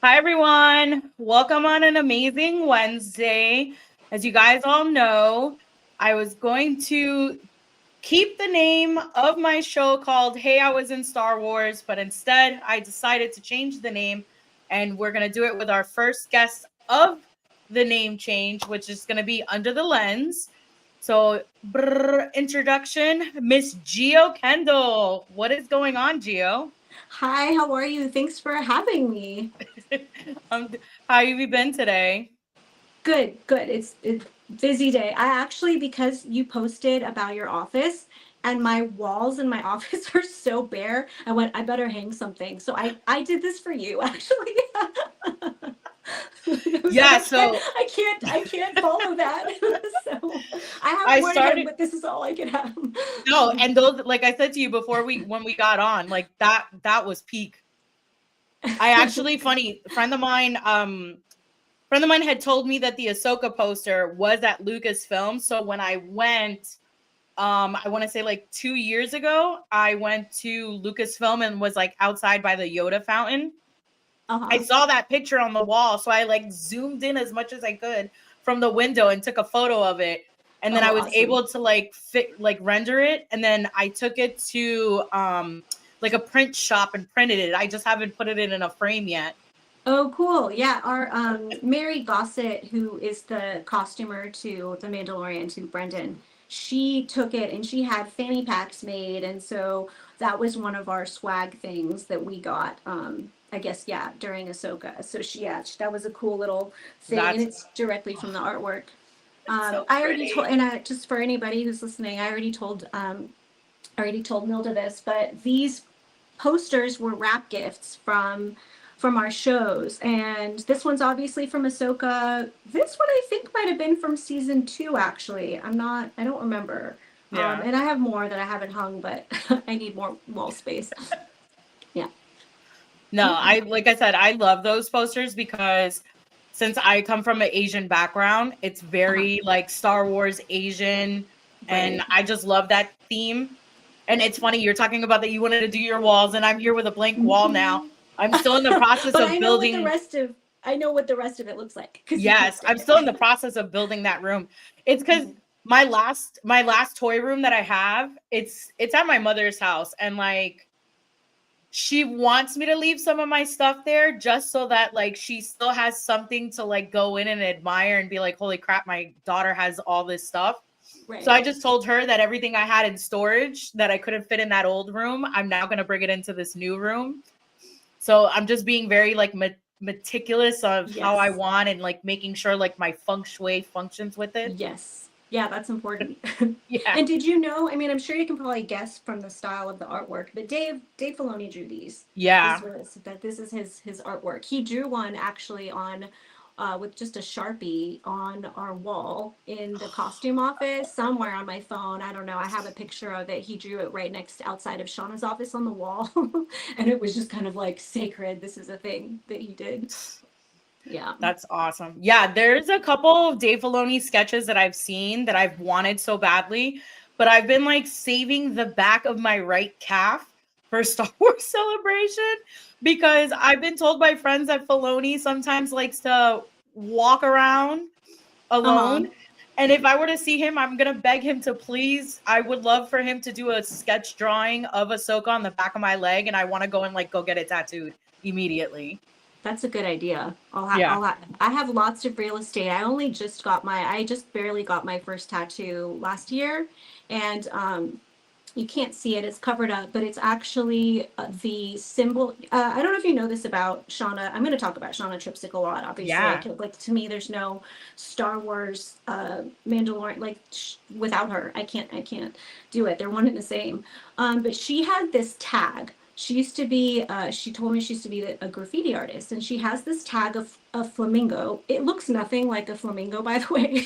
Hi, everyone. Welcome on an amazing Wednesday. As you guys all know, I was going to keep the name of my show called Hey, I Was in Star Wars, but instead I decided to change the name, and we're going to do it with our first guest of the name change, which is going to be Under the Lens. So, introduction, Miss GIO KENDALL. What is going on, GIO? Hi, how are you? Thanks for having me. um, how have you been today? Good, good. It's busy day. I actually, because you posted about your office and my walls in my office are so bare, I went, I better hang something. So I did this for you actually. I was like, Yeah, so I can't follow that. So I have I more to hang, started but this is all I can have. no, and those, like I said to you before, we when we got on, like that was peak. I actually, funny friend of mine had told me that the Ahsoka poster was at Lucasfilm. So when I went, I want to say like 2 years ago, I went to Lucasfilm and was like outside by the Yoda fountain. I Uh-huh. saw that picture on the wall, so I like zoomed in as much as I could from the window and took a photo of it. And then Oh, I was awesome. able to like render it, and then I took it to like a print shop and printed it. I just haven't put it in a frame yet. Oh, cool. Yeah, our Mary Gossett, who is the costumer to The Mandalorian, to Brendan, she took it and she had fanny packs made, and so that was one of our swag things that we got. I guess yeah, during Ahsoka. So that was a cool little thing, and That's it's directly from the artwork. it's so I already told, pretty. and just for anybody who's listening, I already told Milda this, but these posters were wrap gifts from our shows, and this one's obviously from Ahsoka. This one I think might have been from season 2. Actually, I don't remember. Yeah. And I have more that I haven't hung, but I need more wall space. Yeah. No, I like I said, I love those posters because since I come from an Asian background, it's Uh-huh. very like Star Wars Asian, and Right. I just love that theme. And it's funny, you're talking about that you wanted to do your walls, and I'm here with a blank wall now. I'm still in the process But of building. I know what the rest of it looks like because you Yes, posted I'm still in the it. process of building that room. It's because my last toy room that I have, it's at my mother's house, and like she wants me to leave some of my stuff there just so that like she still has something to like go in and admire and be like, holy crap, my daughter has all this stuff. So I Right. just told her that everything I had in storage that I couldn't fit in that old room, I'm now going to bring it into this new room. So I'm just being very like meticulous of how I Yes. want and like making sure like my feng shui functions with it. Yes. Yeah, that's important. Yeah. And did you know? I mean, I'm sure you can probably guess from the style of the artwork, but Dave Filoni drew these. Yeah. This is his artwork. He drew one actually on with just a Sharpie on our wall in the costume office, somewhere on my phone. I don't know. I have a picture of it. He drew it right next outside of Shauna's office on the wall. And it was just kind of like sacred. This is a thing that he did. Yeah. That's awesome. Yeah, there's a couple of Dave Filoni sketches that I've seen that I've wanted so badly, but I've been like saving the back of my right calf for Star Wars Celebration because I've been told by friends that Filoni sometimes likes to walk around Uh-huh. alone. And if I were to see him, I'm gonna beg him to please. I would love for him to do a sketch drawing of Ahsoka on the back of my leg, and I want to go and like go get it tattooed immediately. That's a good idea. Yeah. I have lots of real estate. I just barely got my first tattoo last year, and you can't see it. It's covered up, but it's actually the symbol. I don't know if you know this about Shauna. I'm going to talk about Shauna Tripsick a lot. Obviously, Yeah. like to me, there's no Star Wars Mandalorian without her. I can't do it. They're one and the same. But she had this tag. She told me she used to be a graffiti artist, and she has this tag of a flamingo. It looks nothing like a flamingo, by the way.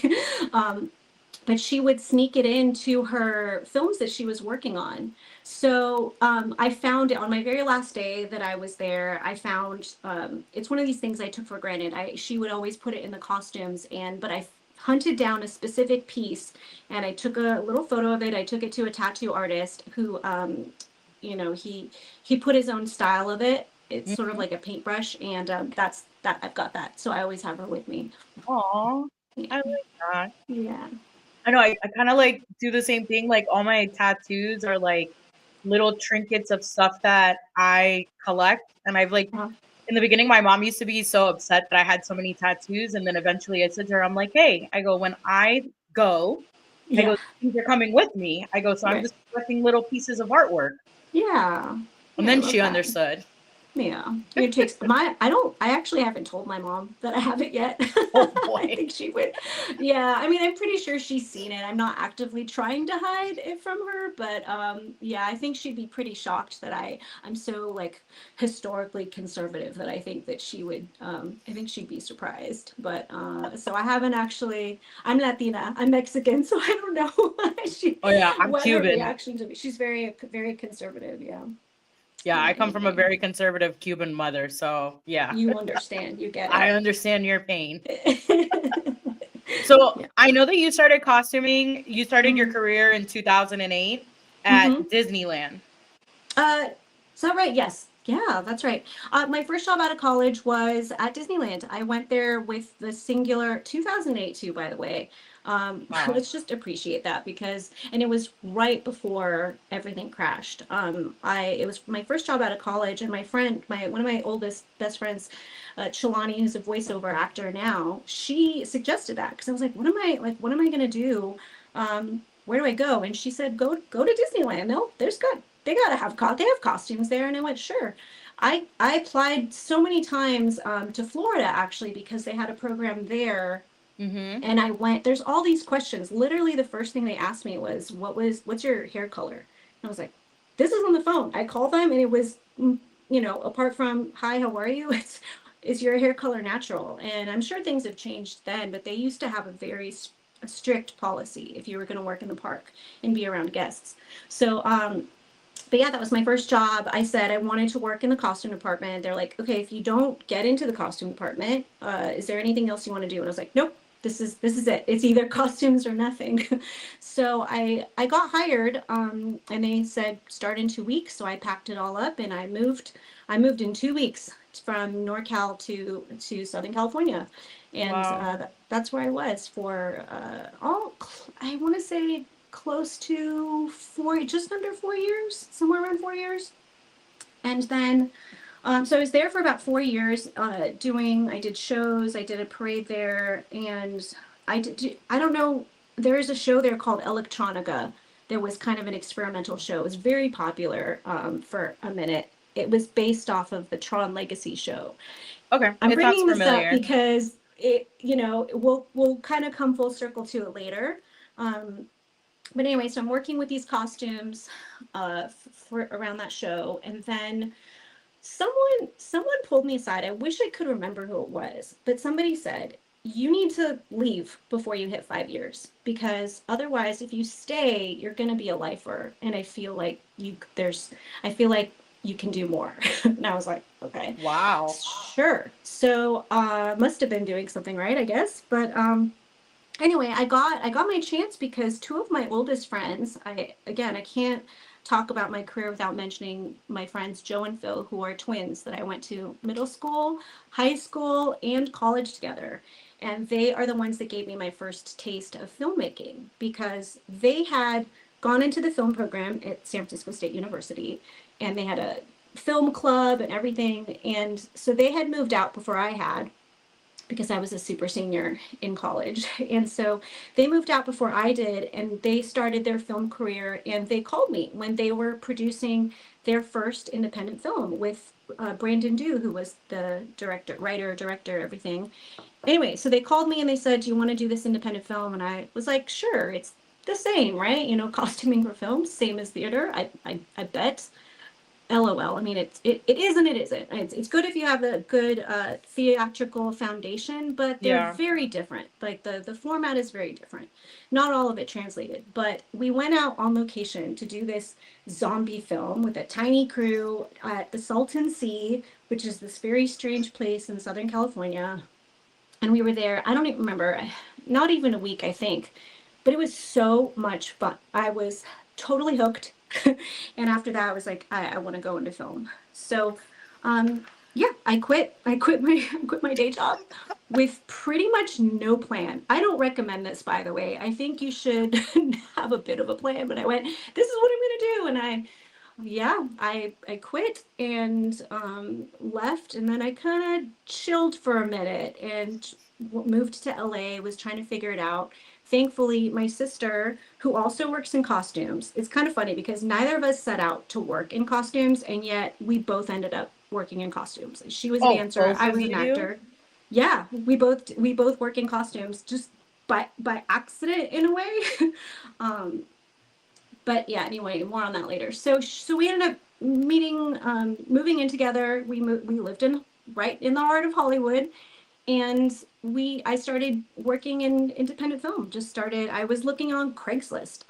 um, but she would sneak it into her films that she was working on. So I found it on my very last day that I was there. I found it's one of these things I took for granted. She would always put it in the costumes, but I hunted down a specific piece and I took a little photo of it. I took it to a tattoo artist who he put his own style of it It's sort of like a paintbrush, and that's that. I've got that, so I always have her with me. Aw, Yeah. I like that. Yeah. I know I kind of like do the same thing. Like all my tattoos are like little trinkets of stuff that I collect. And I've like Uh, in the beginning, my mom used to be so upset that I had so many tattoos. And then eventually I said to her, I'm like, hey, I go, when I go, I yeah. go, these are coming with me. I go, so I'm Right. just collecting little pieces of artwork. Yeah. And Yeah. I then love she that. understood. Yeah, it takes my. I don't. I actually haven't told my mom that I have it yet. Oh I boy. think she would. Yeah, I mean, I'm pretty sure she's seen it. I'm not actively trying to hide it from her, but yeah, I think she'd be pretty shocked that I'm so like historically conservative that I think that she would. I think she'd be surprised. But so I haven't actually. I'm Latina. I'm Mexican, so I don't know Oh yeah, I'm what her Cuban. reaction to be. She's very very conservative. Yeah. Yeah, Yeah. I come from a Anyway. very conservative Cuban mother. So yeah, You understand, you get I understand your pain. it. So Yeah. I know that you started costuming. You started your Mhm. career in 2008 at Mhm. Disneyland. Is that right? Yes. Yeah, that's right. My first job out of college was at Disneyland. I went there with the singular 2008 too, by the way. Wow. Let's just appreciate that because, and it was right before everything crashed. It was my first job out of college, and my friend, one of my oldest best friends, Shalani, who's a voiceover actor now, she suggested that because I was like, what am I gonna do? Where do I go? And she said, go to Disneyland. No, there's good. They have costumes there, and I went sure. I applied so many times to Florida actually because they had a program there, Mm-hmm. and I went. There's all these questions. Literally, the first thing they asked me was, what's your hair color?" And I was like, "This is on the phone." I called them, and it was, apart from "Hi, how are you?" It's is your hair color natural? And I'm sure things have changed then, but they used to have a very strict policy if you were going to work in the park and be around guests. So but yeah, that was my first job. I said I wanted to work in the costume department. They're like, okay, if you don't get into the costume department, is there anything else you want to do? And I was like, nope. This is it. It's either costumes or nothing. So I got hired, and they said start in 2 weeks. So I packed it all up and I moved. I moved in 2 weeks from NorCal to Southern California, and Wow. that's where I was for I want to say close to just under 4 years, somewhere around 4 years. And then, so I was there for about 4 years, I did shows, I did a parade there, and I don't know, there is a show there called Electronica. There was kind of an experimental show. It was very popular for a minute. It was based off of the Tron Legacy show. Okay, I'm it sounds bringing this up familiar. because we'll kind of come full circle to it later. Um, but anyway, so I'm working with these costumes for around that show, and then someone pulled me aside. I wish I could remember who it was, but somebody said you need to leave before you hit 5 years because otherwise, if you stay, you're going to be a lifer. And I feel like you can do more. And I was like, okay, Wow. sure. So must have been doing something right, I guess. But anyway, I got my chance because two of my oldest friends, I can't talk about my career without mentioning my friends Joe and Phil, who are twins that I went to middle school, high school, and college together. And they are the ones that gave me my first taste of filmmaking because they had gone into the film program at San Francisco State University, and they had a film club and everything. And so they had moved out before I had because I was a super senior in college. And so they moved out before I did, and they started their film career. And they called me when they were producing their first independent film with Brandon Dew, who was the director, writer, director, everything. Anyway, so they called me and they said, "Do you want to do this independent film?" And I was like, "Sure, it's the same, right? Costuming for film, same as theater. I bet." LOL. I mean, it is and it isn't. It's good if you have a good theatrical foundation, but they're Yeah. very different. Like the format is very different. Not all of it translated, but we went out on location to do this zombie film with a tiny crew at the Salton Sea, which is this very strange place in Southern California. And we were there, I don't even remember, not even a week, I think. But it was so much fun. I was totally hooked. And after that, I was like, I want to go into film. So Um, yeah, I quit my I quit my day job with pretty much no plan. I don't recommend this, by the way. I think you should have a bit of a plan. But I went, this is what I'm going to do, and I quit and left, and then I kind of chilled for a minute and moved to LA. Was trying to figure it out. Thankfully, my sister, who also works in costumes, it's kind of funny because neither of us set out to work in costumes, and yet we both ended up working in costumes. She was a Oh, dancer, both I of was an you? actor. Yeah, we both work in costumes just by accident in a way. um, but yeah, anyway, more on that later. So we ended up moving in together. We lived in right in the heart of Hollywood, and we I started working in independent film. Just started. I was looking on Craigslist.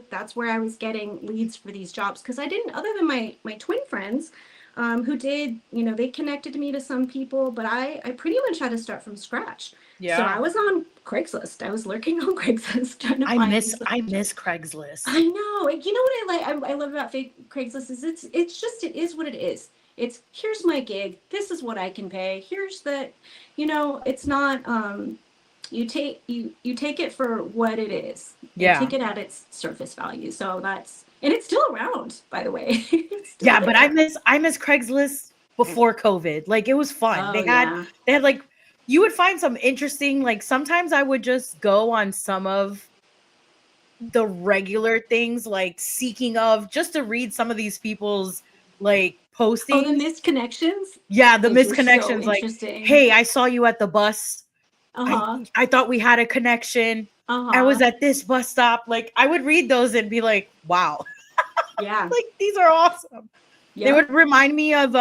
That's where I was getting leads for these jobs because I didn't, other than my twin friends. Who did, they connected me to some people, but I pretty much had to start from scratch. So I Yeah. was on Craigslist. I was lurking on Craigslist trying to find. I miss Craigslist. I know. You know what I love about fake Craigslist is it is what it is. It's here's my gig. This is what I can pay. Here's the, it's not you take it for what it is. You Yeah. take it at its surface value. So and it's still around, by the way. It's still Yeah, but there. I miss Craigslist before COVID. Like it was fun. Oh yeah. They had like you would find some interesting like sometimes I would just go on some of the regular things like seeking of just to read some of these people's like Oh, the postings. missed connections. Yeah, the Those were so misconnections like, interesting. "Hey, I saw you at the bus. Uh huh. I thought we had a connection. Uh I was huh. at this bus stop." Like I would read those and be like, "Wow." Yeah. Like these are awesome. They Yep. would remind me of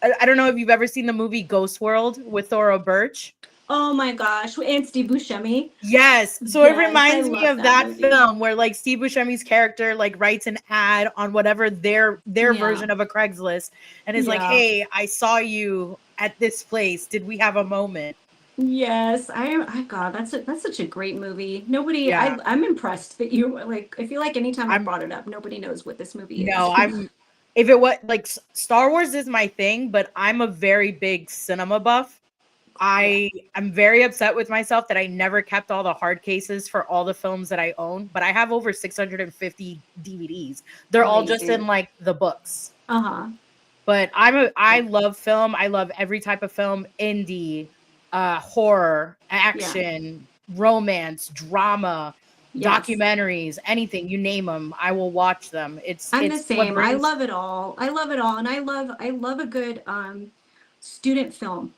I don't know if you've ever seen the movie Ghost World with Thora Birch. Oh my gosh. And Steve Buscemi. Yes. So it Yes, I reminds me love of that that movie. film where like Steve Buscemi's character like writes an ad on whatever their Yeah. version of a Craigslist and is like, Yeah. "Hey, I saw you at this place. Did we have a moment?" Yes. God, that's such a great movie. Yeah. I'm impressed that you like, I feel like anytime I've I'm brought it up, nobody knows what this movie is. no, I'm if it was like Star Wars is my thing, but I'm a very big cinema buff. Yeah. I'm very upset with myself that I never kept all the hard cases for all the films that I own, but I have over 650 DVDs. They're all just in Amazing. like the books. Uh-huh. But I Yeah. love film. I love every type of film, indie, horror, Yeah. action, romance, drama, Yes. documentaries, anything, you name them, I will watch them. I'm the It's what same. I brings love it all. I love it all. And I love a good student film.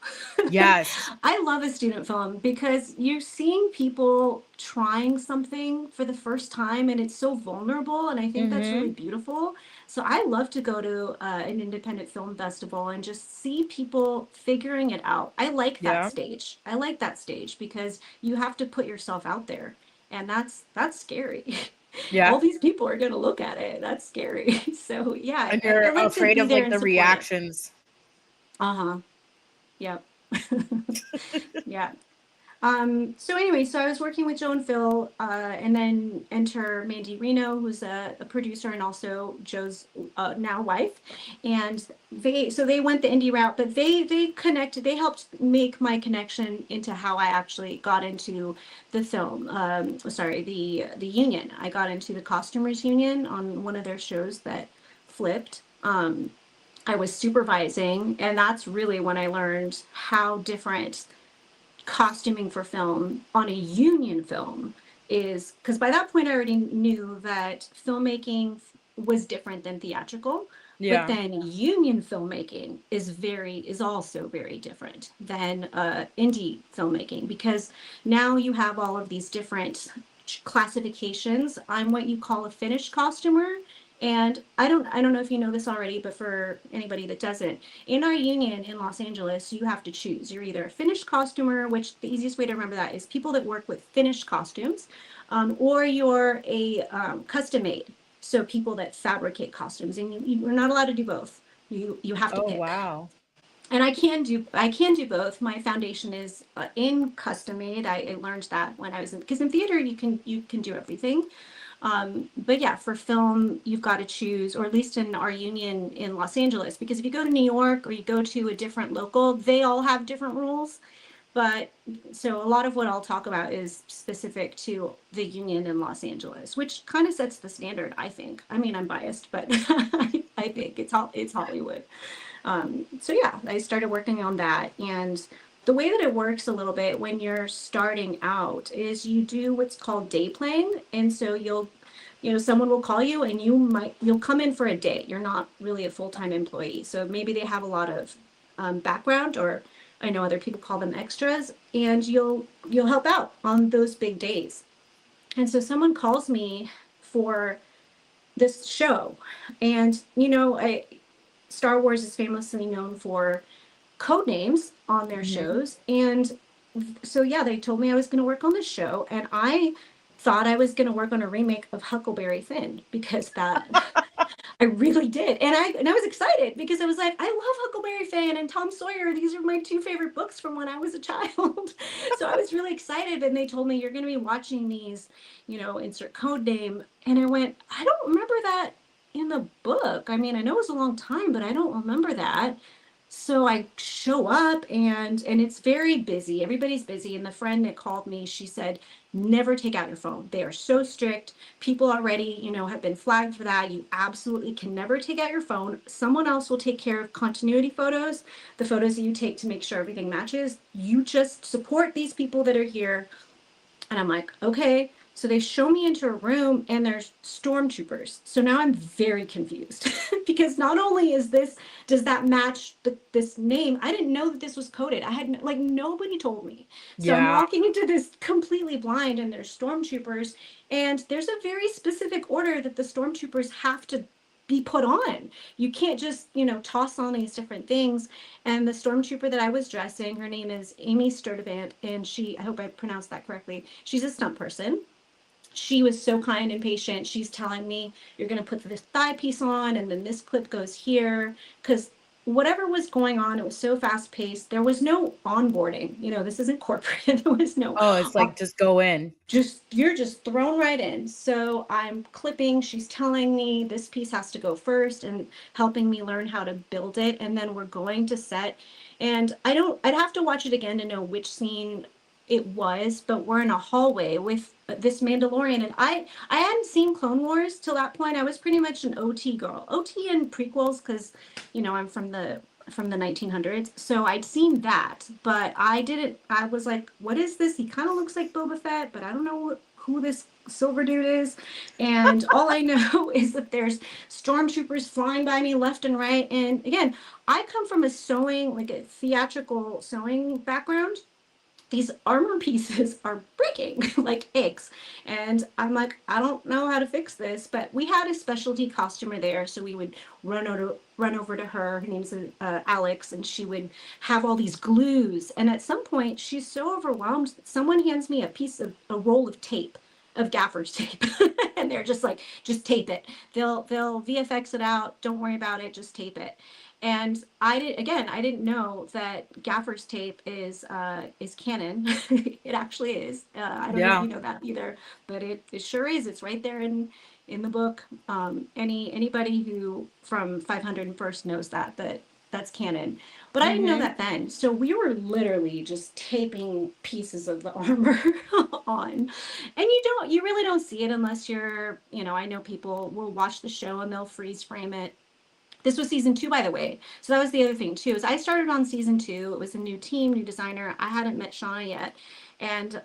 yes. I love a student film because you're seeing people trying something for the first time and it's so vulnerable and I think that's really Mhm. beautiful. So I love to go to an independent film festival and just see people figuring it out. I like that Yeah. stage. I like that stage because you have to put yourself out there and that's scary. All Yeah. these people are going to look at it. That's scary. So yeah, And I you're like to afraid be of there like and the support it. reactions. Uh-huh. Yep. Yeah. So anyway, so I was working with Joe and Phil, and then enter Mandy Reno, who's a producer and also Joe's now wife, and they went the indie route, but they connected. They helped make my connection into how I actually got into the film. Sorry, the union. I got into the costumers union on one of their shows that flipped. I was supervising, and that's really when I learned how different costuming for film on a union film is, because by that point I already knew that filmmaking was different than theatrical, but Yeah. then union filmmaking is also very different than indie filmmaking because now you have all of these different classifications. I'm what you call a finished costumer, and I don't know if you know this already, but for anybody that doesn't, in our union in Los Angeles, you have to choose. You're either a finished costumer, which the easiest way to remember that is people that work with finished costumes, or you're a custom made. So people that fabricate costumes, and you're not allowed to do both. You have to Oh, pick. wow. And I can do both. My foundation is in custom made. I learned that when I was in, because in theater you can do everything, But yeah, for film, you've got to choose, or at least in our union in Los Angeles, because if you go to New York or you go to a different local, they all have different rules. But so a lot of what I'll talk about is specific to the union in Los Angeles, which kind of sets the standard, I think. I mean, I'm biased, but I think it's Hollywood. So yeah, I started working on that. And the way that it works a little bit when you're starting out is you do what's called day playing. And so someone will call you and you'll come in for a day. You're not really a full-time employee. So maybe they have a lot of background, or I know other people call them extras, and you'll help out on those big days. And so someone calls me for this show, and Star Wars is famously known for code names on their shows. And so, yeah, they told me I was going to work on this show. And I thought I was going to work on a remake of Huckleberry Finn, because I really did. And I was excited because I was like, I love Huckleberry Finn and Tom Sawyer. These are my two favorite books from when I was a child. So I was really excited. And they told me, you're going to be watching these, insert code name. And I went, I don't remember that in the book. I mean, I know it was a long time, but I don't remember that. So I show up, and it's very busy. Everybody's busy. And the friend that called me, she said, never take out your phone. They are so strict. People already, have been flagged for that. You absolutely can never take out your phone. Someone else will take care of continuity photos, the photos that you take to make sure everything matches. You just support these people that are here. And I'm like, okay. So they show me into a room and there's stormtroopers. So now I'm very confused because not only does that match this name? I didn't know that this was coded. I had nobody told me. So I'm walking into this completely blind, and there's stormtroopers, and there's a very specific order that the stormtroopers have to be put on. You can't just, toss on these different things. And the stormtrooper that I was dressing, her name is Amy Sturdivant, and I hope I pronounced that correctly. She's a stunt person. She was so kind and patient. She's telling me, you're going to put this thigh piece on, and then this clip goes here. Because whatever was going on, it was so fast paced. There was no onboarding. This isn't corporate. There was no. Oh, it's like just go in. You're just thrown right in. So I'm clipping. She's telling me this piece has to go first and helping me learn how to build it. And then we're going to set. And I'd have to watch it again to know which scene it was, but we're in a hallway with this Mandalorian, and I hadn't seen Clone Wars till that point. I was pretty much an OT girl, OT and prequels, because I'm from the 1900s, so I'd seen that, but I didn't. I was like, what is this? He kind of looks like Boba Fett, but I don't know who this silver dude is. And all I know is that there's stormtroopers flying by me left and right. And again, I come from a theatrical sewing background. These armor pieces are breaking like eggs. And I'm like, I don't know how to fix this, but we had a specialty costumer there. So we would run over to her. Her name's Alex, and she would have all these glues. And at some point, she's so overwhelmed, someone hands me a roll of tape, of gaffer's tape. And they're just like, just tape it. They'll VFX it out. Don't worry about it. Just tape it. And I didn't know that gaffer's tape is canon. It actually is. I don't know if you know that either, but it sure is. It's right there in the book. Anybody who from 501st knows that's canon. But I didn't know that then. So we were literally just taping pieces of the armor on. And you really don't see it unless you're, I know people will watch the show and they'll freeze frame it. This was season 2, by the way. So that was the other thing too, is I started on season 2. It was a new team, new designer. I hadn't met Shauna yet. And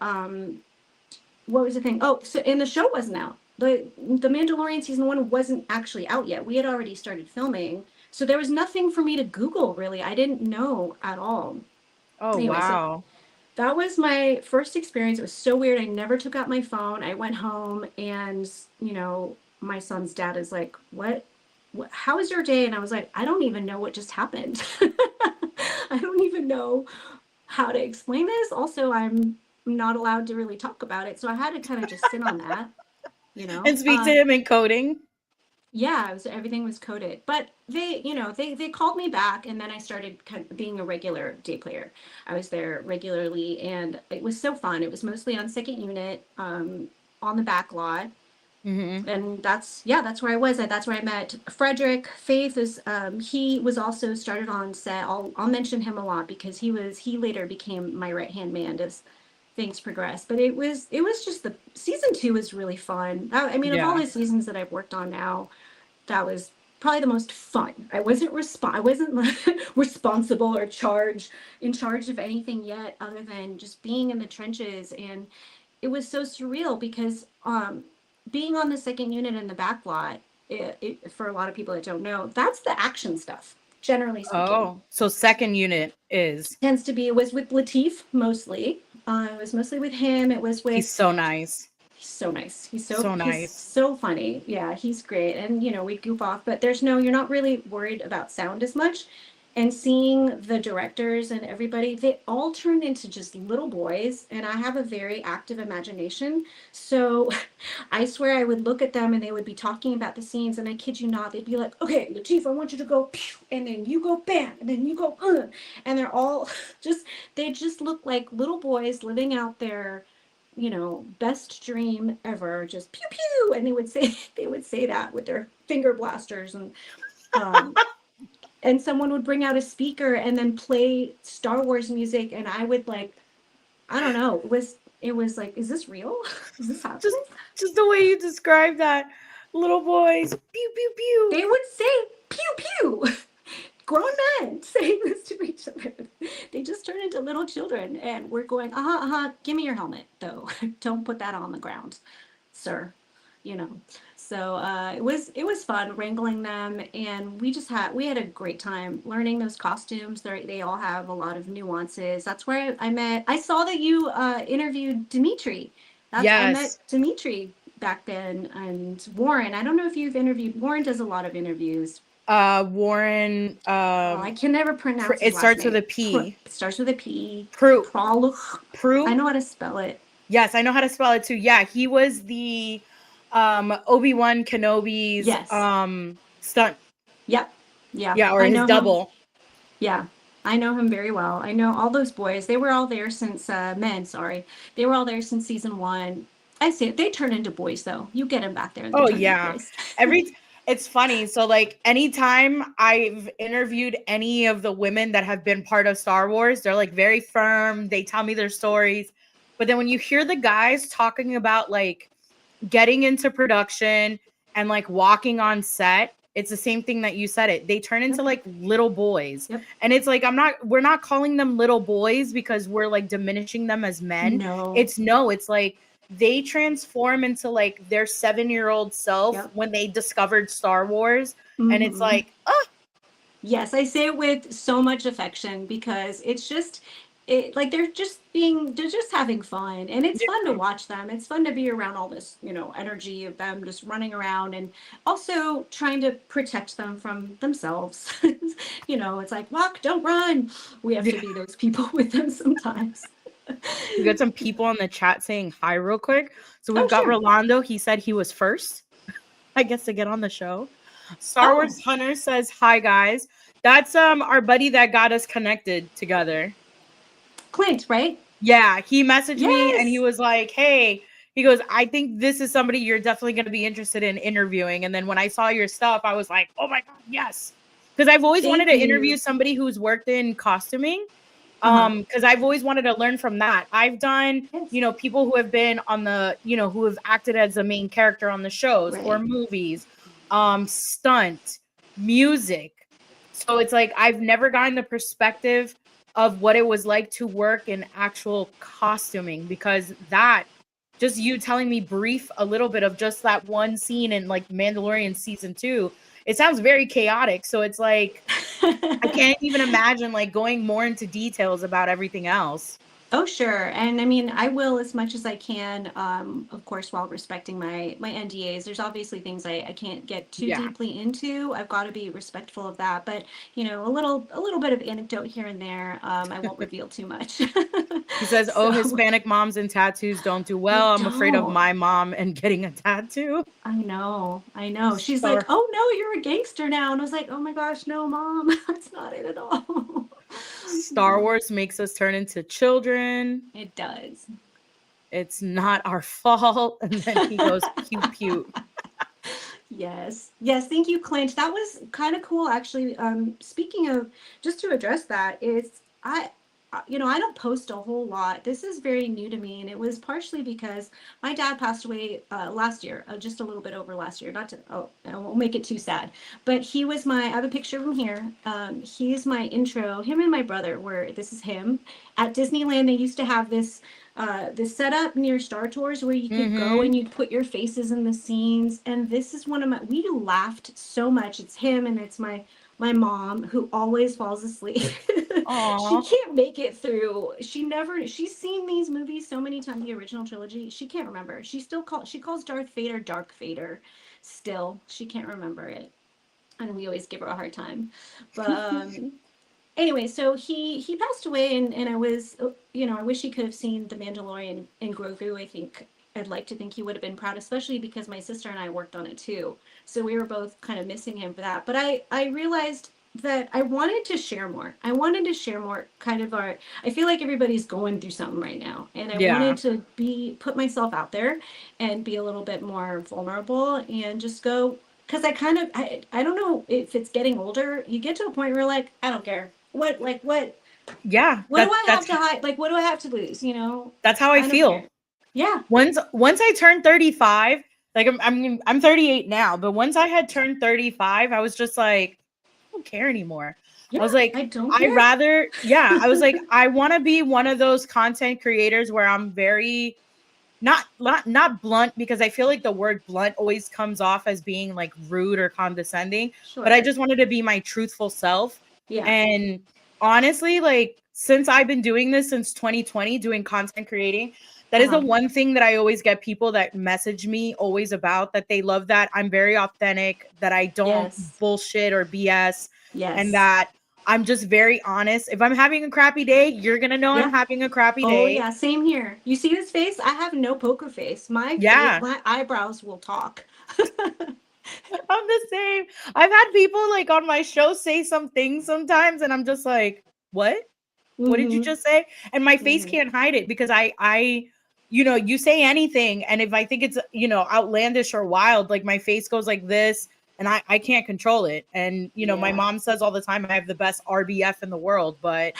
what was the thing? Oh, so and the show wasn't out. The Mandalorian season 1 wasn't actually out yet. We had already started filming. So there was nothing for me to Google, really. I didn't know at all. Oh, anyway, wow. So that was my first experience. It was so weird. I never took out my phone. I went home, and, my son's dad is like, what? How was your day? And I was like, I don't even know what just happened. I don't even know how to explain this. Also, I'm not allowed to really talk about it. So I had to kind of just sit on that, And speak to him in coding. Yeah, everything was coded. But they called me back, and then I started kind of being a regular day player. I was there regularly, and it was so fun. It was mostly on second unit, on the back lot. Mm-hmm. And that's where I was. That's where I met Frederick. Faith is he was also started on set. I'll mention him a lot because he later became my right hand man as things progressed. But it was just the season 2 was really fun. I mean, of all Yeah. the seasons that I've worked on now, that was probably the most fun. I wasn't responsible or in charge of anything yet, other than just being in the trenches. And it was so surreal because being on the second unit in the back lot, for a lot of people that don't know, that's the action stuff. Generally speaking, Oh, so second unit is tends to be it was with Latif mostly. It was mostly with him. It was he's with so nice. He's so nice. So He's nice. so funny. Yeah, he's great. And we goof off, but you're not really worried about sound as much. And seeing the directors and everybody, they all turned into just little boys. And I have a very active imagination. So I swear I would look at them and they would be talking about the scenes. And I kid you not, they'd be like, okay, Latif, I want you to go, pew, and then you go bam, and then you go, and they're all they just look like little boys living out their best dream ever, just pew pew, and they would say that with their finger blasters, um and someone would bring out a speaker and then play Star Wars music, and I would like, I don't know, it was like, is this real? Is this Just happening? just the way you describe that. Little boys. Pew pew pew. They would say pew pew. Grown men saying this to each other. They just turn into little children, and we're going, give me your helmet, though. Don't put that on the ground, sir. You know. So it was fun wrangling them, and we had a great time learning those costumes. They all have a lot of nuances. That's where I met. I saw that you interviewed Dimitri. I met Yes. Dimitri back then, and Warren. I don't know if you've interviewed. Warren does a lot of interviews. Warren, Oh, I can never pronounce his it last starts with name. a P. It starts with a P. Prue. Proluch. I Prue. know how to spell it. Yes, I know how to spell it too. Yeah, he was the Obi-Wan Kenobi's Yes. stunt. Yep. Yeah. Yeah, or I his know him. double. Yeah. I know him very well. I know all those boys. They were all there since men. Sorry, they were all there since season 1. I see it. They turn into boys though. You get them back there, and they Oh turn into yeah. boys. It's funny. So like anytime I've interviewed any of the women that have been part of Star Wars, they're like very firm. They tell me their stories. But then when you hear the guys talking about like getting into production and like walking on set, it's the same thing that you said it. They turn into Yep. like little boys. Yep. And it's like we're not calling them little boys because we're like diminishing them as men. No. It's like they transform into like their 7-year-old self Yep. when they discovered Star Wars. And it's Mm-hmm. like, oh, Yes, I say it with so much affection because it's just like they're just having fun, and it's fun to watch them. It's fun to be around all this, energy of them just running around, and also trying to protect them from themselves. It's like, walk, don't run. We have to be those people with them sometimes. we got some people in the chat saying hi real quick. So we've Oh, got sure. Rolando. He said he was first, I guess, to get on the show. Star Oh, Wars Hunter says hi guys. That's our buddy that got us connected together. Clint, right? Yeah, he messaged me and he Yes. was like, "Hey," he goes, "I think this is somebody you're definitely going to be interested in interviewing." And then when I saw your stuff, I was like, "Oh my god, yes." Cuz I've always wanted Thank to interview you. somebody who's worked in costuming. Uh-huh. Cuz I've always wanted to learn from that. I've done, Yes. people who have been on the, who have acted as a main character on the shows or Right. movies, stunt, music. So it's like I've never gotten the perspective of what it was like to work in actual costuming, because that, just you telling me brief a little bit of just that one scene in like Mandalorian season 2, it sounds very chaotic. So it's like I can't even imagine like going more into details about everything else. Oh, sure. And I mean, I will as much as I can, of course, while respecting my NDAs. There's obviously things I can't get too Yeah. deeply into. I've got to be respectful of that. But, a little bit of anecdote here and there. I won't reveal too much. He says, "Oh, So Hispanic moms and tattoos don't do they well. I'm afraid of don't. my mom and getting a tattoo." I know. I know. She's like, Star oh no, you're a gangster now. And I was like, oh my gosh, no, mom, that's not it at all. Star Wars makes us turn into children. It does. it's not our fault. And then he goes, pew, pew. Yes. Yes. Thank you, Clint. That was kind of cool, actually. Speaking of, just to address that, is I don't post a whole lot. This is very new to me, and it was partially because my dad passed away last year, just a little bit over last year. Not to, oh, I won't make it too sad, but he was I have a picture of him here. He's my intro. Him and my brother were. This is him at Disneyland. They used to have this setup near Star Tours where you could go and you'd put your faces in the scenes. And this is one of we laughed so much. It's him and it's my mom, who always falls asleep. She Aw. can't make it through. She's seen these movies so many times, the original trilogy. She can't remember. She calls Darth Vader Dark Vader. Still, she can't remember it. And we always give her a hard time. But anyway, so he passed away, and I was, I wish he could have seen The Mandalorian and Grogu. I'd like to think he would have been proud, especially because my sister and I worked on it too. So we were both kind of missing him for that. But I realized that I wanted to share more. I wanted to share more kind of our, I feel like everybody's going through something right now. And I Yeah. wanted to put myself out there and be a little bit more vulnerable and just go, because I don't know if it's getting older. You get to a point where you're like, I don't care. Yeah. What do I have to hide? Like, what do I have to lose? That's how I I don't care. feel. Yeah. Once I turned 35, like I'm 38 now, but once I had turned 35, I was just like, I don't care anymore. Yeah, I was like, I don't I care. rather, yeah, I was like, I want to be one of those content creators where I'm very not blunt, because I feel like the word blunt always comes off as being like rude or condescending, Sure. but I just wanted to be my truthful self. Yeah. And honestly, like since I've been doing this since 2020, doing content creating, that is the one thing that I always get people that message me always about, that they love that I'm very authentic, that I don't Yes. bullshit or BS, Yes. and that I'm just very honest. If I'm having a crappy day, you're going to know Yeah. I'm having a crappy Oh day. yeah, same here. You see this face? I have no poker face. Yeah. My eyebrows will talk. I'm the same. I've had people like on my show say some things sometimes, and I'm just like, what? What did you just say? And my face can't hide it, because I, you say anything, and if I think it's, outlandish or wild, like my face goes like this, and I can't control it. And, my Yeah. mom says all the time, I have the best RBF in the world, but,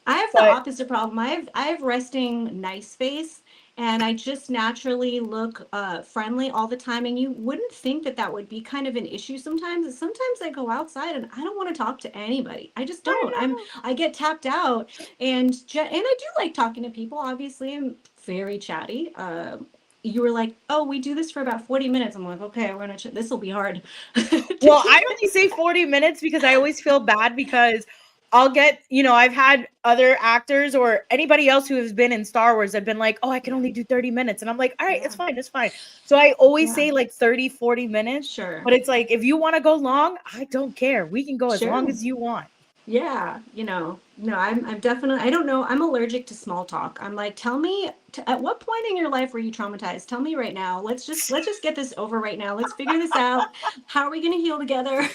I have the but opposite problem. I have resting nice face, and I just naturally look friendly all the time. And you wouldn't think that that would be kind of an issue sometimes. Sometimes I go outside and I don't want to talk to anybody. I just don't. I get tapped out, and I do like talking to people. Obviously, I'm very chatty. You were like, "Oh, we do this for about 40 minutes." I'm like, "Okay, we're gonna. This will be hard." Well, I only say 40 minutes because I always feel bad, because I'll get, I've had other actors or anybody else who has been in Star Wars have been like, oh, I can only do 30 minutes. And I'm like, all right, it's fine. It's fine. So I always say like 30, 40 minutes. Sure. But it's like, if you want to go long, I don't care. We can go as long Sure. as you want. Yeah, no, I'm definitely, I don't know, I'm allergic to small talk. I'm like, tell me, at what point in your life were you traumatized? Tell me right now. Let's just get this over right now. Let's figure this out. How are we going to heal together?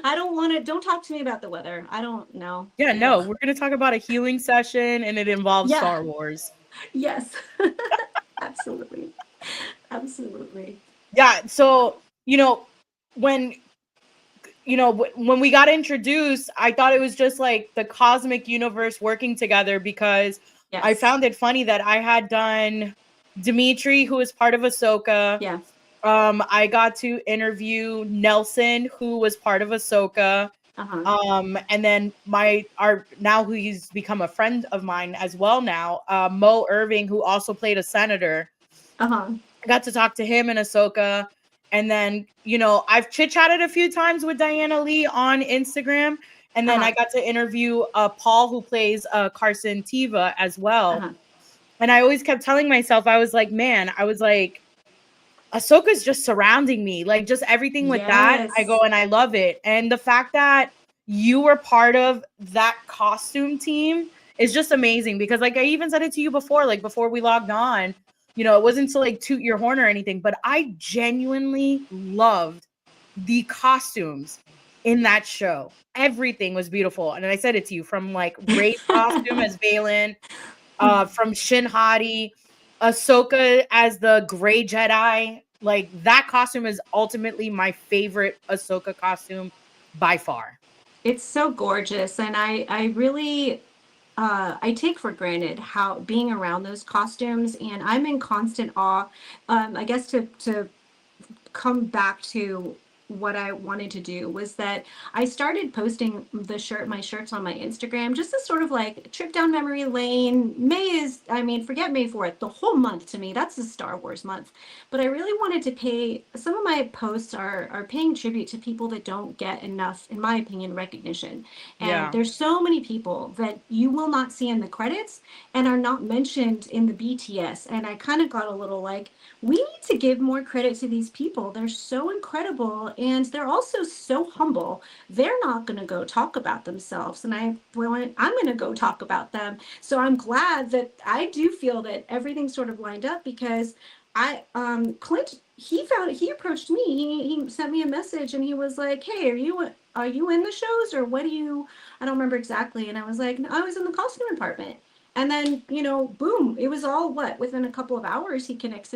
I don't want to, don't talk to me about the weather. I don't know. Yeah, no, we're going to talk about a healing session, and it involves Yeah. Star Wars. Yes. Absolutely. Absolutely. Yeah. So, when when we got introduced, I thought it was just like the cosmic universe working together, because Yes. I found it funny that I had done Dimitri, who is part of Ahsoka. Yeah. I got to interview Nelson, who was part of Ahsoka. And then now who he's become a friend of mine as well now, Mo Irving, who also played a senator. I got to talk to him in Ahsoka. And then, I've chit-chatted a few times with Diana Lee on Instagram. And then I got to interview Paul, who plays Carson Teva as well. And I always kept telling myself, I was like, Ahsoka's just surrounding me. Like, just everything with that, I go and I love it. And the fact that you were part of that costume team is just amazing, because like I even said it to you before, like before we logged on, it wasn't to like toot your horn or anything, but I genuinely loved the costumes in that show. Everything was beautiful. And I said it to you, from like Rey's costume as Valen from Shin Hati, Ahsoka as the Gray Jedi. Like that costume is ultimately my favorite Ahsoka costume by far. It's so gorgeous, and I really I take for granted how being around those costumes, and I'm in constant awe. I guess to come back to what I wanted to do was that I started posting my shirts on my Instagram, just as sort of like trip down memory lane. May is, I mean, forget May 4th, the whole month to me, that's the Star Wars month. But I really wanted to pay, some of my posts are paying tribute to people that don't get enough, in my opinion, recognition. And Yeah. there's so many people that you will not see in the credits and are not mentioned in the BTS. And I kind of got a little like, we need to give more credit to these people. They're so incredible and they're also so humble. They're not going to go talk about themselves. And I'm going to go talk about them. So I'm glad that I do feel that everything's sort of lined up because Clint, he approached me. He sent me a message and he was like, "Hey, are you in the shows or what do you?" I don't remember exactly. And I was like, "No, I was in the costume department." And then, boom, it was all within a couple of hours, he connects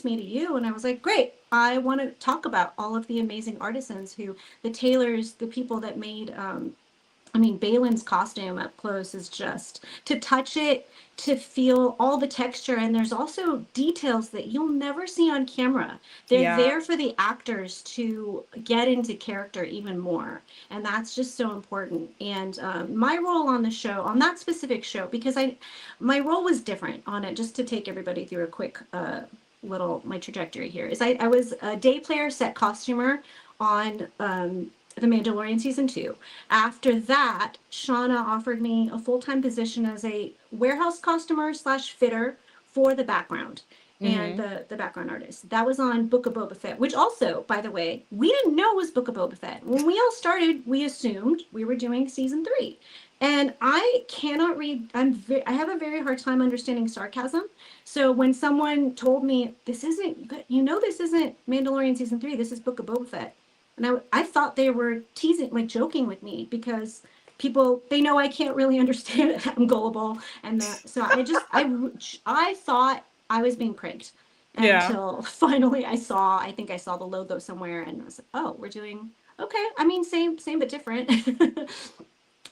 me to you. And I was like, great, I want to talk about all of the amazing artisans the tailors, the people that made, I mean, Balin's costume up close is just to touch it, to feel all the texture. And there's also details that you'll never see on camera. They're Yeah. there for the actors to get into character even more. And that's just so important. And my role on the show, on that specific show, because my role was different on it, just to take everybody through a quick my trajectory here, is I was a day player set costumer on The Mandalorian season 2. After that, Shauna offered me a full-time position as a warehouse customer slash fitter for the background and Hmm. the background artist. That was on Book of Boba Fett, which also, by the way, we didn't know was Book of Boba Fett. When we all started, we assumed we were doing season 3. And I cannot read, I have a very hard time understanding sarcasm. So when someone told me, this isn't, this isn't Mandalorian season 3, this is Book of Boba Fett. And I thought they were teasing, like joking with me because people, they know I can't really understand it. I'm gullible. And so I thought I was being pranked Yeah. until finally I think I saw the logo somewhere and I was like, oh, we're doing, okay. I mean, same, but different.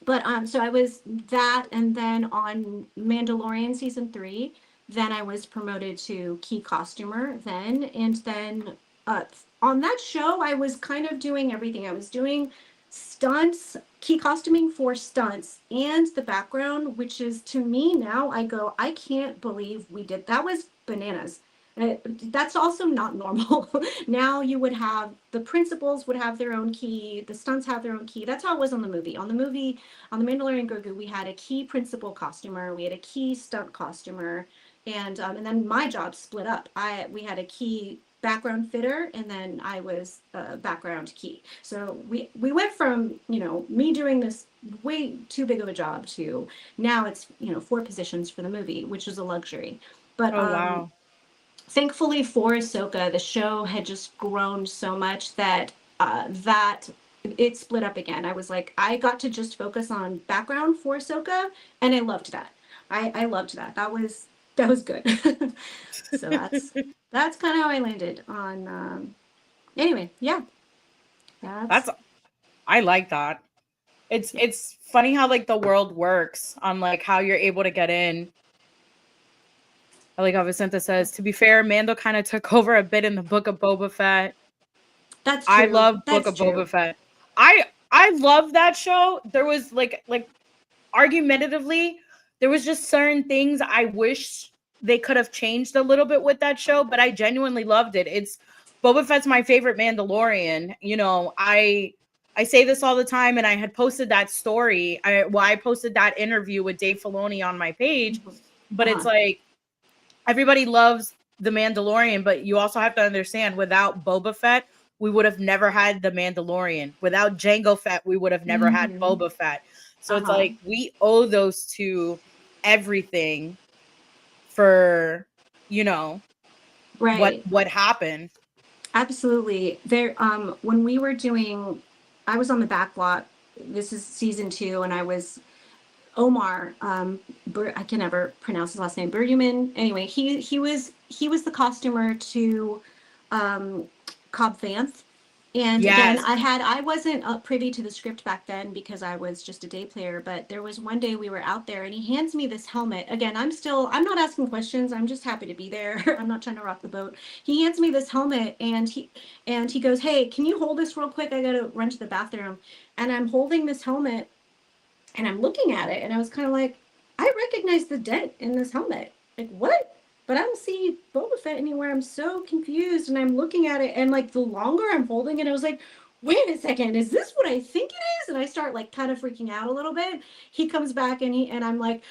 But so I was that, and then on Mandalorian season 3, then I was promoted to key costumer then, and then uh, on that show I was kind of doing everything. I was doing stunts, key costuming for stunts, and the background, which is to me now I go, I can't believe we did that. Was bananas. That's also not normal. Now you would have the principals would have their own key, the stunts have their own key. That's how it was on the movie. On the Mandalorian Grogu, we had a key principal costumer, we had a key stunt costumer, and then my job split up. We had a key background fitter, and then I was background key. So we went from me doing this way too big of a job to now it's 4 positions for the movie, which is a luxury. But Oh wow. thankfully for Ahsoka, the show had just grown so much that it split up again. I was like, I got to just focus on background for Ahsoka, and I loved that. I loved that. That was good. So that's kind of how I landed on. Anyway, yeah, That's that's I like that. yeah. It's funny how like the world works on like how you're able to get in. I like how Vicenta says, to be fair, Mando kind of took over a bit in the Book of Boba Fett. That's I true. love Book That's of true. Boba Fett. I love that show. There was like argumentatively, there was just certain things I wish they could have changed a little bit with that show, but I genuinely loved it. It's Boba Fett's my favorite Mandalorian. I say this all the time, and I had posted that story. I posted that interview with Dave Filoni on my page, Mhm. but it's Uh-huh. like everybody loves the Mandalorian, but you also have to understand without Boba Fett, we would have never had the Mandalorian. Without Jango Fett, we would have never had Mm-hmm. Boba Fett. So it's Uh-huh. like we owe those two everything for you know Right. what happened. Absolutely. When we were doing, I was on the back lot. This is season 2, and I was Omar, I can never pronounce his last name, Bergman. Anyway, he was the costumer to Cobb Vanth. And again, Yes. I wasn't privy to the script back then because I was just a day player, but there was one day we were out there and he hands me this helmet. Again, I'm not asking questions. I'm just happy to be there. I'm not trying to rock the boat. He hands me this helmet and he goes, "Hey, can you hold this real quick? I got to run to the bathroom." And I'm holding this helmet and I'm looking at it and I was kind of like, I recognize the dent in this helmet. Like, what? But I don't see Boba Fett anywhere. I'm so confused and I'm looking at it and like the longer I'm holding it, I was like, wait a second, is this what I think it is? And I start like kind of freaking out a little bit. He comes back and I'm like,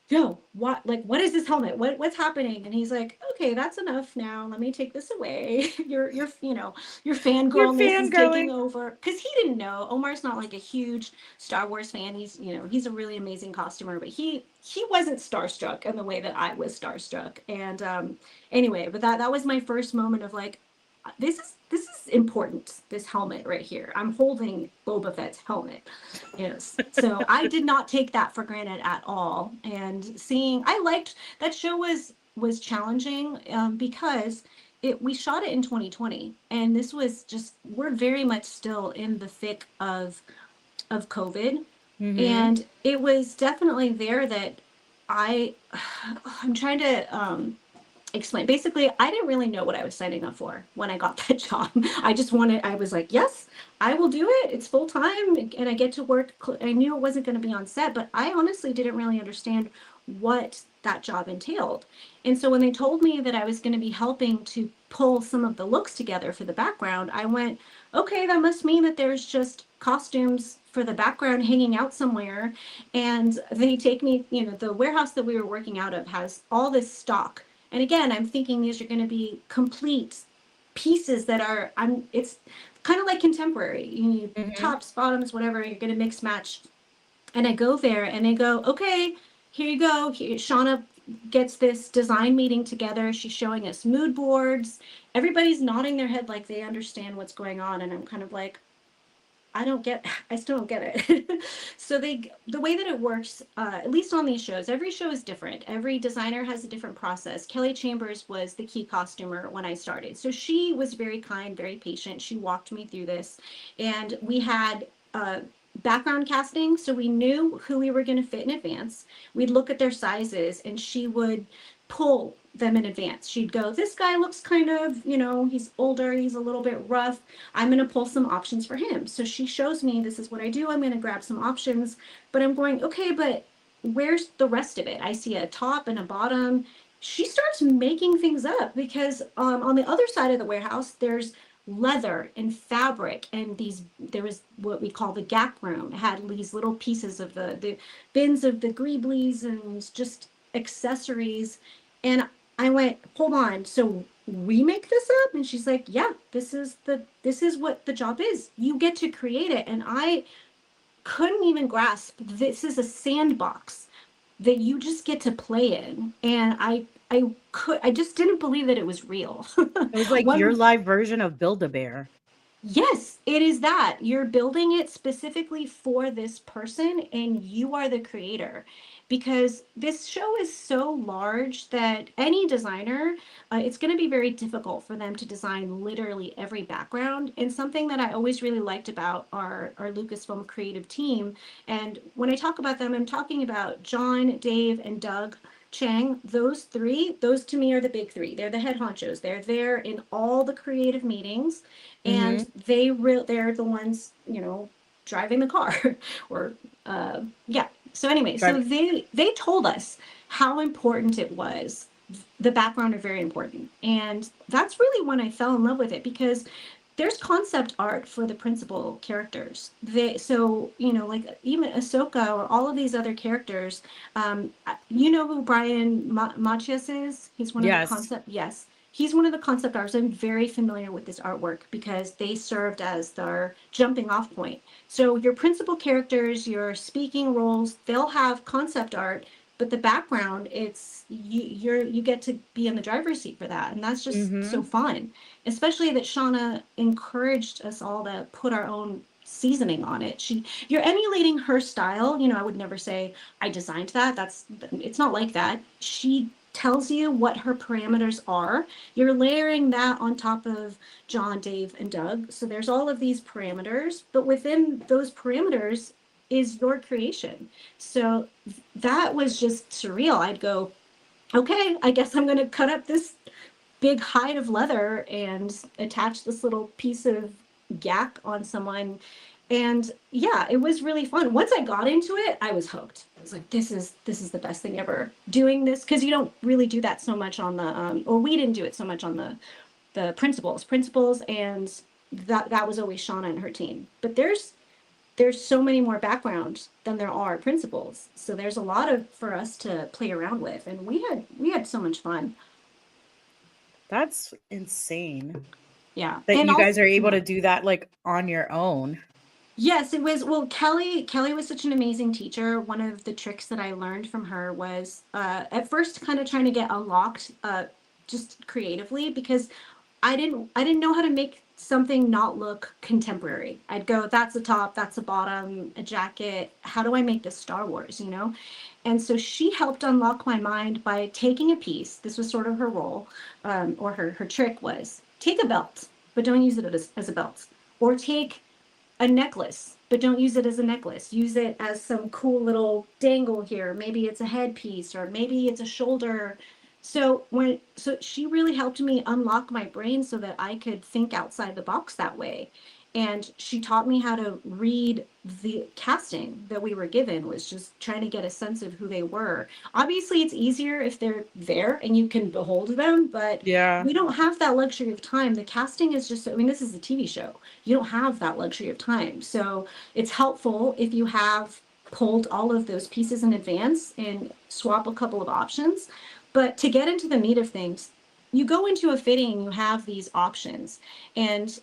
yo, what is this helmet? What's happening? And he's like, okay, that's enough now. Let me take this away. Your You're fangirlness is taking fangirling. over. Because he didn't know. Omar's not like a huge Star Wars fan. He's a really amazing costumer, but he wasn't starstruck in the way that I was starstruck. And anyway, but that was my first moment of like, this is important, this helmet right here. I'm holding Boba Fett's helmet. Yes. So I did not take that for granted at all. And I liked that show was challenging because we shot it in 2020 and this was just we're very much still in the thick of COVID. Mm-hmm. And it was definitely there that I I'm trying to explain. Basically, I didn't really know what I was signing up for when I got that job. I was like, yes, I will do it. It's full time and I get to work. I knew it wasn't going to be on set, but I honestly didn't really understand what that job entailed. And so when they told me that I was going to be helping to pull some of the looks together for the background, I went, okay, that must mean that there's just costumes for the background hanging out somewhere. And they take me, the warehouse that we were working out of has all this stock, and again, I'm thinking these are going to be complete pieces that it's kind of like contemporary. You need Mm-hmm. tops, bottoms, whatever, you're going to mix match. And I go there and they go, okay, here you go. Shauna gets this design meeting together. She's showing us mood boards. Everybody's nodding their head like they understand what's going on. And I'm kind of like, I still don't get it. So the way that it works, at least on these shows, every show is different. Every designer has a different process. Kelly Chambers was the key costumer when I started. So she was very kind, very patient. She walked me through this. And we had background casting. So we knew who we were going to fit in advance. We'd look at their sizes and she would pull them in advance. She'd go, this guy looks kind of, he's older, he's a little bit rough. I'm going to pull some options for him. So she shows me, this is what I do. I'm going to grab some options, but I'm going, okay, but where's the rest of it? I see a top and a bottom. She starts making things up because on the other side of the warehouse, there's leather and fabric and there was what we call the gap room. It had these little pieces of the bins of the greeblies and just accessories. And I went, hold on, so we make this up? And she's like, yeah, this is what the job is. You get to create it. And I couldn't even grasp this is a sandbox that you just get to play in. And I just didn't believe that it was real. It was like your One live version of Build-A-Bear. Yes, it is that. You're building it specifically for this person and you are the creator. Because this show is so large that any designer, it's going to be very difficult for them to design literally every background. And something that I always really liked about our Lucasfilm creative team, and when I talk about them, I'm talking about John, Dave, and Doug Chang. Those three, those to me are the big three. They're the head honchos. They're there in all the creative meetings Mm-hmm. and they're the ones driving the car or yeah. So anyway, so Drive. they told us how important it was. The background are very important, and that's really when I fell in love with it because there's concept art for the principal characters. Like even Ahsoka or all of these other characters. You know who Brian Machias is? He's one of the Yes. concept. Yes, he's one of the concept artists. I'm very familiar with this artwork because they served as their jumping off point. So your principal characters, your speaking roles, they'll have concept art, but the background, you get to be in the driver's seat for that, and that's just so Mm-hmm. fun. Especially that Shauna encouraged us all to put our own seasoning on it. You're emulating her style. You know, I would never say I designed that. It's not like that. She tells you what her parameters are. You're layering that on top of John, Dave, and Doug. So there's all of these parameters, but within those parameters is your creation. So that was just surreal. I'd go, okay, I guess I'm going to cut up this big hide of leather and attach this little piece of yak on someone. And yeah, it was really fun. Once I got into it, I was hooked. I was like, this is the best thing ever. Doing this, because you don't really do that so much on the or we didn't do it so much on the principals, and that was always Shauna and her team. But there's so many more backgrounds than there are principals. So there's a lot of for us to play around with, and we had so much fun. That's insane Yeah. that And you guys also, are able to do that like on your own. yes, it was. Well, Kelly was such an amazing teacher. One of the tricks that I learned from her was at first kind of trying to get unlocked just creatively, because I didn't know how to make something not look contemporary. I'd go, that's the top, that's the bottom, a jacket. How do I make this Star Wars, you know? And so she helped unlock my mind by taking a piece. This was sort of her role, or her trick was take a belt, but don't use it as a belt. Or take a necklace, but don't use it as a necklace. Use it as some cool little dangle here. Maybe it's a headpiece, or maybe it's a shoulder. So she really helped me unlock my brain so that I could think outside the box that way. And she taught me how to read the casting that we were given, was just trying to get a sense of who they were. Obviously, it's easier if they're there and you can behold them, but Yeah. we don't have that luxury of time. The casting is just, I mean, this is a TV show. You don't have that luxury of time. So it's helpful if you have pulled all of those pieces in advance and swap a couple of options. But to get into the meat of things, you go into a fitting, you have these options. And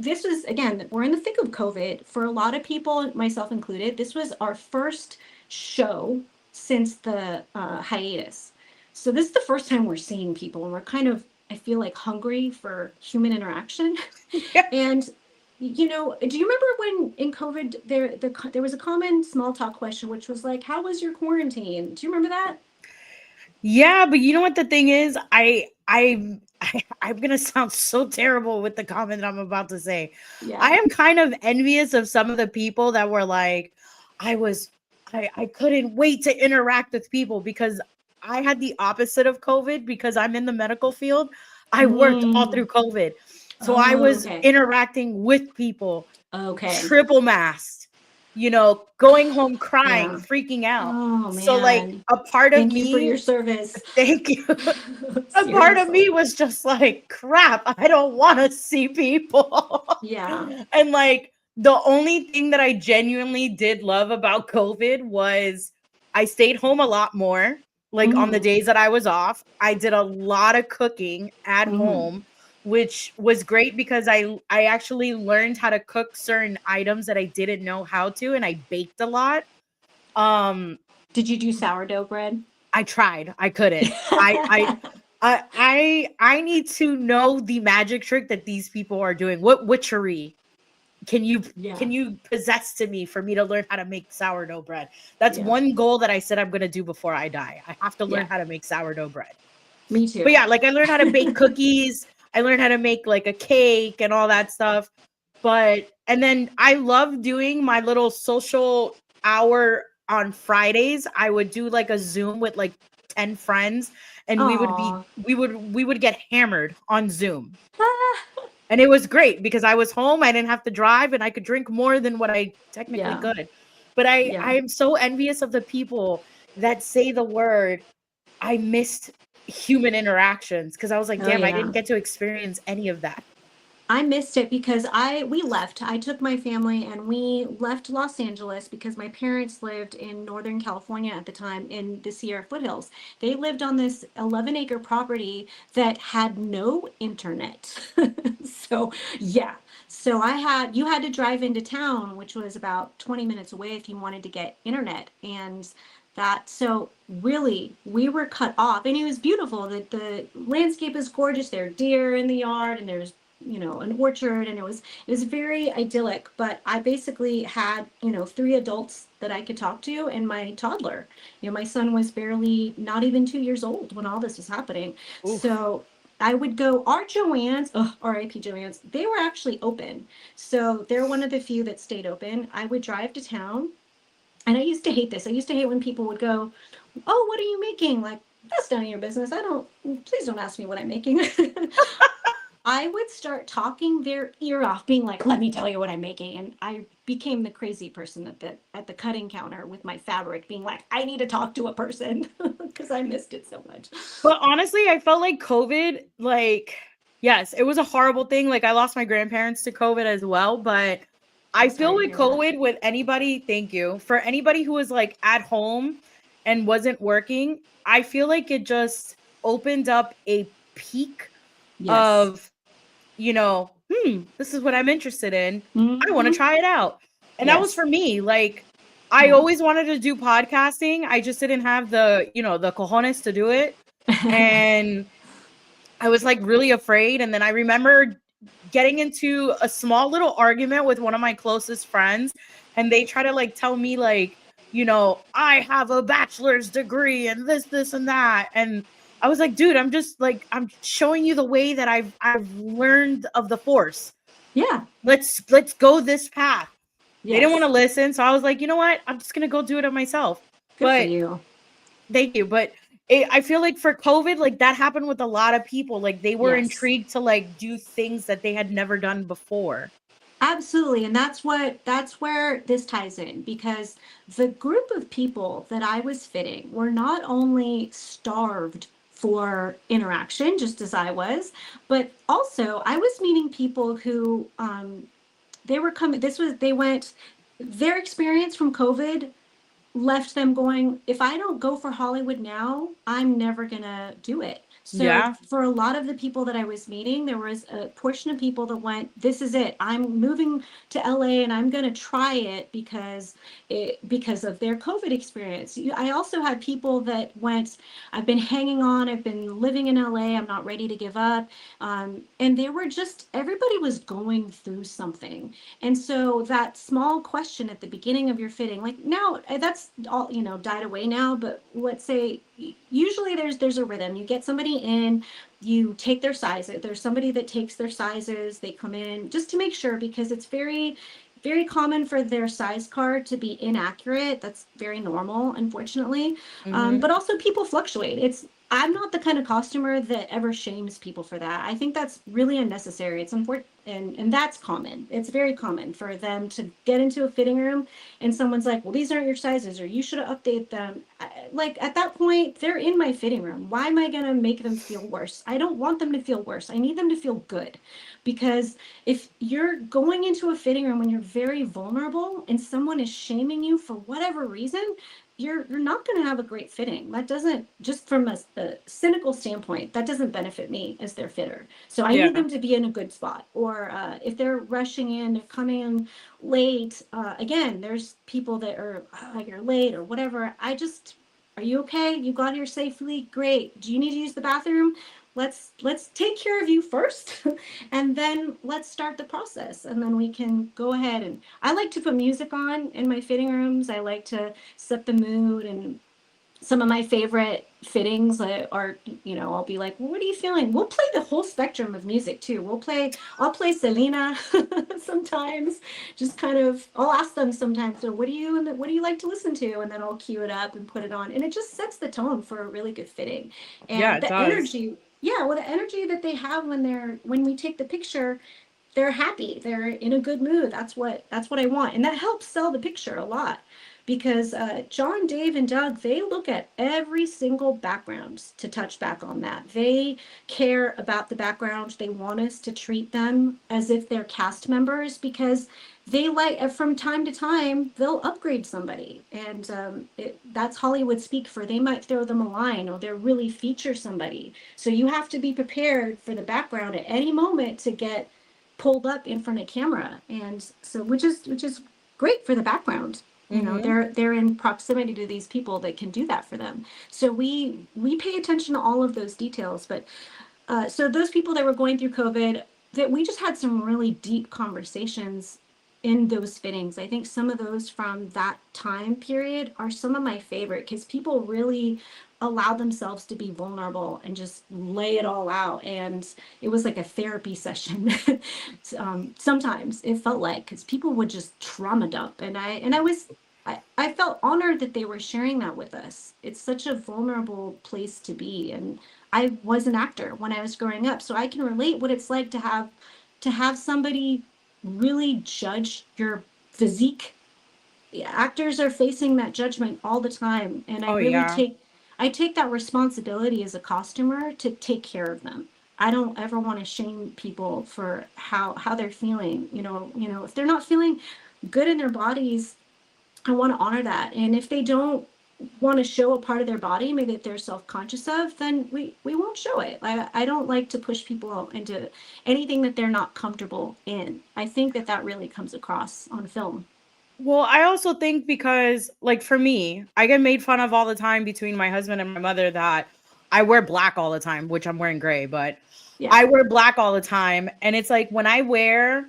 this was, again, we're in the thick of COVID. For a lot of people, myself included, this was our first show since the hiatus. So this is the first time we're seeing people, and we're kind of, I feel like, hungry for human interaction. Yeah. And you know, do you remember when in COVID there was a common small talk question, which was like, "How was your quarantine?" Do you remember that? Yeah, but you know what the thing is? I'm gonna sound so terrible with the comment that I'm about to say. I Yeah. am kind of envious of some of the people that were like, I was I couldn't wait to interact with people because I had the opposite of COVID because I'm in the medical field. I worked all Mm. through COVID. So I Oh, was okay. interacting with people, Okay. triple masked, going home crying, Yeah. freaking out. Oh So like man. a part of Thank you for me, your service. thank you. A part of me Seriously. was just like, crap, I don't want to see people. Yeah. And like the only thing that I genuinely did love about COVID was I stayed home a lot more. Like on the Mm-hmm. days that I was off, I did a lot of cooking at Mm-hmm. home, which was great because I actually learned how to cook certain items that I didn't know how to, and I baked a lot. Um Did you do sourdough bread? I tried. I couldn't. I need to know the magic trick that these people are doing. What witchery can you Yeah. can you possess to me for me to learn how to make sourdough bread? That's Yeah. one goal that I said I'm gonna do before I die. I have to learn Yeah. how to make sourdough bread. Me But too. yeah, like I learned how to bake cookies. I learned how to make like a cake and all that stuff. But and then I love doing my little social hour on Fridays. I would do like a Zoom with like 10 friends and Aw. we would get hammered on Zoom. And it was great because I was home, I didn't have to drive and I could drink more than what I technically Yeah. could. But I Yeah. am so envious of the people that say the word I missed human interactions because I was like, Oh damn, I yeah. didn't get to experience any of that. I missed it because we left. I took my family and we left Los Angeles because my parents lived in Northern California at the time in the Sierra foothills. They lived on this 11-acre property that had no internet. So, yeah. So you had to drive into town, which was about 20 minutes away if you wanted to get internet. And so really we were cut off, and it was beautiful. The landscape is gorgeous. There are deer in the yard, and there's an orchard, and it was very idyllic. But I basically had, 3 adults that I could talk to, and my toddler. My son was barely not even 2 years old when all this was happening. Oof. So I would go. Our Joann's, R.I.P. Joann's, they were actually open. So they're one of the few that stayed open. I would drive to town, and I used to hate this. I used to hate when people would go, "Oh, what are you making?" Like, that's none of your business. Please don't ask me what I'm making. I would start talking their ear off, being like, "Let me tell you what I'm making." And I became the crazy person at the cutting counter with my fabric, being like, "I need to talk to a person," because I missed it so much. But honestly, I felt like COVID, like, yes, it was a horrible thing. Like, I lost my grandparents to COVID as well. But I I'm feel sorry to like hear that. COVID with anybody, thank you, for anybody who was like at home and wasn't working, I feel like it just opened up a peak Yes. of, this is what I'm interested in. I want to Mm-hmm. try it out. And that was Yes. for me. Like, I always wanted to do podcasting. I just didn't have the cojones to do it. And I was like really afraid. And then I remember getting into a small little argument with one of my closest friends, and they try to like tell me like, I have a bachelor's degree and this and that. And I was like, dude, I'm showing you the way that I've learned of the force. Yeah. Let's go this path. They didn't want Yes. to listen, so I was like, you know what? I'm just gonna go do it myself. Good for But you. thank you. But I feel like for COVID, like that happened with a lot of people. Like they were Yes. intrigued to like do things that they had never done before. Absolutely. And that's where this ties in, because the group of people that I was fitting were not only starved for interaction, just as I was, but also I was meeting people who they were coming this was they went their experience from COVID left them going, if I don't go for Hollywood now, I'm never gonna do it. So Yeah. for a lot of the people that I was meeting, there was a portion of people that went, this is it. I'm moving to LA and I'm gonna try it because of their COVID experience. I also had people that went, I've been hanging on, I've been living in LA, I'm not ready to give up. And they were just, everybody was going through something. And so that small question at the beginning of your fitting, like now that's all, died away now, but let's say usually there's a rhythm. You get somebody in, you take their sizes. There's somebody that takes their sizes. They come in just to make sure, because it's very common for their size card to be inaccurate. That's very normal, unfortunately. Hmm. But also people fluctuate. I'm not the kind of costumer that ever shames people for that. I think that's really unnecessary. It's unfortunate, and that's common. It's very common for them to get into a fitting room and someone's like, "Well, these aren't your sizes, or you should have updated them." Like at that point, they're in my fitting room. Why am I gonna make them feel worse? I don't want them to feel worse. I need them to feel good, because if you're going into a fitting room when you're very vulnerable and someone is shaming you for whatever reason, you're not going to have a great fitting. That doesn't, just from a cynical standpoint, that doesn't benefit me as their fitter. So I need Yeah. them to be in a good spot. Or if they're rushing in, they're coming in late. Again, there's people that are, you're late or whatever. Are you okay? You got here safely? Great. Do you need to use the bathroom? Let's take care of you first, and then let's start the process, and then we can go ahead. And I like to put music on in my fitting rooms. I like to set the mood. And some of my favorite fittings are, I'll be like, well, what are you feeling? We'll play the whole spectrum of music too. I'll play Selena sometimes, just kind of, I'll ask them sometimes, so what do you like to listen to? And then I'll cue it up and put it on. And it just sets the tone for a really good fitting. Yeah, And it the does. energy, yeah, well, the energy that they have when we take the picture, they're happy, they're in a good mood. That's what I want, and that helps sell the picture a lot, because John, Dave, and Doug, they look at every single background to touch back on that. They care about the background. They want us to treat them as if they're cast members, because they like, from time to time they'll upgrade somebody, and that's Hollywood speak for, they might throw them a line, or they'll really feature somebody. So you have to be prepared for the background at any moment to get pulled up in front of camera. And so which is great for the background. Hmm. They're in proximity to these people that can do that for them. So we pay attention to all of those details. But so those people that were going through COVID, that we just had some really deep conversations in those fittings. I think some of those from that time period are some of my favorite because people really allow themselves to be vulnerable and just lay it all out. And it was like a therapy session. Sometimes it felt like because people would just trauma dump, and I felt honored that they were sharing that with us. It's such a vulnerable place to be, and I was an actor when I was growing up, so I can relate what it's like to have somebody really judge your physique. Actors are facing that judgment all the time, and Oh yeah. I take that responsibility as a costumer to take care of them. I don't ever want to shame people for how they're feeling. If they're not feeling good in their bodies, I want to honor that. And if they don't want to show a part of their body, maybe that they're self-conscious of, then we won't show it. I don't like to push people into anything that they're not comfortable in. I think that that really comes across on film. Well, I also think because, like, for me, I get made fun of all the time between my husband and my mother that I wear black all the time, which I'm wearing gray, but Yeah. I wear black all the time. And it's like when I wear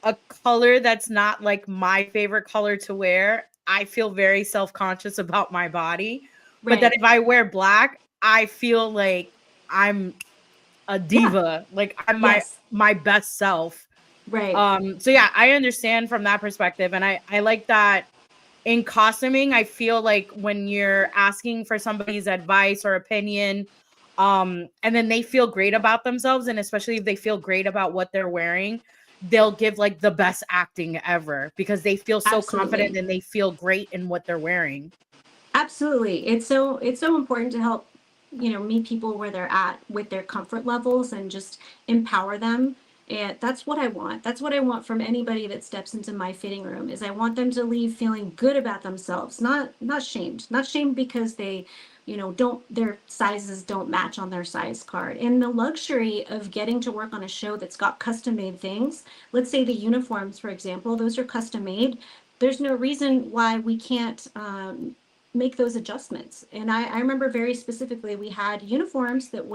a color that's not like my favorite color to wear, I feel very self-conscious about my body. But then Right. if I wear black, I feel like I'm a Yeah. diva, like I'm Yes. my best self. Right. So yeah, I understand from that perspective, and I like that in costuming. I feel like when you're asking for somebody's advice or opinion, and then they feel great about themselves, and especially if they feel great about what they're wearing, they'll give like the best acting ever because they feel so confident Absolutely. and they feel great in what they're wearing. Absolutely. It's so important to help, meet people where they're at with their comfort levels and just empower them. And that's what I want. That's what I want from anybody that steps into my fitting room is I want them to leave feeling good about themselves, not shamed. Not shamed because they, don't their sizes don't match on their size card. And the luxury of getting to work on a show that's got custom made things. Let's say the uniforms, for example, those are custom made. There's no reason why we can't make those adjustments. And I remember very specifically, we had uniforms that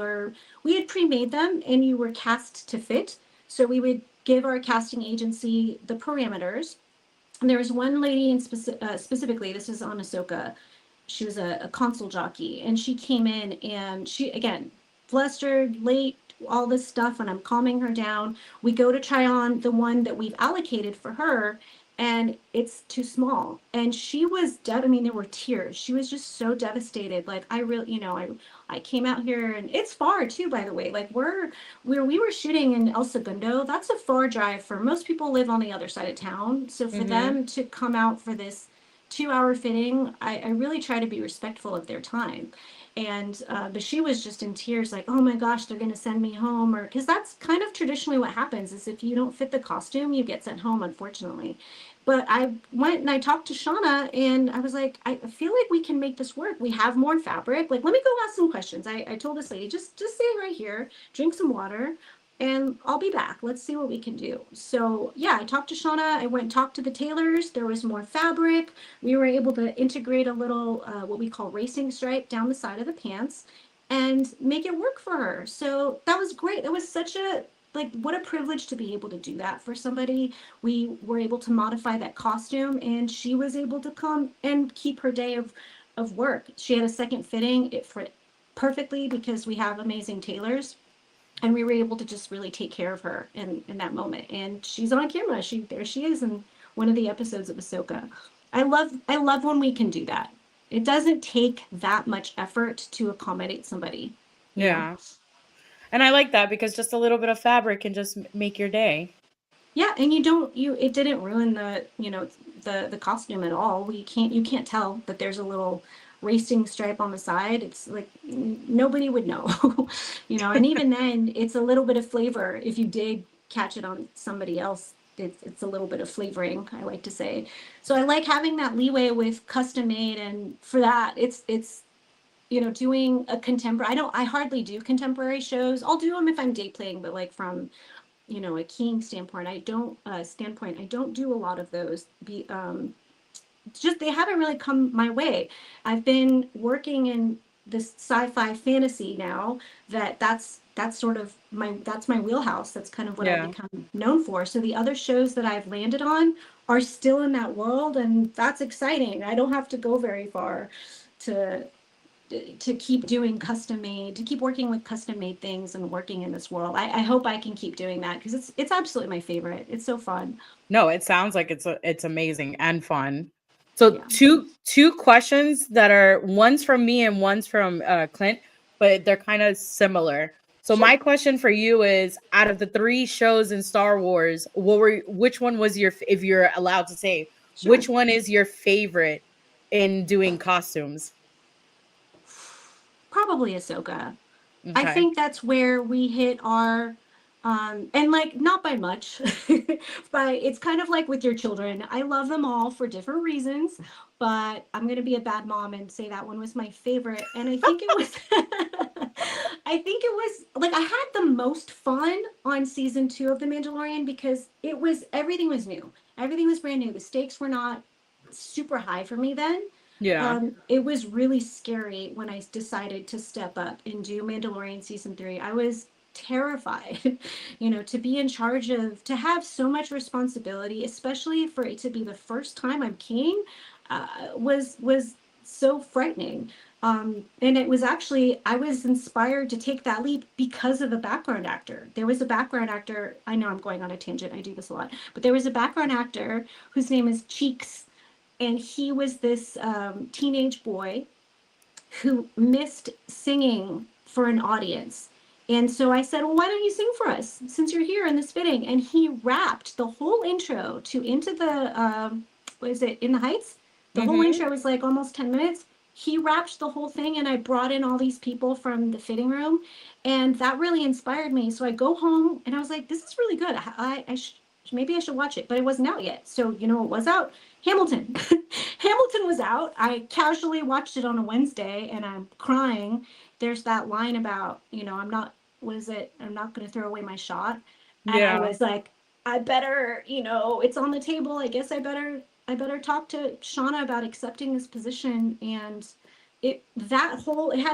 we had pre-made them and you were cast to fit. So we would give our casting agency the parameters. And there was one lady specifically, this is on Ahsoka. She was a console jockey and she came in and she, again, flustered, late, all this stuff. And I'm calming her down. We go to try on the one that we've allocated for her and it's too small. And she was I mean, there were tears. She was just so devastated. Like I really, I came out here and it's far too, by the way. Like where we were shooting in El Segundo, that's a far drive for most people live on the other side of town. So for Mm-hmm. them to come out for this 2 hour fitting, I really try to be respectful of their time. And but she was just in tears, like, oh my gosh, they're gonna send me home, or because that's kind of traditionally what happens is if you don't fit the costume, you get sent home, unfortunately. But I went and I talked to Shauna and I was like, I feel like we can make this work. We have more fabric. Like, let me go ask some questions. I told this lady, just stay right here, drink some water, and I'll be back. Let's see what we can do. So yeah, I talked to Shauna. I went and talked to the tailors. There was more fabric. We were able to integrate a little what we call racing stripe down the side of the pants and make it work for her. So that was great. That was such a like what a privilege to be able to do that for somebody. We were able to modify that costume and she was able to come and keep her day of work. She had a second fitting. It fit perfectly because we have amazing tailors and we were able to just really take care of her in that moment. And she's on camera. There she is in one of the episodes of Ahsoka. I love when we can do that. It doesn't take that much effort to accommodate somebody, you know. Yeah. And I like that because just a little bit of fabric can just make your day. Yeah, and it didn't ruin the costume at all. You can't tell that there's a little racing stripe on the side. It's like nobody would know. And even then it's a little bit of flavor if you did catch it on somebody else. It's a little bit of flavoring, I like to say. So I like having that leeway with custom made, and for that it's doing a contemporary. I hardly do contemporary shows. I'll do them if I'm day playing, but like from a keying standpoint, I don't do a lot of those. Just they haven't really come my way. I've been working in this sci-fi fantasy now that's that's sort of that's my wheelhouse. That's kind of what I've Yeah. become known for. So the other shows that I've landed on are still in that world, and that's exciting. I don't have to go very far to keep doing custom made, to keep working with custom made things and working in this world. I hope I can keep doing that because it's absolutely my favorite. It's so fun. No, it sounds like it's amazing and fun. So Yeah. two questions that are one's from me and one's from Clint, but they're kind of similar. So Sure. my question for you is, out of the three shows in Star Wars, which one was if you're allowed to say, Sure. which one is your favorite in doing costumes? Probably Ahsoka. I Okay. think that's where we hit our and like not by much, but it's kind of like with your children. I love them all for different reasons, but I'm gonna be a bad mom and say that one was my favorite. And I think it was I think it was like I had the most fun on season 2 of The Mandalorian because it was everything was new. Everything was brand new. The stakes were not super high for me then. Yeah. It was really scary when I decided to step up and do Mandalorian season 3. I was terrified, to be in charge of, to have so much responsibility, especially for it to be the first time I'm king, was so frightening. And it was actually, I was inspired to take that leap because of a background actor. There was a background actor. I know I'm going on a tangent. I do this a lot, but there was a background actor whose name is Cheeks, and he was this teenage boy who missed singing for an audience. And so I said, well, why don't you sing for us since you're here in this fitting? And he rapped the whole intro to Into the, what is it, In the Heights? The whole Mm-hmm. intro was like almost 10 minutes. He rapped the whole thing, and I brought in all these people from the fitting room. And that really inspired me. So I go home and I was like, this is really good. Maybe I should watch it, but it wasn't out yet. So, what was out? Hamilton. Hamilton was out. I casually watched it on a Wednesday and I'm crying. There's that line about, I'm not, what is it? I'm not going to throw away my shot. And I Yeah. was like, I better, it's on the table. I guess I better talk to Shauna about accepting this position. And it had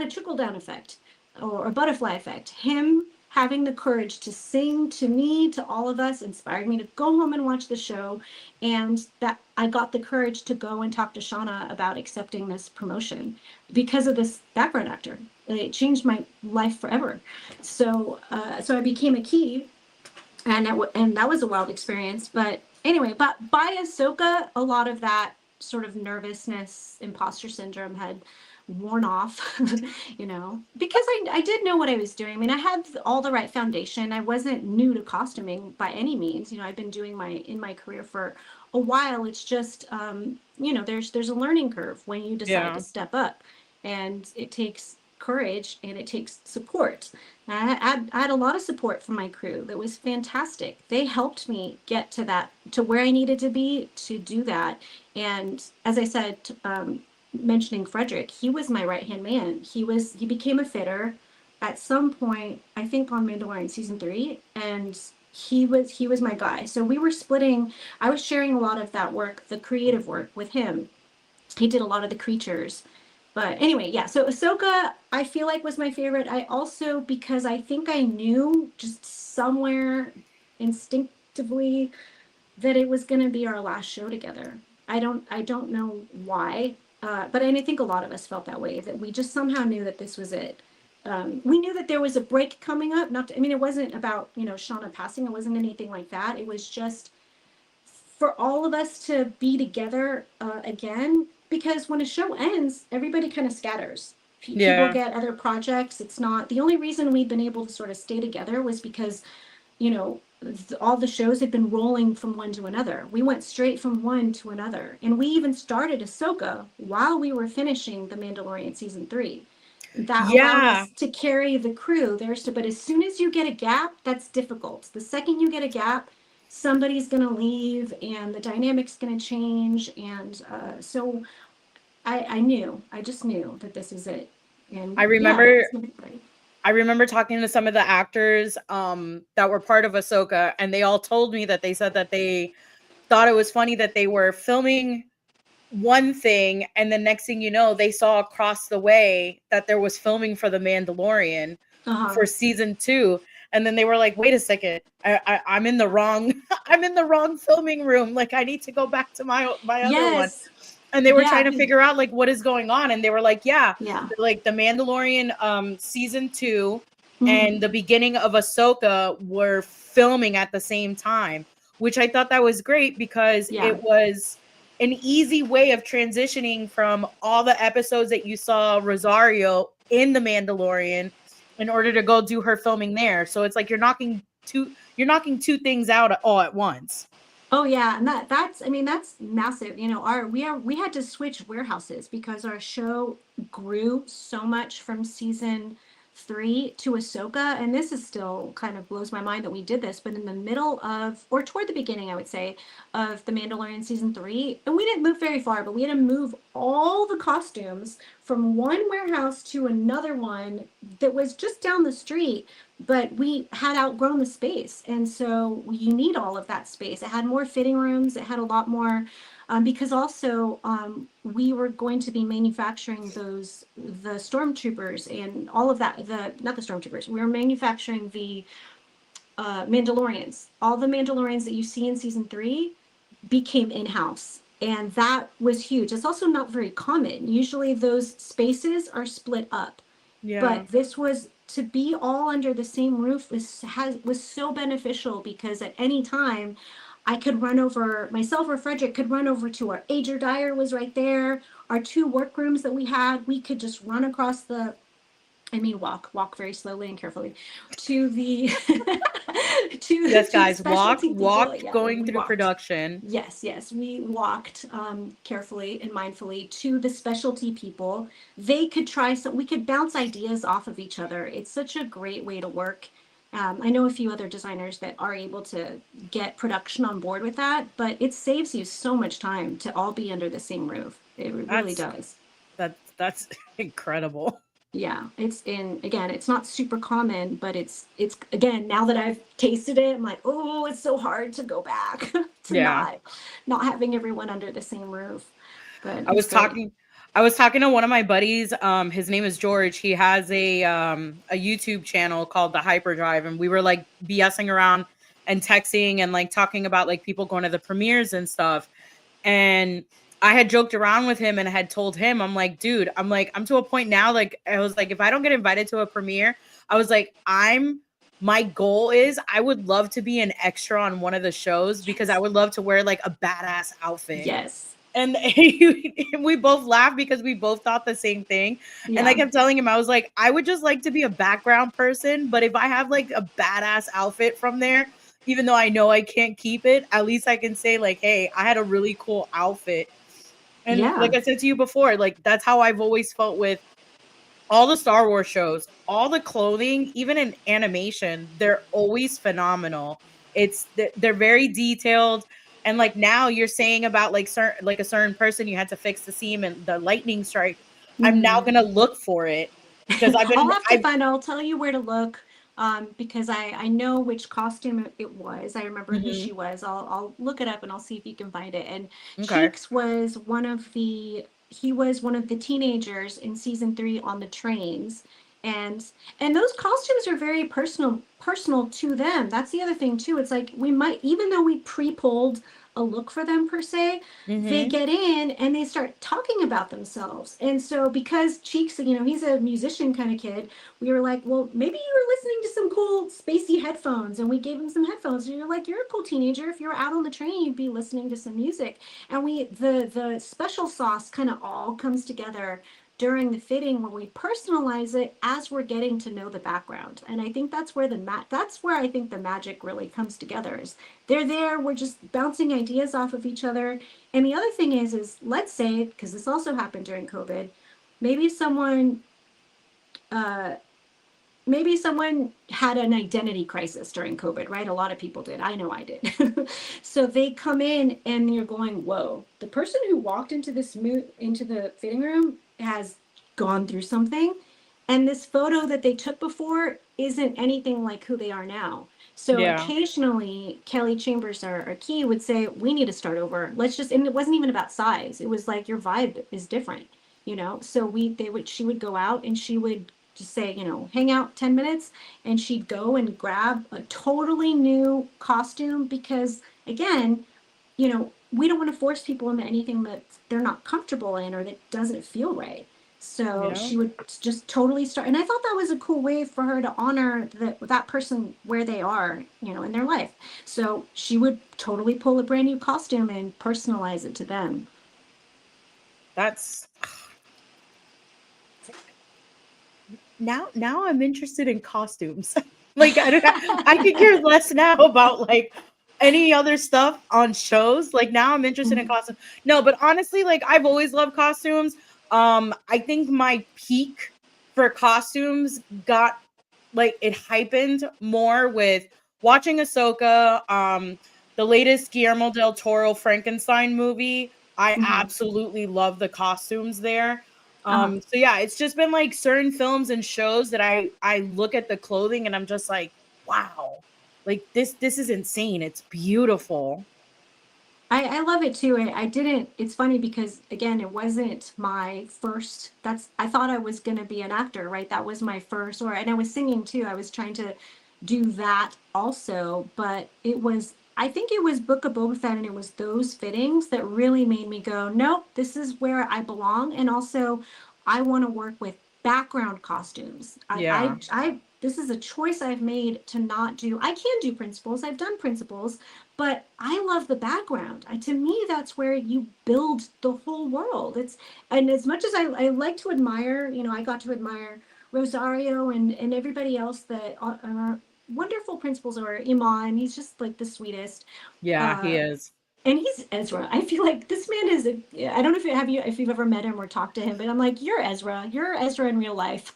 a trickle down effect or a butterfly effect. Him having the courage to sing to me, to all of us, inspired me to go home and watch the show. And that I got the courage to go and talk to Shauna about accepting this promotion because of this background actor. It changed my life forever. So I became a key, and that was a wild experience. But anyway, but by Ahsoka, a lot of that sort of nervousness, imposter syndrome had worn off, because I did know what I was doing. I mean, I had all the right foundation. I wasn't new to costuming by any means. I've been doing my career for a while. It's just, there's a learning curve when you decide to Yeah. step up, and it takes courage and it takes support. I had a lot of support from my crew that was fantastic. They helped me get to where I needed to be to do that. And as I said, mentioning Frederick, he was my right hand man. He became a fitter at some point, I think on Mandalorian season 3, and he was my guy. So we were splitting. I was sharing a lot of that work, the creative work, with him. He did a lot of the creatures. But anyway, yeah. So Ahsoka, I feel like was my favorite. I also, because I think I knew just somewhere instinctively that it was going to be our last show together. I don't know why, but I think a lot of us felt that way. That we just somehow knew that this was it. We knew that there was a break coming up. It wasn't about Shauna passing. It wasn't anything like that. It was just for all of us to be together again, because when a show ends, everybody kind of scatters. People Yeah. get other projects. It's not the only reason we've been able to sort of stay together was because all the shows had been rolling from one to another. We went straight from one to another, and we even started Ahsoka while we were finishing The Mandalorian season 3. That allowed Yeah. us to carry the crew. But as soon as you get a gap, that's difficult. The second you get a gap, somebody's going to leave, and the dynamic's going to change. And so I just knew that this is it. I And yeah, remember it's been great. I remember talking to some of the actors that were part of Ahsoka, and they all told me that they said that they thought it was funny that they were filming one thing, and the next thing you know, they saw across the way that there was filming for The Mandalorian. Uh-huh. for season 2, and then they were like, "Wait a second, I'm in the wrong I'm in the wrong filming room. Like, I need to go back to my other one." Yes. And they were Yeah. trying to figure out like what is going on, and they were like, "Yeah, Yeah. like the Mandalorian season 2 and Mhm. the beginning of Ahsoka were filming at the same time," which I thought that was great because Yeah. it was an easy way of transitioning from all the episodes that you saw Rosario in the Mandalorian in order to go do her filming there. So it's like you're knocking two things out all at once. Oh yeah, and that's I mean that's massive. You know, we had to switch warehouses because our show grew so much from season 3 to Ahsoka, and this is still kind of blows my mind that we did this, but in the middle of or toward the beginning, I would say, of The Mandalorian season 3, and we didn't move very far, but we had to move all the costumes from one warehouse to another one that was just down the street, but we had outgrown the space, and so you need all of that space. It had more fitting rooms, it had a lot more, because also we were going to be manufacturing the stormtroopers and all of that, the not the stormtroopers, we were manufacturing the Mandalorians. All the Mandalorians that you see in season 3 became in-house, and that was huge. It's also not very common. Usually those spaces are split up, Yeah. but this was to be all under the same roof was so beneficial because at any time I could run over, myself or Frederick could run over to our ager dyer was right there. Our 2 workrooms that we had, we could just run across the, I mean, walk very slowly and carefully to the Yes, to the guys, specialty people. walked Yeah, going we through walked. production. Yes, yes, we walked carefully and mindfully to the specialty people. They could try some. We could bounce ideas off of each other. It's such a great way to work. I know a few other designers that are able to get production on board with that, but it saves you so much time to all be under the same roof. It really That's does. that's incredible. Yeah, it's in again, it's not super common, but it's again, now that I've tasted it, I'm like, oh, it's so hard to go back to Yeah. not having everyone under the same roof. But I it's was great. talking I was talking to one of my buddies. His name is George. He has a YouTube channel called The Hyperdrive, and we were like BSing around and texting and like talking about like people going to the premieres and stuff. And I had joked around with him and I had told him, I'm like, dude, I'm to a point now, like, I was like, if I don't get invited to a premiere, I was like, my goal is I would love to be an extra on one of the shows because I Yes. would love to wear like a badass outfit. Yes. And we both laughed because we both thought the same thing. And I Yeah. kept telling him, I was like, I would just like to be a background person, but if I have like a badass outfit from there, even though I know I can't keep it, at least I can say, like, hey, I had a really cool outfit. And Yeah. like I said to you before, like that's how I've always felt with all the Star Wars shows, all the clothing, even in animation, they're always phenomenal. They're very detailed. And like now you're saying about like certain like a certain person you had to fix the seam and the lightning strike. I'm now Mhm. gonna look for it because I'll have to I've find. I'll tell you where to look, because I know which costume it was. I remember who mhm, she was. I'll look it up and I'll see if you can find it. And okay. Cheeks was one of the he was one of the teenagers in season 3 on the trains, and those costumes are very personal to them. That's the other thing too. It's like we might, even though we pre-pulled a look for them per se, they Mhm. get in and they start talking about themselves. And so because Cheeks, you know, he's a musician kind of kid, we were like, well, maybe you were listening to some cool spacey headphones, and we gave him some headphones. And you're like, you're a cool teenager. If you're out on the train, you'd be listening to some music. And the special sauce kind of all comes together during the fitting when we personalize it as we're getting to know the background. And I think that's where that's where I think the magic really comes together. Is they're there, we're just bouncing ideas off of each other. And the other thing is let's say, because this also happened during COVID, maybe someone uh, maybe someone had an identity crisis during COVID, right? A lot of people did. I know I did. So they come in and you're going, whoa, the person who walked into into the fitting room has gone through something. And this photo that they took before isn't anything like who they are now. So Yeah. occasionally Kelly Chambers, our key, would say, we need to start over. Let's just, and it wasn't even about size. It was like your vibe is different, you know? So she would go out and just say, hang out 10 minutes, and she'd go and grab a totally new costume because, again, we don't want to force people into anything that they're not comfortable in or that doesn't feel right. So Yeah. she would just totally start, and I thought that was a cool way for her to honor that person where they are, in their life. So she would totally pull a brand new costume and personalize it to them. That's now I'm interested in costumes. Like I could care less now about like any other stuff on shows. Like now I'm interested in Mhm. costumes. No, but honestly, like I've always loved costumes. I think my peak for costumes got like it hypened more with watching Ahsoka, the latest Guillermo del Toro Frankenstein movie. I Mhm. absolutely love the costumes there. Uh-huh. So yeah, it's just been like certain films and shows that I look at the clothing and I'm just like, wow, like this is insane. It's beautiful. I love it too. I didn't, it's funny because again, it wasn't my first, I thought I was going to be an actor, right? That was my first, and I was singing too. I was trying to do that also, but I think it was Book of Boba Fett, and it was those fittings that really made me go, nope, this is where I belong. And also, I want to work with background costumes. Yeah. This is a choice I've made to not do, I can do principals. I've done principals, but I love the background. To me, that's where you build the whole world. And as much as I like to admire, I got to admire Rosario and everybody else that are wonderful principals, or Iman. He's just like the sweetest. Yeah, he Uh, is. and he's Ezra. I feel like this man is. I don't know if you've ever met him or talked to him, but I'm like, you're Ezra. You're Ezra in real life.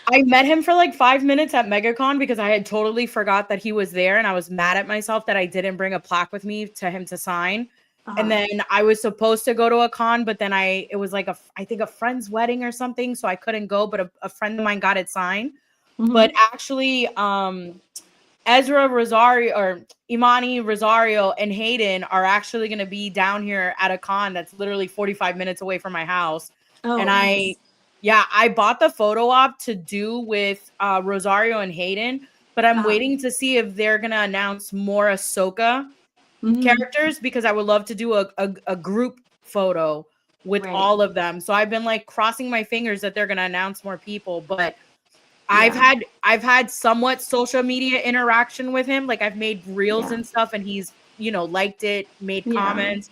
I met him for like 5 minutes at MegaCon because I had totally forgot that he was there and I was mad at myself that I didn't bring a plaque with me to him to sign. And uh, then I was supposed to go to a con, but then it was like I think a friend's wedding or something, so I couldn't go, but a friend of mine got it signed. mm-hmm. But actually, Ezra Rosario or Imani Rosario and Hayden are actually going to be down here at a con that's literally 45 minutes away from my house. And Oh, nice. yeah, I bought the photo op to do with Rosario and Hayden, but I'm Uh, waiting to see if they're going to announce more Ahsoka mm-hmm. characters because I would love to do a group photo with Right. all of them. So I've been like crossing my fingers that they're going to announce more people, but Yeah. I've had somewhat social media interaction with him. Like I've made reels Yeah. and stuff and he's, liked it, made Yeah. comments.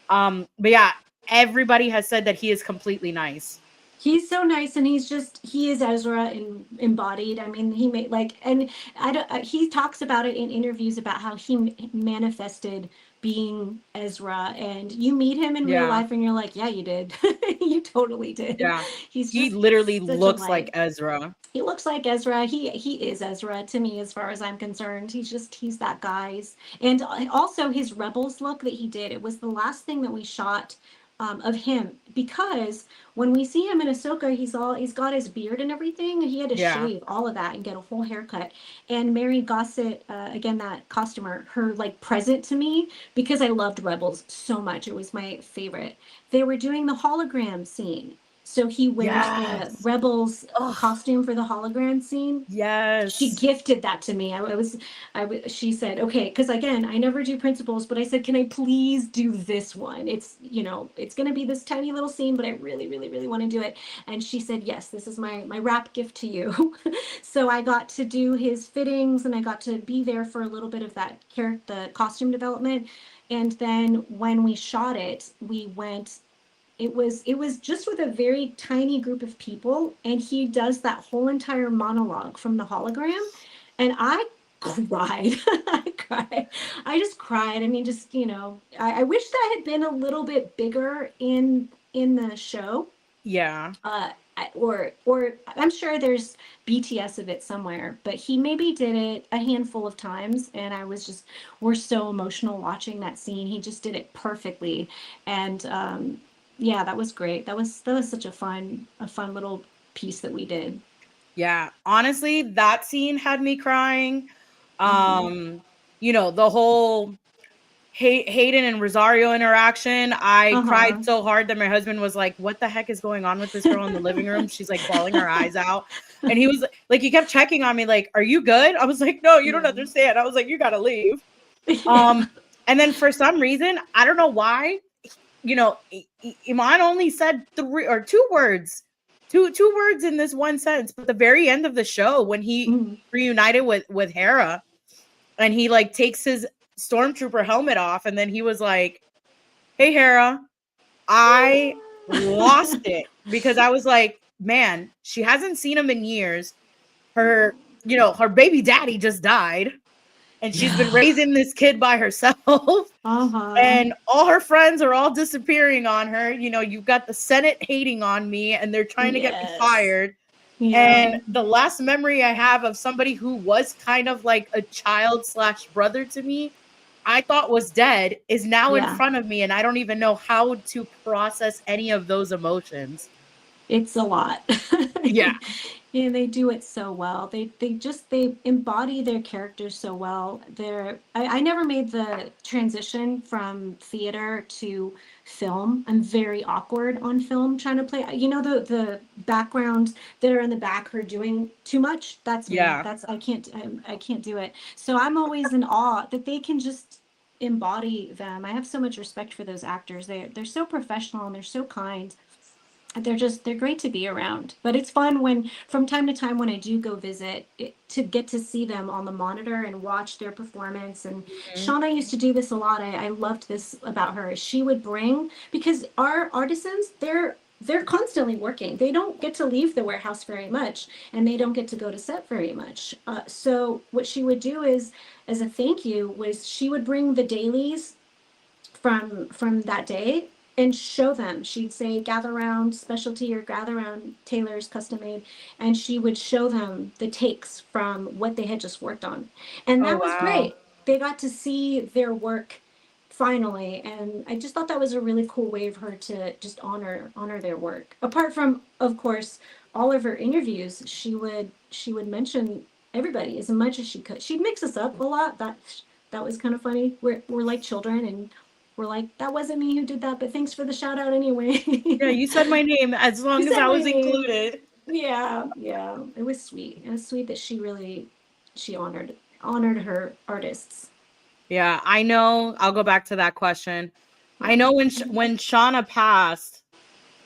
But yeah, everybody has said that he is completely nice. He's so nice, and he is Ezra embodied. I mean, he made like, and I don't, he talks about it in interviews about how he manifested being Ezra, and you meet him in real Yeah. life and you're like, yeah, you did. You totally did. Yeah. He's He just literally such a looks like light. Ezra. He looks like Ezra. He is Ezra to me, as far as I'm concerned. He's that guy's. And also his Rebels look that he did. It was the last thing that we shot of him, because when we see him in Ahsoka, he's got his beard and everything. He had to Yeah. shave all of that and get a whole haircut. And Mary Gossett, again, that costumer, her like present to me, because I loved Rebels so much. It was my favorite. They were doing the hologram scene, so he wears the Yes. Rebels Oh, costume for the hologram scene. She yes. gifted that to me. She said, okay, because again, I never do principals, but I said, can I please do this one? It's going to be this tiny little scene, but I really, really, really want to do it. And she said, yes, this is my wrap gift to you. So I got to do his fittings, and I got to be there for a little bit of the costume development. And then when we shot it, it was just with a very tiny group of people, and he does that whole entire monologue from the hologram, and I cried. I cried. I just cried. I mean, just I wish that had been a little bit bigger in the show. Yeah. Or I'm sure there's BTS of it somewhere, but he maybe did it a handful of times, and we're so emotional watching that scene. He just did it perfectly, and yeah, that was great. That was such a fun little piece that we did. Yeah. Honestly, that scene had me crying. Mm-hmm. Um, the whole Hayden and Rosario interaction, I cried Uh-huh. so hard that my husband was like, "What the heck is going on with this girl in the living room?" She's like bawling her eyes out. And he was like, he kept checking on me, like, "Are you good?" I was like, "No, you don't Yeah. understand." I was like, "You gotta leave." Yeah. Um, and then for some reason, I don't know why, Iman only said three or two words, two words in this one sentence. But the very end of the show, when he Mm. reunited with Hera, and he like takes his stormtrooper helmet off, and then he was like, "Hey, Hera," I lost it because I was like, "Man, she hasn't seen him in years. Her, her baby daddy just died, and she's been Yeah. raising this kid by herself." Uh-huh. And all her friends are all disappearing on her. You've got the Senate hating on me, and they're trying to get me Yes. fired. Yeah. And the last memory I have of somebody who was kind of like a child slash brother to me, I thought was dead, is now in Yeah. front of me, and I don't even know how to process any of those emotions. It's a lot. Yeah. Yeah, they do it so well. They embody their characters so well. I never made the transition from theater to film. I'm very awkward on film trying to play. The backgrounds that are in the back who are doing too much. That's me. Yeah. That's I can't do it. So I'm always in awe that they can just embody them. I have so much respect for those actors. They're so professional and they're so kind. They're great to be around. But it's fun when from time to time when I do go visit to get to see them on the monitor and watch their performance. And Mhm. Shauna used to do this a lot. I loved this about her. She would bring, because our artisans, they're constantly working. They don't get to leave the warehouse very much, and they don't get to go to set very much. So what she would do is, as a thank you, was she would bring the dailies from that day and show them. She'd say, gather around specialty or gather around Taylor's custom made, and she would show them the takes from what they had just worked on. And Oh, that was wow. great. They got to see their work finally, and I just thought that was a really cool way of her to just honor their work. Apart from, of course, all of her interviews, she would mention everybody as much as she could. She'd mix us up a lot. That was kind of funny. We're like children, and we're like, that wasn't me who did that, but thanks for the shout out anyway. Yeah, you said my name as You long as said I my was name. included. Yeah, yeah. It was sweet. It was sweet that she honored her artists. Yeah, I know. I'll go back to that question. I Yeah. know when Shauna passed,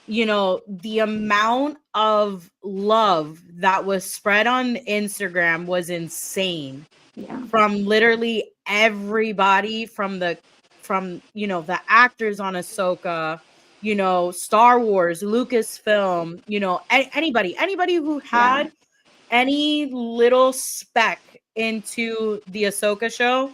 the amount of love that was spread on Instagram was insane. Yeah. From literally everybody, from the actors on Ahsoka, Star Wars, Lucasfilm, anybody who Yeah. had any little speck into the Ahsoka show,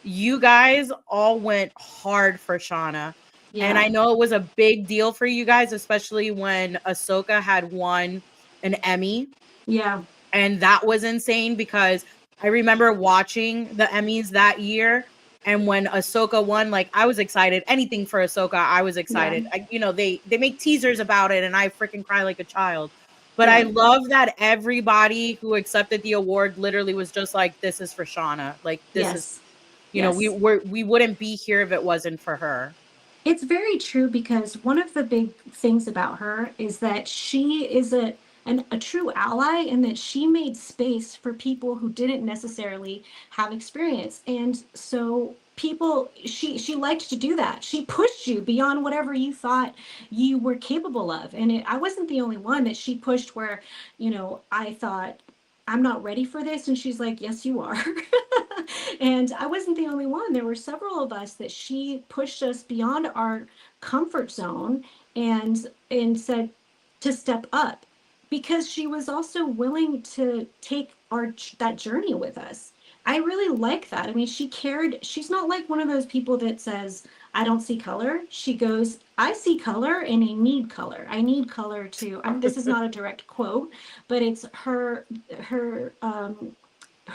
you guys all went hard for Shauna. And Yeah. I know it was a big deal for you guys, especially when Ahsoka had won an Emmy. Yeah. And that was insane because I remember watching the Emmys that year. And when Ahsoka won, like I was excited. Anything for Ahsoka, I was Yeah. excited. They make teasers about it, and I freaking cry like a child. But I Yeah. love that everybody who accepted the award literally was just like, "This is for Shauna. Like this is, Yes. we Yes. we wouldn't be here if it wasn't for her." It's very true because one of the big things about her is that she is a true ally and that she made space for people who didn't necessarily have experience. And so she liked to do that. She pushed you beyond whatever you thought you were capable of. And I wasn't the only one that she pushed where, I thought I'm not ready for this. And she's like, yes, you are. And I wasn't the only one. There were several of us that she pushed us beyond our comfort zone and said to step up because she was also willing to take that journey with us. I really like that. I mean, she cared. She's not like one of those people that says, I don't see color. She goes, I see color and I need color. I need color too. This is not a direct quote, but it's her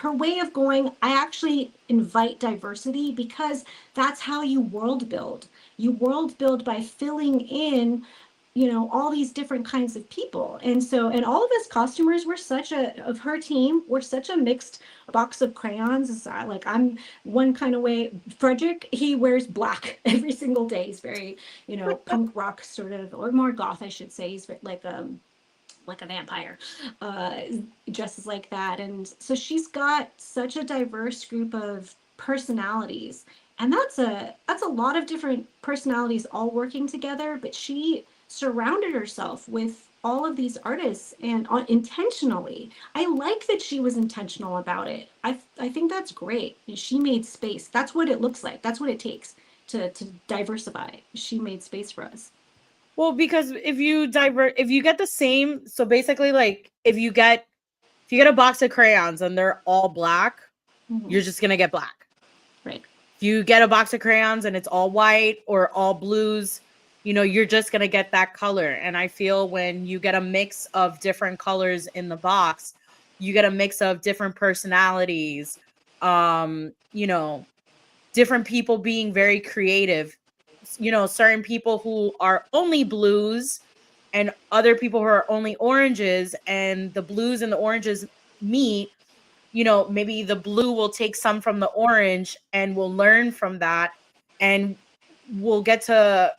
way of going, I actually invite diversity because that's how you world build. You world build by filling in, all these different kinds of people. And all of us costumers were of her team, we're such a mixed box of crayons. It's like I'm one kind of way. Frederick, he wears black every single day. He's very, punk rock sort of, or more goth, I should say. He's like, like a vampire, dresses like that. And so she's got such a diverse group of personalities. And that's a lot of different personalities all working together, but she surrounded herself with all of these artists and intentionally. I like that she was intentional about it. I think that's great. She made space. That's what it looks like. That's what it takes to diversify. She made space for us. Well, because if you get the same, so basically, like if you get a box of crayons and they're all black, you're just gonna get black. Right. If you get a box of crayons and it's all white or all blues, you're just gonna get that color. And I feel when you get a mix of different colors in the box, you get a mix of different personalities, different people being very creative, certain people who are only blues and other people who are only oranges, and the blues and the oranges meet. Maybe the blue will take some from the orange and we'll learn from that, and we'll get to,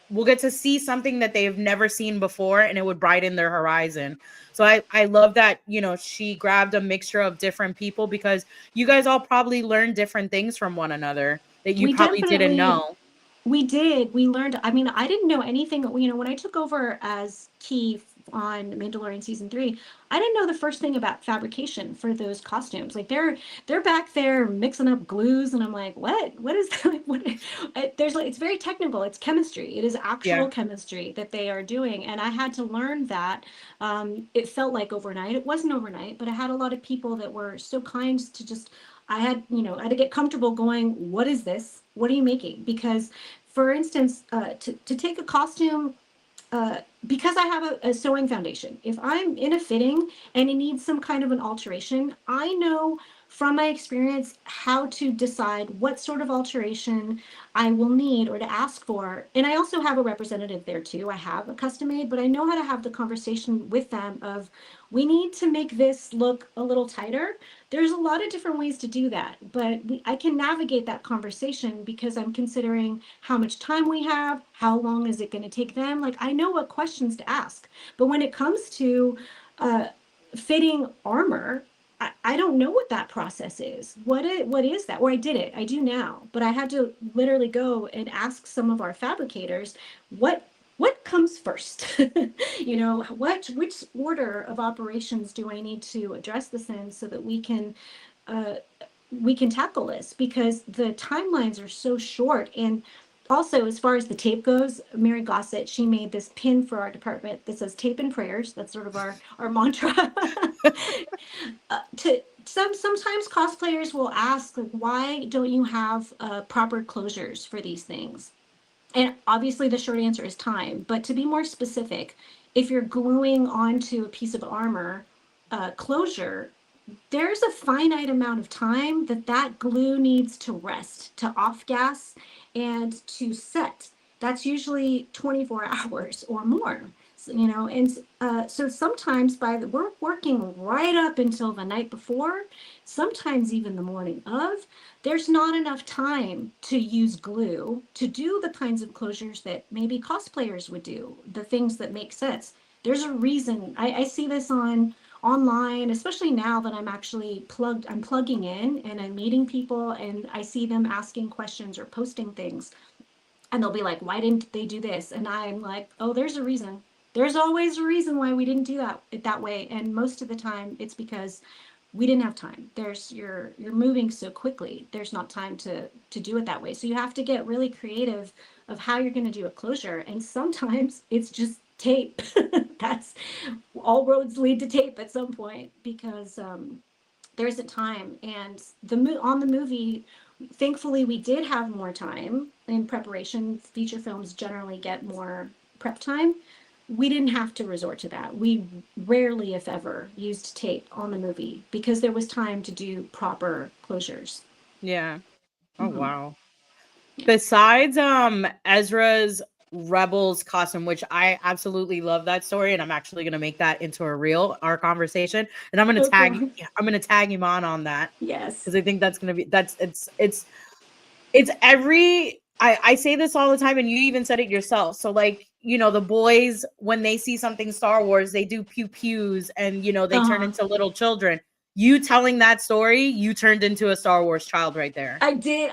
we'll get to see something that they've never seen before, and it would brighten their horizon. So I love that, she grabbed a mixture of different people, because you guys all probably learned different things from one another that you We probably didn't definitely know. We did. We learned. I mean, I didn't know anything. When I took over as Key on Mandalorian season 3, I didn't know the first thing about fabrication for those costumes. Like they're back there mixing up glues, and I'm like, what? What is that? What? There's like, it's very technical. It's chemistry. It is actual Yeah. chemistry that they are doing, and I had to learn that. It felt like overnight. It wasn't overnight, but I had a lot of people that were so kind to just. I had to get comfortable going, what is this? What are you making? Because for instance, to take a costume, because I have a sewing foundation, if I'm in a fitting and it needs some kind of an alteration, I know from my experience how to decide what sort of alteration I will need or to ask for. And I also have a representative there too. I have a custom made, but I know how to have the conversation with them of, we need to make this look a little tighter. There's a lot of different ways to do that, but I can navigate that conversation because I'm considering how much time we have, how long is it going to take them. Like, I know what questions to ask. But when it comes to uh, fitting armor, I don't know what that process is. What is that? Or I did it. I do now, but I had to literally go and ask some of our fabricators what comes first. Which order of operations do I need to address this in so that uh, we can tackle this, because the timelines are so short. And also, as far as the tape goes, Mary Gossett, she made this pin for our department that says tape and prayers. That's sort of our mantra. Sometimes cosplayers will ask, like, why don't you have proper closures for these things? And obviously the short answer is time, but to be more specific, if you're gluing onto a piece of armor closure, there's a finite amount of time that glue needs to rest, to off gas, and to set. That's usually 24 hours or more. And so sometimes we're working right up until the night before, sometimes even the morning of. There's not enough time to use glue to do the kinds of closures that maybe cosplayers would do, the things that make sense. There's a reason. I see this online, especially now that I'm plugging in and I'm meeting people and I see them asking questions or posting things, and they'll be like, why didn't they do this? And I'm like, oh, there's a reason. There's always a reason why we didn't do that way. And most of the time it's because we didn't have time. You're moving so quickly. There's not time to do it that way. So you have to get really creative of how you're going to do a closure. And sometimes it's just tape. That's all roads lead to tape at some point, because there's a time. And on the movie, thankfully we did have more time in preparation. Feature films generally get more prep time. We didn't have to resort to that. We rarely, if ever, used tape on the movie because there was time to do proper closures. Yeah. Oh, Mm-hmm. wow. Besides Ezra's Rebels costume, which I absolutely love that story, and I'm actually gonna make that into a reel, our conversation, and Okay. I'm gonna tag him on that, Yes. because I think that's gonna be it's I say this all the time, and you even said it yourself. So, like, the boys, when they see something Star Wars, they do pew pews and, they turn Uh-huh. into little children. You telling that story, you turned into a Star Wars child right there. I You did.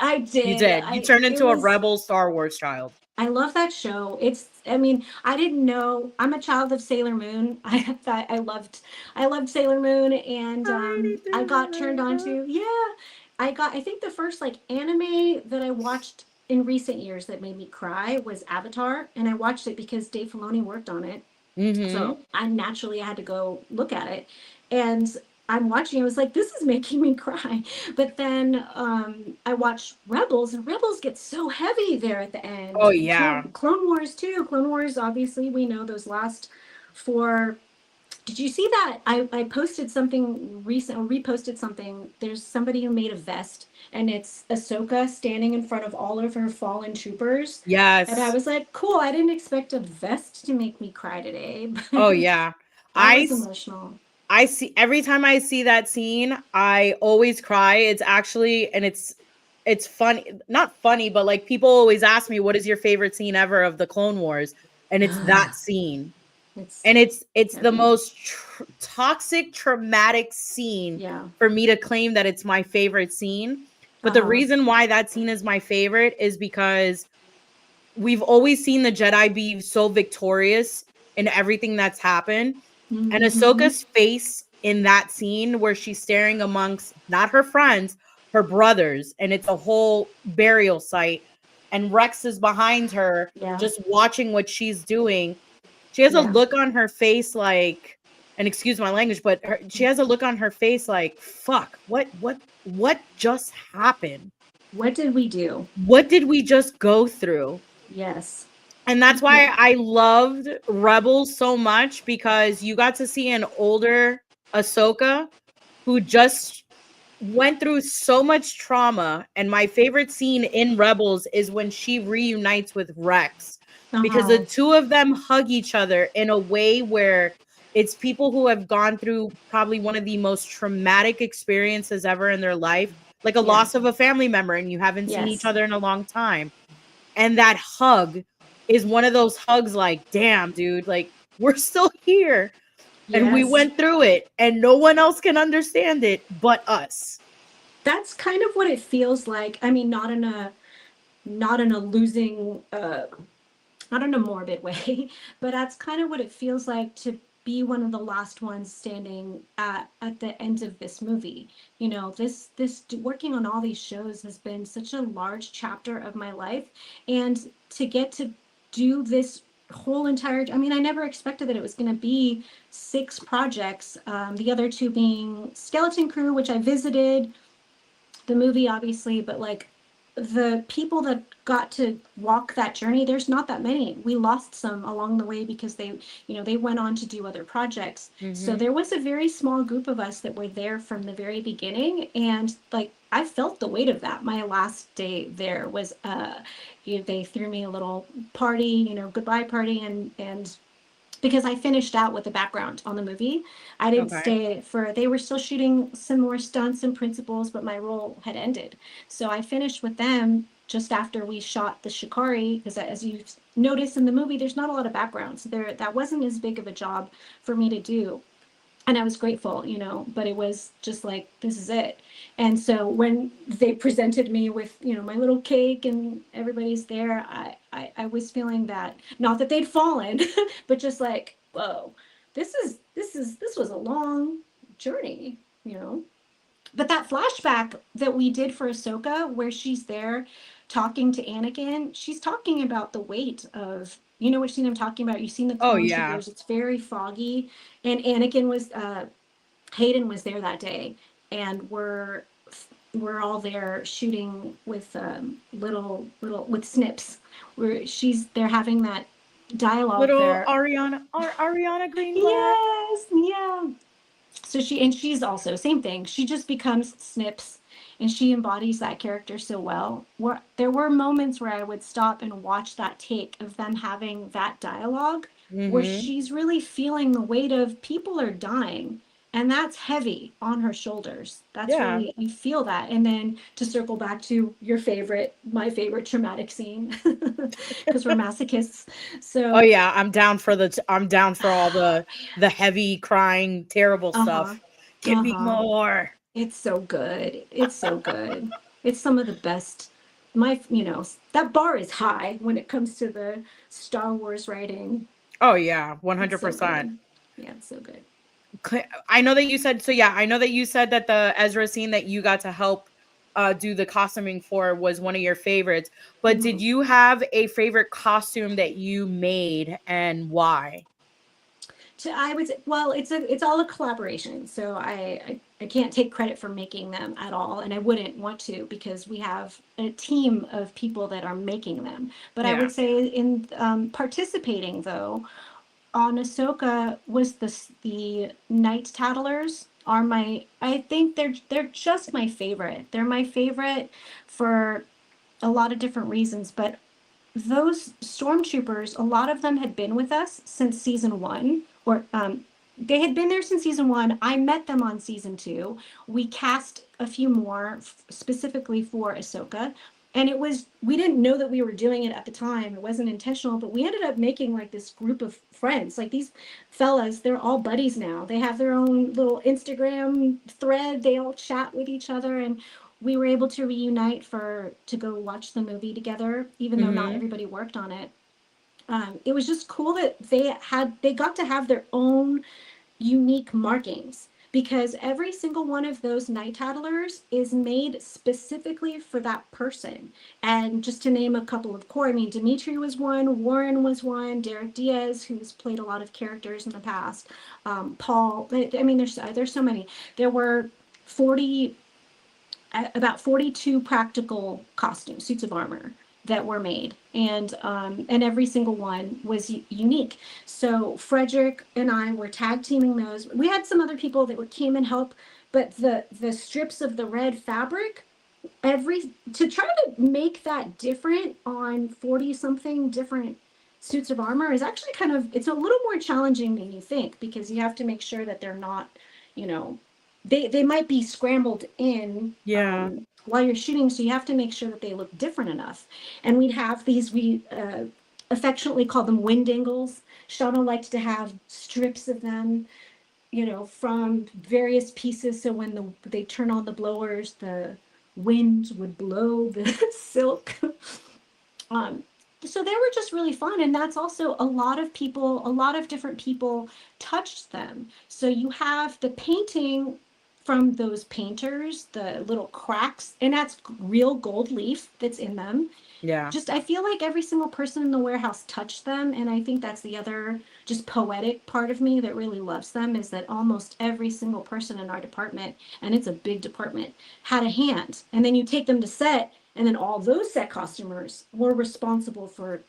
did. You turned into a rebel Star Wars child. I love that show. I mean, I didn't know. I'm a child of Sailor Moon. I loved Sailor Moon, and I got turned on to, yeah. I think the first like anime that I watched in recent years that made me cry was Avatar, and I watched it because Dave Filoni worked on it. So Mm-hmm. I naturally had to go look at it. And I'm watching, I was like, this is making me cry. But then I watched Rebels, and Rebels gets so heavy there at the Oh, end. And yeah. Clone Wars, too. Clone Wars, obviously, we know those last four. Did you see that? I posted something recent, or reposted something. There's somebody who made a vest, and it's Ahsoka standing in front of all of her fallen troopers. And I Yes. was like, cool, I didn't expect a vest to make me cry today, Oh, but yeah. that I was emotional. I see every time I see that scene, I always cry. It's actually, and it's funny, not funny, but like people always ask me what is your favorite scene ever of the Clone Wars, and it's that scene. It's And it's the heavy. most toxic, traumatic scene Yeah. for me to claim that it's my favorite scene. But the Uh-huh. reason why that scene is my favorite is because we've always seen the Jedi be so victorious in everything that's happened. And Mm-hmm. Ahsoka's face in that scene where she's staring amongst not her friends, her brothers, and it's a whole burial site. And Rex is behind her, Yeah. just watching what she's doing. She has a Yeah. look on her face like, and excuse my language, but she has a look on her face like, fuck, what just happened? What did we do? What did we just go through? Yes. And that's why Yeah. I loved Rebels so much, because you got to see an older Ahsoka who just went through so much trauma. And my favorite scene in Rebels is when she reunites with Rex, because Uh-huh. the two of them hug each other in a way where it's people who have gone through probably one of the most traumatic experiences ever in their life, like a Yeah. loss of a family member, and you haven't seen each Yes. other in a long time. And that hug is one of those hugs like, damn, dude, like we're still here and we Yes. went through it and no one else can understand it but us. That's kind of what it feels like. I mean, not in a losing not in a morbid way, but that's kind of what it feels like to be one of the last ones standing at the end of this movie. You know, this working on all these shows has been such a large chapter of my life, and to get to do this whole entire, I mean, I never expected that it was going to be six projects, the other two being Skeleton Crew, which I visited, the movie obviously, but like the people that got to walk that journey, there's not that many. We lost some along the way because they went on to do other projects. So Mm-hmm. there was a very small group of us that were there from the very beginning, and like I felt the weight of that. My last day there was they threw me a little party, goodbye party, and because I finished out with the background on the movie. I didn't Okay. stay for, they were still shooting some more stunts and principals, but my role had ended. So I finished with them just after we shot the Shikari, because as you notice in the movie, there's not a lot of background. So that wasn't as big of a job for me to do, and I was grateful, but it was just like, this is it. And so when they presented me with, my little cake and everybody's there, I was feeling that, not that they'd fallen, but just like, whoa, this was a long journey, you know? But that flashback that we did for Ahsoka, where she's there talking to Anakin, she's talking about the weight of, what scene I'm talking about. You've seen the Oh clone yeah. troopers. It's very foggy, and Anakin was, Hayden was there that day, and we're all there shooting with little with snips. Where they're having that dialogue Little there. Ariana Greenblatt. Yes, yeah. So she's also same thing. She just becomes Snips, and she embodies that character so well. Where there were moments where I would stop and watch that take of them having that dialogue, where Mm-hmm. she's really feeling the weight of people are dying, and that's heavy on her shoulders. That's Yeah. really, you feel that. And then to circle back to your favorite, my favorite traumatic scene, because we're masochists. Oh So, yeah, I'm down for all the heavy crying terrible uh-huh, stuff. Give me uh-huh. more. It's so good. It's so good. It's some of the best. That bar is high when it comes to the Star Wars writing. Oh yeah, It's so 100%. good. Yeah, it's so good. I know that you said so yeah, I know that you said that the Ezra scene that you got to help do the costuming for was one of your favorites. But did Mhm. you have a favorite costume that you made and why? I would say, well, it's all a collaboration. So I can't take credit for making them at all, and I wouldn't want to because we have a team of people that are making them. But I Yeah. would say in participating though on Ahsoka was the Night Tattlers are my, I think they're just my favorite. They're my favorite for a lot of different reasons, but those stormtroopers, a lot of them had been with us since season one, or they had been there since season one. I met them on season two. We cast a few more specifically for Ahsoka. And it was, we didn't know that we were doing it at the time. It wasn't intentional, but we ended up making like this group of friends. Like these fellas, they're all buddies now. They have their own little Instagram thread. They all chat with each other. And we were able to reunite for to go watch the movie together, even though not Mhm. everybody worked on it. It was just cool that they got to have their own unique markings because every single one of those night tattlers is made specifically for that person. And just to name a couple of core, I mean, Dimitri was one, Warren was one, Derek Diaz, who's played a lot of characters in the past, Paul. I mean, there's so many. There were 40 about 42 practical costumes, suits of armor that were made, and every single one was unique. So Frederick and I were tag teaming those. We had some other people that came and help, but the strips of the red fabric, every to try to make that different on 40 something different suits of armor is actually kind of, it's a little more challenging than you think because you have to make sure that they're not, you know, they might be scrambled in Yeah. while you're shooting, so you have to make sure that they look different enough. And we'd have these, we affectionately call them wind angles. Shauna liked to have strips of them, from various pieces. So when they turn on the blowers, the wind would blow the silk. Um, so they were just really fun. And that's also a lot of different people touched them. So you have the painting from those painters, the little cracks, and that's real gold leaf that's in them. Yeah. Just I feel like every single person in the warehouse touched them, and I think that's the other just poetic part of me that really loves them is that almost every single person in our department, and it's a big department, had a hand. And then you take them to set, and then all those set costumers were responsible for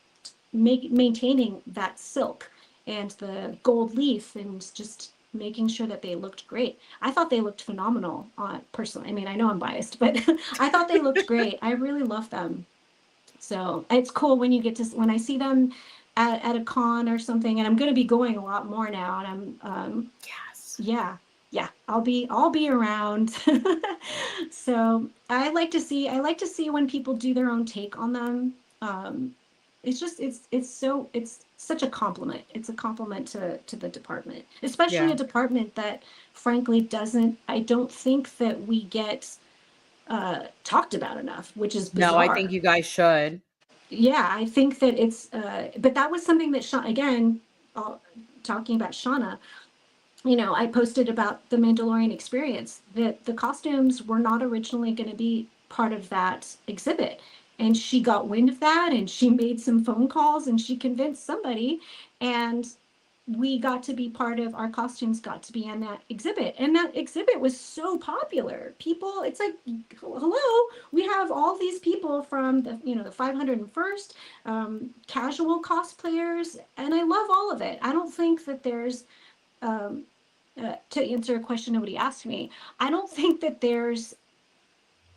maintaining that silk and the gold leaf and just making sure that they looked great. I thought they looked phenomenal, personally. I mean, I know I'm biased, but I thought they looked great. I really love them. So it's cool when you get to when I see them at a con or something, and I'm going to be going a lot more now. And Yes. yeah, yeah, I'll be around. So I like to see when people do their own take on them. It's just it's such a compliment. It's a compliment to the department, especially Yeah. a department that frankly doesn't. I don't think that we get talked about enough, which is No, I think bizarre. you guys should. Yeah, I think that but that was something that again, uh, talking about Shauna, I posted about the Mandalorian experience that the costumes were not originally going to be part of that exhibit. And she got wind of that and she made some phone calls and she convinced somebody. And we got to be part of, our costumes got to be in that exhibit. And that exhibit was so popular. People, it's like, hello, we have all these people from the 501st, casual cosplayers, and I love all of it. I don't think that there's, um, to answer a question nobody asked me, I don't think that there's,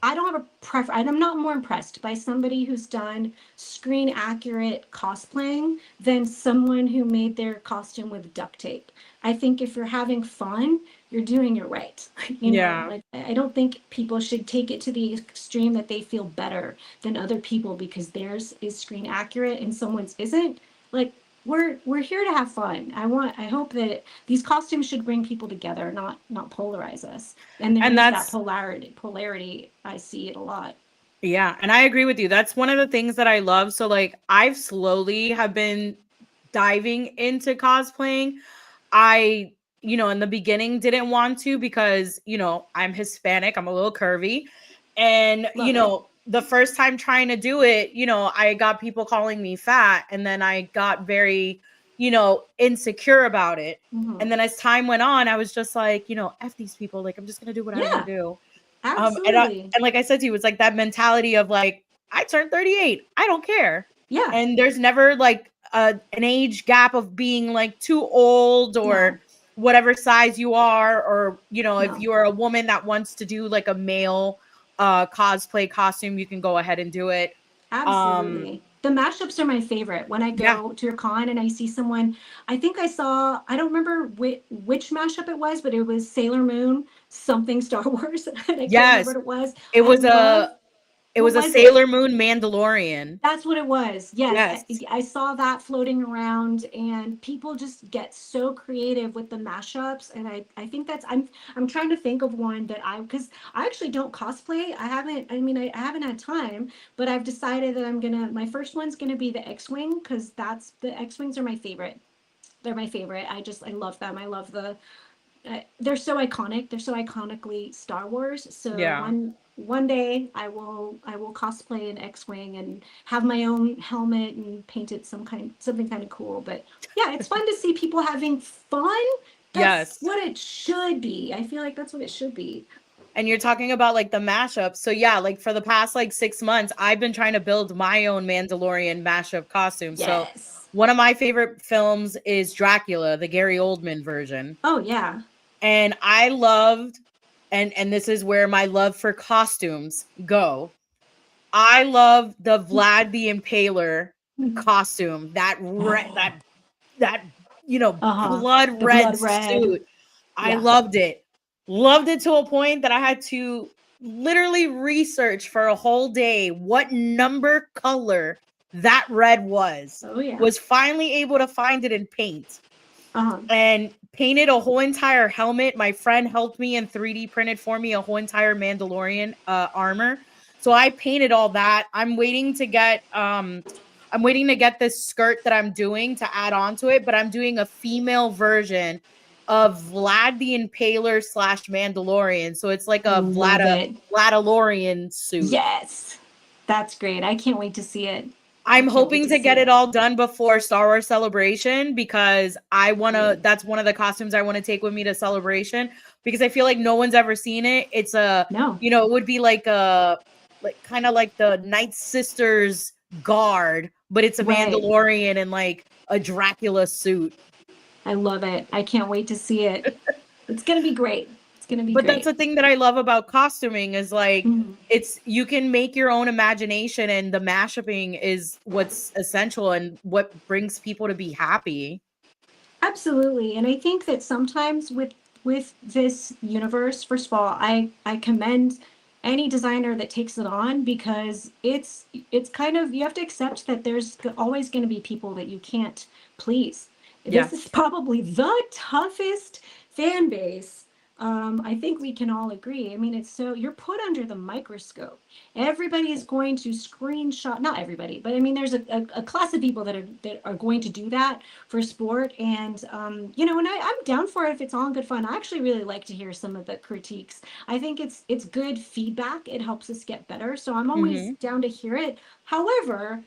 I don't have a preference. I'm not more impressed by somebody who's done screen accurate cosplaying than someone who made their costume with duct tape. I think if you're having fun, you're doing it right. You know, Yeah. like I don't think people should take it to the extreme that they feel better than other people because theirs is screen accurate and someone's isn't. Like we're here to have fun. I hope that these costumes should bring people together, not polarize us. And there And is that that's polarity. I see it a lot. Yeah, and I agree with you. That's one of the things that I love. So like I've slowly have been diving into cosplaying. I, in the beginning didn't want to because, I'm Hispanic, I'm a little curvy. And, Love it. the first time trying to do it, I got people calling me fat and then I got very, insecure about it. Hmm. And then as time went on, I was just like, F these people, like I'm just going to do what I want Yeah, to do. absolutely. And like I said to you, it's like that mentality of like, I turned 38. I don't care. Yeah, And there's never like an age gap of being like too old no, or whatever size you are, or, if no. you're a woman that wants to do like a male cosplay costume, you can go ahead and do it. Um, Absolutely. The mashups are my favorite. When I yeah. go to a con and I see someone, I think I saw, I don't remember which mashup it was, but it was Sailor Moon, something Star Wars, and I can't remember Yes. what it was. It I was love, a it what was a was it? Sailor Moon Mandalorian. That's what it was. Yes, Yes. I saw that floating around, and people just get so creative with the mashups. And I think I'm trying to think of one that because I actually don't cosplay. I haven't. I mean, I haven't had time, but I've decided that my first one's gonna be the X-wing because the X-wings are my favorite. They're my favorite. I love them. I love they're so iconic. They're so iconically Star Wars. So Yeah. one day I will cosplay an X-wing and have my own helmet and paint it something kind of cool. But yeah, it's fun to see people having fun. That's Yes. what it should be. I feel like that's what it should be. And you're talking about like the mashup. So yeah, like for the past like 6 months, I've been trying to build my own Mandalorian mashup costume. So Yes. one of my favorite films is Dracula, the Gary Oldman version. Oh yeah. And I loved, and this is where my love for costumes go. I love the Vlad the Impaler costume. Oh. That Uh-huh. blood The red blood red. suit. I Yeah. loved it. Loved it to a point that I had to literally research for a whole day what number color that red Oh yeah. was finally able to find it in paint Uh-huh. and painted a whole entire helmet. My friend helped me and 3D printed for me a whole entire Mandalorian armor. So I painted all that. I'm waiting to get this skirt that I'm doing to add on to it, but I'm doing a female version of Vlad the Impaler slash Mandalorian. So it's like a Love it. Vladalorian suit. Yes. That's great. I can't wait to see it. I I'm can't wait hoping to to see get it it. all done before Star Wars Celebration because Great. that's one of the costumes I want to take with me to Celebration because I feel like no one's ever seen it. It's No. it would be like like kind of like the Night Sisters guard, but it's a Right. Mandalorian and like a Dracula suit. I love it. I can't wait to see it. It's going to be great. It's going to be But that's great. the thing that I love about costuming is like Mhm. it's you can make your own imagination and the mashuping is what's essential and what brings people to be happy. Absolutely. And I think that sometimes with this universe, first of all, I commend any designer that takes it on because it's kind of you have to accept that there's always going to be people that you can't please. Yeah. This is probably the toughest fan base. I think we can all agree. I mean, it's so you're put under the microscope. Everybody is going to screenshot, not everybody, but I mean, there's a class of people that are going to do that for sport. And, and I'm down for it if it's all in good fun. I actually really like to hear some of the critiques. I think it's good feedback. It helps us get better. So I'm always Mhm. down to hear it. However,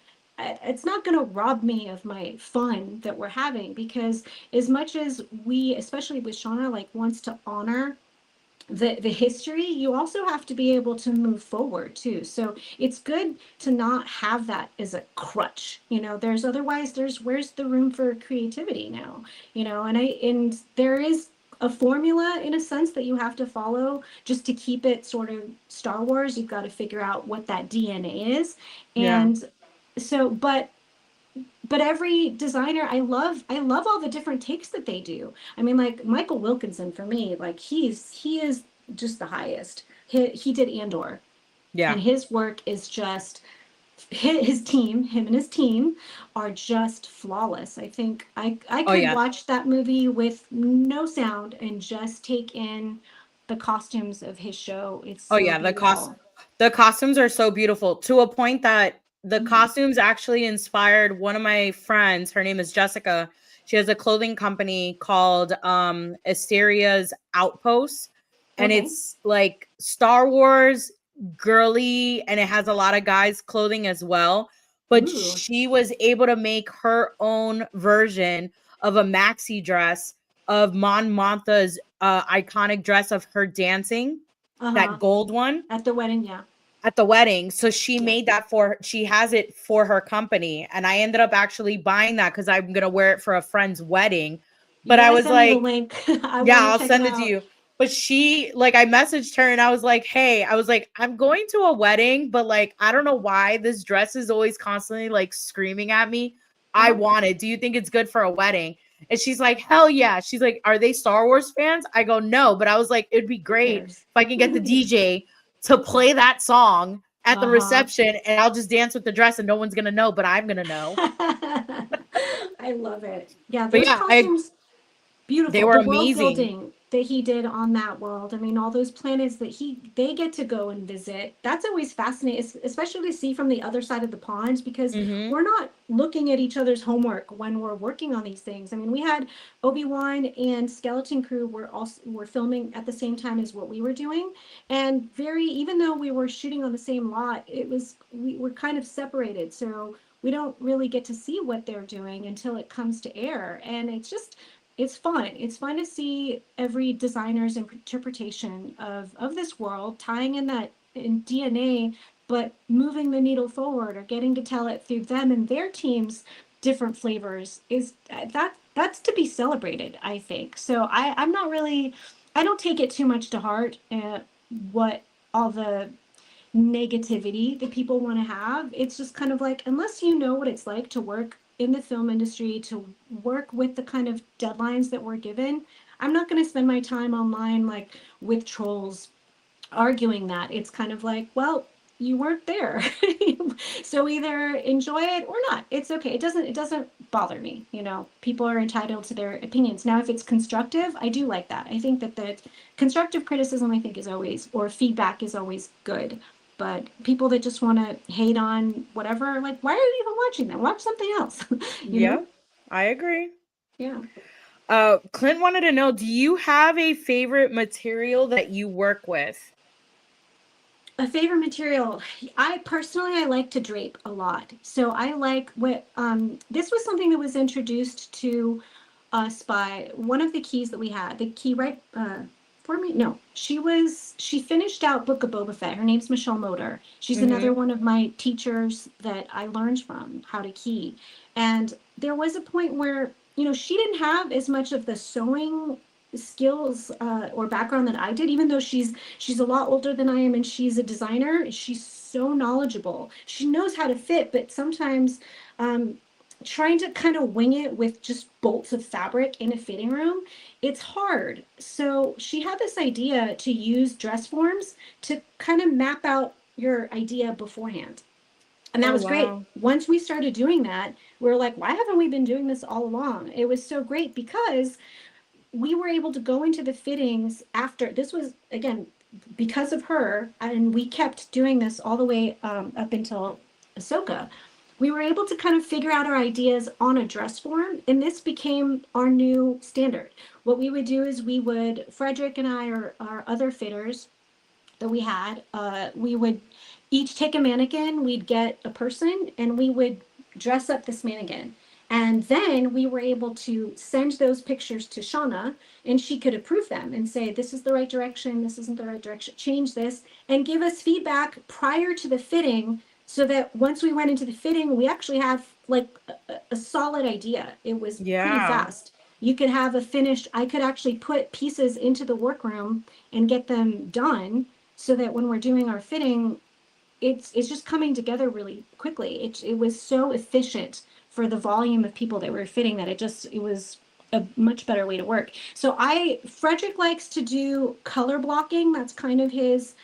it's not going to rob me of my fun that we're having because as much as we, especially with Shauna, like wants to honor the history, you also have to be able to move forward too. So it's good to not have that as a crutch. There's otherwise there's where's the room for creativity now? And there is a formula in a sense that you have to follow just to keep it sort of Star Wars. You've got to figure out what that DNA is. Yeah. And so, but but every designer, I love all the different takes that they do. I mean, like Michael Wilkinson for me, like he is just the highest. He did Andor, Yeah. and his work is just his team, him and his team are just flawless. I think I Oh could yeah. watch that movie with no sound and just take in the costumes of his show. It's Oh so yeah, beautiful. the costumes are so beautiful to a point that the Mm-hmm. costumes actually inspired one of my friends. Her name is Jessica. She has a clothing company called Asteria's Outpost, and Okay. it's like Star Wars girly, and it has a lot of guys clothing as well. But Ooh. she was able to make her own version of a maxi dress of Mon Mothma's iconic dress of her dancing, that Uh-huh. gold one At the wedding, yeah. at the wedding. So she Yeah. made that she has it for her company. And I ended up actually buying that because I'm going to wear it for a friend's wedding. You But got I to was send me the like, link. I yeah, want to I'll check it send it to out. you. But she, like, I messaged her and I was like, hey, I was like, I'm going to a wedding, but like, I don't know why this dress is always constantly like screaming at me. I Uh-huh. want it. Do you think it's good for a wedding? And she's like, hell yeah. She's like, are they Star Wars fans? I go, no. But I was like, it'd be Who great if cares? I can get the DJ to play that song at the Uh-huh. reception and I'll just dance with the dress and no one's going to know, but I'm going to know. I love it. Yeah, But those yeah, costumes, they beautiful. were The world amazing. building that he did on that world. I mean, all those planets that they get to go and visit. That's always fascinating, especially to see from the other side of the pond, because Hmm. we're not looking at each other's homework when we're working on these things. I mean, we had Obi-Wan and Skeleton Crew were filming at the same time as what we were doing, and very even though we were shooting on the same lot, we were kind of separated. So we don't really get to see what they're doing until it comes to air, and it's fun. It's fun to see every designer's interpretation of this world, tying in that in DNA, but moving the needle forward or getting to tell it through them and their teams different flavors is that's to be celebrated, I think. So I'm not really, I don't take it too much to heart, what all the negativity that people want to have. It's just kind of like, unless you know what it's like to work in the film industry, to work with the kind of deadlines that we're given, I'm not going to spend my time online like with trolls arguing that. It's kind of like, well, you weren't there. So either enjoy it or not. It's okay. It doesn't bother me. People are entitled to their opinions. Now, if it's constructive, I do like that. I think that the constructive criticism, I think, is always, or feedback is always good. But people that just want to hate on whatever, like, why are you even watching that? Watch something else. you Yeah, know? I agree. Yeah. Clint wanted to know, do you have a favorite material that you work with? A favorite material. I like to drape a lot. So I like what this was something that was introduced to us by one of the keys that we had. The key right for me? No. She finished out Book of Boba Fett. Her name's Michelle Motor. She's another Mm-hmm. one of my teachers that I learned from how to key. And there was a point where, she didn't have as much of the sewing skills or background that I did, even though she's a lot older than I am and she's a designer. She's so knowledgeable. She knows how to fit, but sometimes um, trying to kind of wing it with just bolts of fabric in a fitting room, it's hard. So she had this idea to use dress forms to kind of map out your idea beforehand. And that Oh, was great. wow. Once we started doing that, we were like, why haven't we been doing this all along? It was so great because we were able to go into the fittings after. This was again because of her, and we kept doing this all the way up until Ahsoka. We were able to kind of figure out our ideas on a dress form, and this became our new standard. What we would do is Frederick and I, or our other fitters that we had, we would each take a mannequin, we'd get a person, and we would dress up this mannequin. And then we were able to send those pictures to Shauna, and she could approve them and say, this is the right direction, this isn't the right direction, change this, and give us feedback prior to the fitting, so that once we went into the fitting, we actually have like a solid idea. It was pretty Yeah. fast. You could have a finished, I could actually put pieces into the workroom and get them done so that when we're doing our fitting, it's just coming together really quickly. It was so efficient for the volume of people that were fitting that it was a much better way to work. So Frederick likes to do color blocking. That's kind of his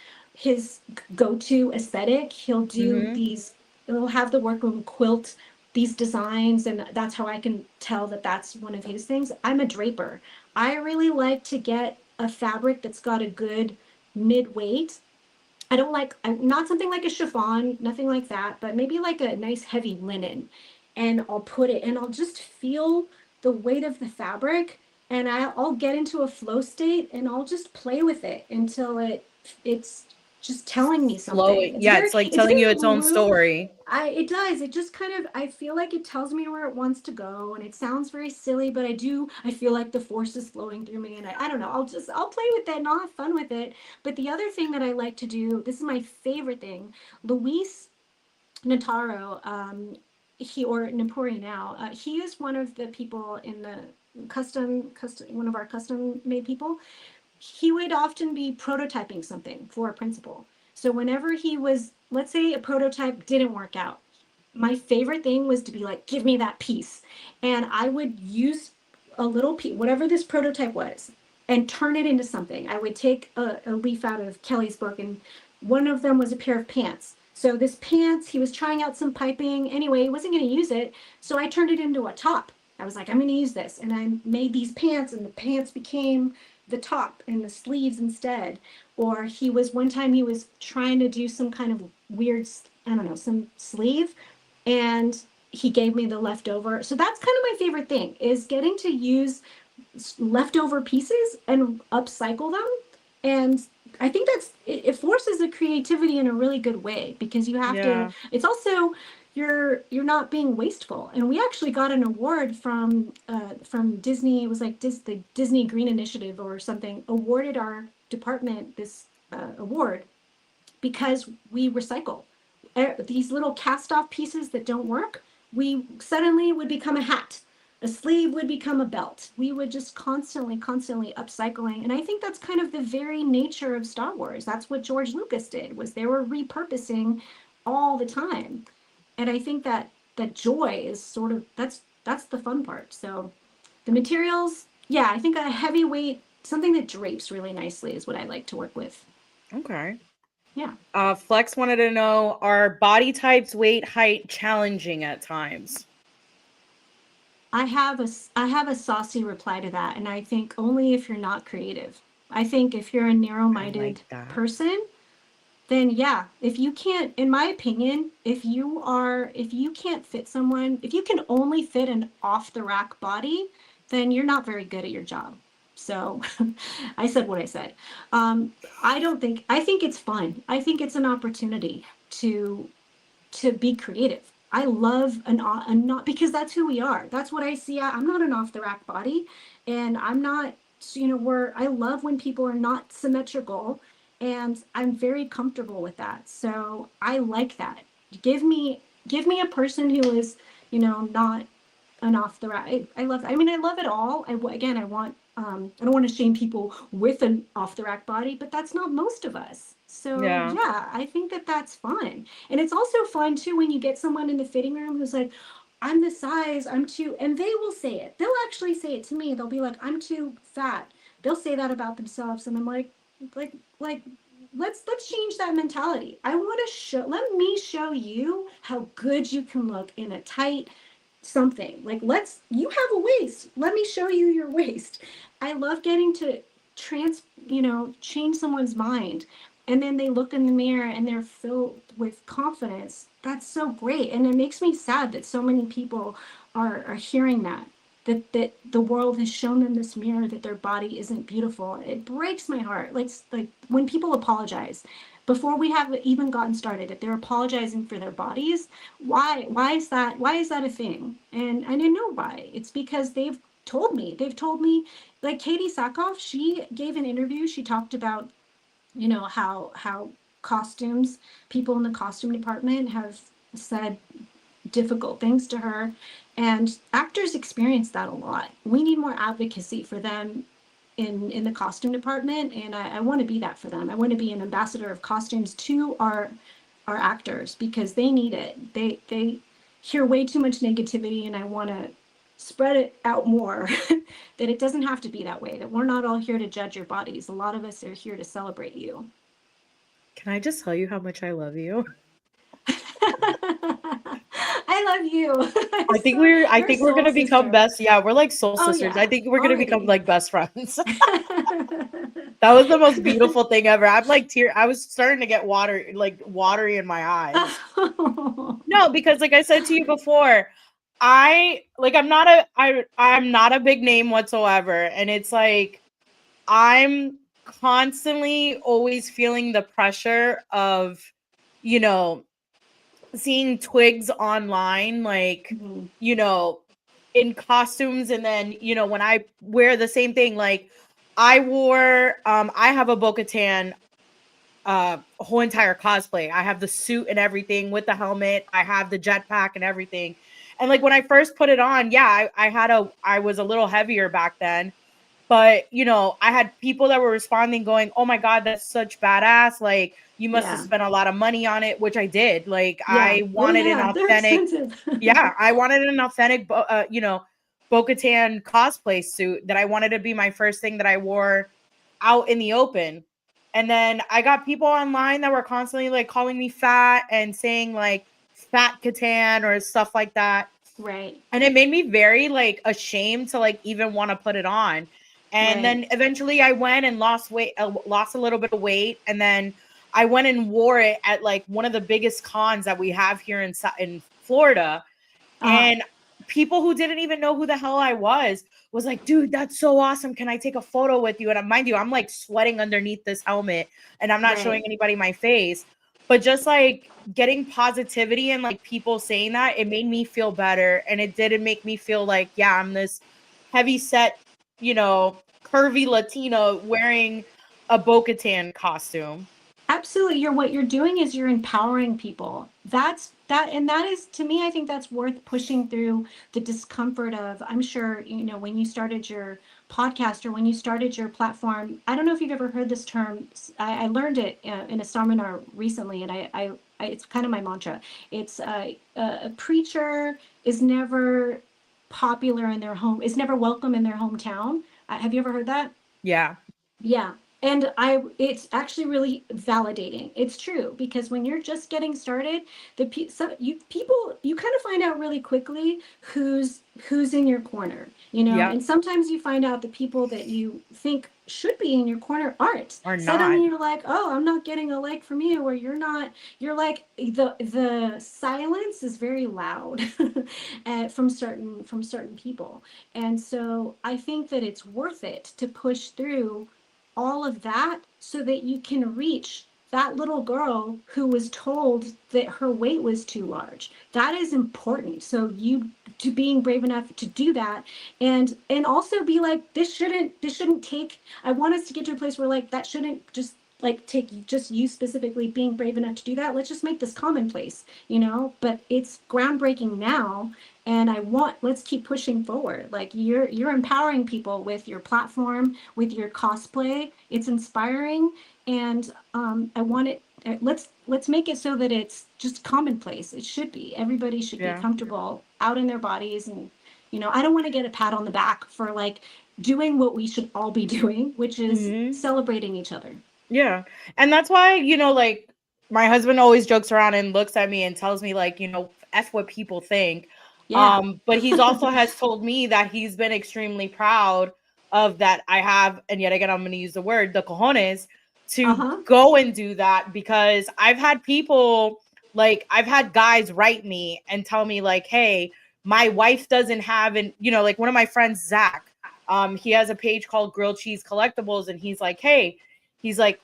go-to aesthetic. He'll do Mm-hmm. he'll have the workroom quilt these designs, and that's how I can tell that that's one of his things. I'm a draper. I really like to get a fabric that's got a good mid weight. I'm not something like a chiffon, nothing like that, but maybe like a nice heavy linen. And I'll put it and I'll just feel the weight of the fabric, and I'll get into a flow state and I'll just play with it until it's just telling me something. Flowing. Yeah, it's like It's telling you very its own woo. story. It does. It just kind of, I feel like it tells me where it wants to go, and it sounds very silly, but I feel like the force is flowing through me, and I don't know, I'll play with it and I'll have fun with it. But the other thing that I like to do, this is my favorite thing, Luis Nataro, or Naporia now, he is one of the people in the one of our custom made people. He would often be prototyping something for a principal. So whenever let's say a prototype didn't work out, my favorite thing was to be like, give me that piece. And I would use a little piece, whatever this prototype was, and turn it into something. I would take a leaf out of Kelly's book, and one of them was a pair of pants. So this pants, he was trying out some piping. Anyway, he wasn't going to use it. So I turned it into a top. I was like, I'm going to use this. And I made these pants, and the pants became the top and the sleeves instead. Or one time he was trying to do some kind of weird, I don't know, some sleeve, and he gave me the leftover. So that's kind of my favorite thing, is getting to use leftover pieces and upcycle them. And I think it forces the creativity in a really good way, because you have to, Yeah. it's also, you're not being wasteful. And we actually got an award from Disney. It was like the Disney Green Initiative or something awarded our department this award because we recycle these little cast off pieces that don't work. We suddenly would become a hat. A sleeve would become a belt. We would just constantly upcycling. And I think that's kind of the very nature of Star Wars. That's what George Lucas did, was they were repurposing all the time. And I think that joy is sort of, that's the fun part. So the materials, yeah, I think a heavyweight, something that drapes really nicely is what I like to work with. Okay. Yeah. Flex wanted to know, are body types, weight, height challenging at times? I have a saucy reply to that, and I think only if you're not creative. I think if you're a I like narrow-minded that. person, then yeah, if you can't, in my opinion, if you can't fit someone, if you can only fit an off the rack body, then you're not very good at your job. So I said what I said. I think it's fun. I think it's an opportunity to be creative. I love a not, because that's who we are. That's what I see. I'm not an off the rack body, and I'm not, I love when people are not symmetrical, and I'm very comfortable with that. So I like that. Give me a person who is, not an off the rack. I love it all. Again, I don't want to shame people with an off the rack body, but that's not most of us. So Yeah. yeah, I think that that's fun. And it's also fun too when you get someone in the fitting room who's like, I'm this size, I'm too, and they will say it. They'll actually say it to me. They'll be like, I'm too fat. They'll say that about themselves. And I'm like, let's change that mentality. I want to let me show you how good you can look in a tight something. Like, you have a waist. Let me show you your waist. I love getting to change someone's mind. And then they look in the mirror and they're filled with confidence. That's so great. And it makes me sad that so many people are hearing that the world has shown them this mirror that their body isn't beautiful. It breaks my heart. Like when people apologize before we have even gotten started, if they're apologizing for their bodies, why is that a thing? And I didn't know why. It's because they've told me, like Katie Sackhoff, she gave an interview. She talked about, how costumes, people in the costume department have said difficult things to her, and actors experience that a lot. We need more advocacy for them in the costume department, and I want to be that for them. I want to be an ambassador of costumes to our actors, because they need it. They hear way too much negativity, and I want to spread it out more that it doesn't have to be that way, that we're not all here to judge your bodies. A lot of us are here to celebrate you. Can I just tell you how much I love you? I love you. I You're a think we're soul gonna become sister. best. Yeah, we're like soul Oh sisters. I yeah, think we're gonna become already. like best friends. That was the most beautiful thing ever. I'm like I was starting to get watery in my eyes. No, because like I said to you before, I'm not a big name whatsoever. And it's like I'm constantly always feeling the pressure of, you know, seeing twigs online, like, Mhm. you know, in costumes. And then, when I wear the same thing, like I have a Bo-Katan whole entire cosplay. I have the suit and everything with the helmet. I have the jetpack and everything. And like when I first put it on, yeah, I was a little heavier back then. But I had people that were responding going, "Oh my god, that's such badass. Like you must have Yeah. spent a lot of money on it," which I did. Like Yeah. I Oh wanted an yeah, they're authentic, expensive. yeah, I wanted an authentic Bo-Katan cosplay suit that I wanted to be my first thing that I wore out in the open. And then I got people online that were constantly like calling me fat and saying like fat Catan or stuff like that. Right. And it made me very like ashamed to like even want to put it on. And Right. then eventually I went and lost a little bit of weight. And then I went and wore it at like one of the biggest cons that we have here in Florida. Uh-huh. And people who didn't even know who the hell I was like, dude, that's so awesome. Can I take a photo with you? And mind you, I'm like sweating underneath this helmet and I'm not showing Right. anybody my face. But just like getting positivity and like people saying that, it made me feel better. And it didn't make me feel like, yeah, I'm this heavy set, curvy Latina wearing a Bo-Katan costume. Absolutely. What you're doing is you're empowering people. And that is, to me, I think that's worth pushing through the discomfort of, I'm sure, when you started your podcast or when you started your platform. I don't know if you've ever heard this term. I learned it in a seminar recently, and it's kind of my mantra. It's a preacher is never popular in their home, is never welcome in their hometown. Have you ever heard that? Yeah. Yeah. And it's actually really validating. It's true, because when you're just getting started, you kind of find out really quickly who's in your corner, Yeah. and sometimes you find out the people that you think should be in your corner aren't. Or not. Suddenly you're like, oh, I'm not getting a like from you, or you're like, the silence is very loud from certain people. And so I think that it's worth it to push through all of that so that you can reach that little girl who was told that her weight was too large. That is important. So you to being brave enough to do that, and also be like, this shouldn't take. I want us to get to a place where like that shouldn't just like take just you specifically being brave enough to do that. Let's just make this commonplace, but it's groundbreaking now. And let's keep pushing forward. Like you're empowering people with your platform, with your cosplay. It's inspiring. And I want it. Let's make it so that it's just commonplace. It should be. Everybody should be Yeah. comfortable out in their bodies. And I don't want to get a pat on the back for like doing what we should all be doing, which is Hmm. celebrating each other. Yeah. And that's why, like my husband always jokes around and looks at me and tells me like, F what people think. Yeah. But he's also has told me that he's been extremely proud of that I have, and yet again, I'm going to use the word, the cojones to Uh-huh. go and do that, because I've had guys write me and tell me like, hey, my wife doesn't have, and like one of my friends, Zach, he has a page called Grilled Cheese Collectibles, and he's like, hey, he's like,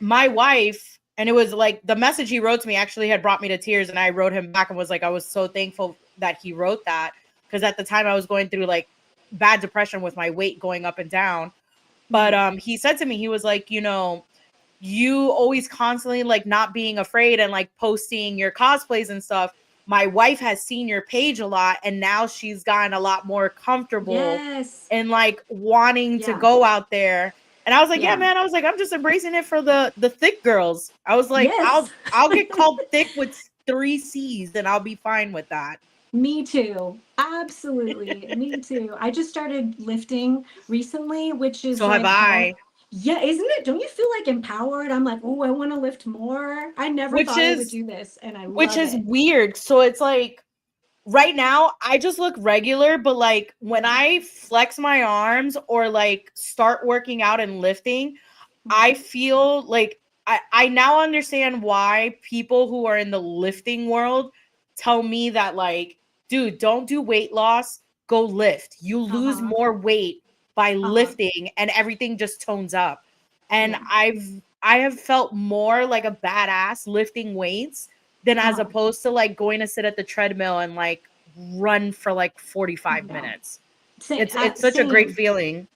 my wife, and it was like the message he wrote to me actually had brought me to tears. And I wrote him back and was like, I was so thankful that he wrote that, because at the time I was going through like bad depression with my weight going up and down. But Mhm. he said to me, he was like, you always constantly like not being afraid and like posting your cosplays and stuff. My wife has seen your page a lot, and now she's gotten a lot more comfortable Yes. and like wanting to Yeah. go out there And I was like, yeah, Yeah. man. I was like, I'm just embracing it for the thick girls. I was like, Yes. I'll get called thick with 3 C's and I'll be fine with that. Me too. Absolutely. Me too. I just started lifting recently, which is So have like how, I. yeah, isn't it? Don't you feel like empowered? I'm like, oh, I want to lift more. I never Which thought I would is do this, and I which love is it. weird. So it's like right now I just look regular, but like when Yeah. I flex my arms or like start working out and lifting, Mhm. I feel like I now understand why people who are in the lifting world tell me that like, dude, don't do weight loss, go lift. You lose Uh-huh. more weight by Uh-huh. lifting and everything just tones up. And Yeah. I have felt more like a badass lifting weights than as Uh-huh. opposed to like going to sit at the treadmill and like run for like 45 Yeah. minutes. Same. It's such a great Same. feeling.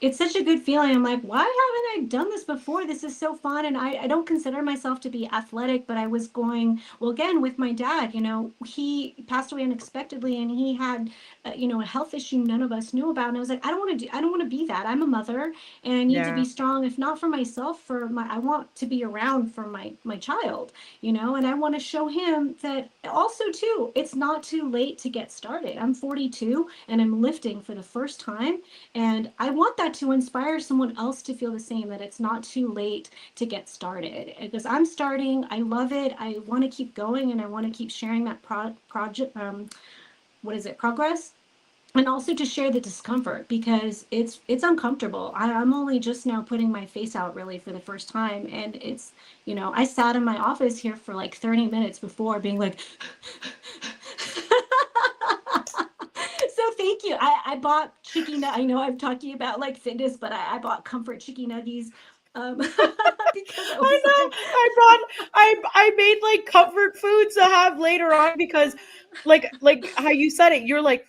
It's such a good feeling. I'm like, why haven't I done this before? This is so fun. And I don't consider myself to be athletic, but I was going, well, again, with my dad, he passed away unexpectedly and he had, a health issue none of us knew about. And I was like, I don't want to be that. I'm a mother and I need to be Yeah. strong, if not for myself, I want to be around for my child, and I want to show him that also too, it's not too late to get started. I'm 42 and I'm lifting for the first time, and I want that to inspire someone else to feel the same, that it's not too late to get started. Because I'm starting, I love it. I want to keep going and I want to keep sharing that project. What is it? Progress. And also to share the discomfort because it's uncomfortable. I'm only just now putting my face out really for the first time, and I sat in my office here for like 30 minutes before being like, so thank you. I bought chicky nut. I know I'm talking about like fitness, but I bought comfort chicky nuggies because I I was know. like, I made like comfort foods to have later on because like how you said it, you're like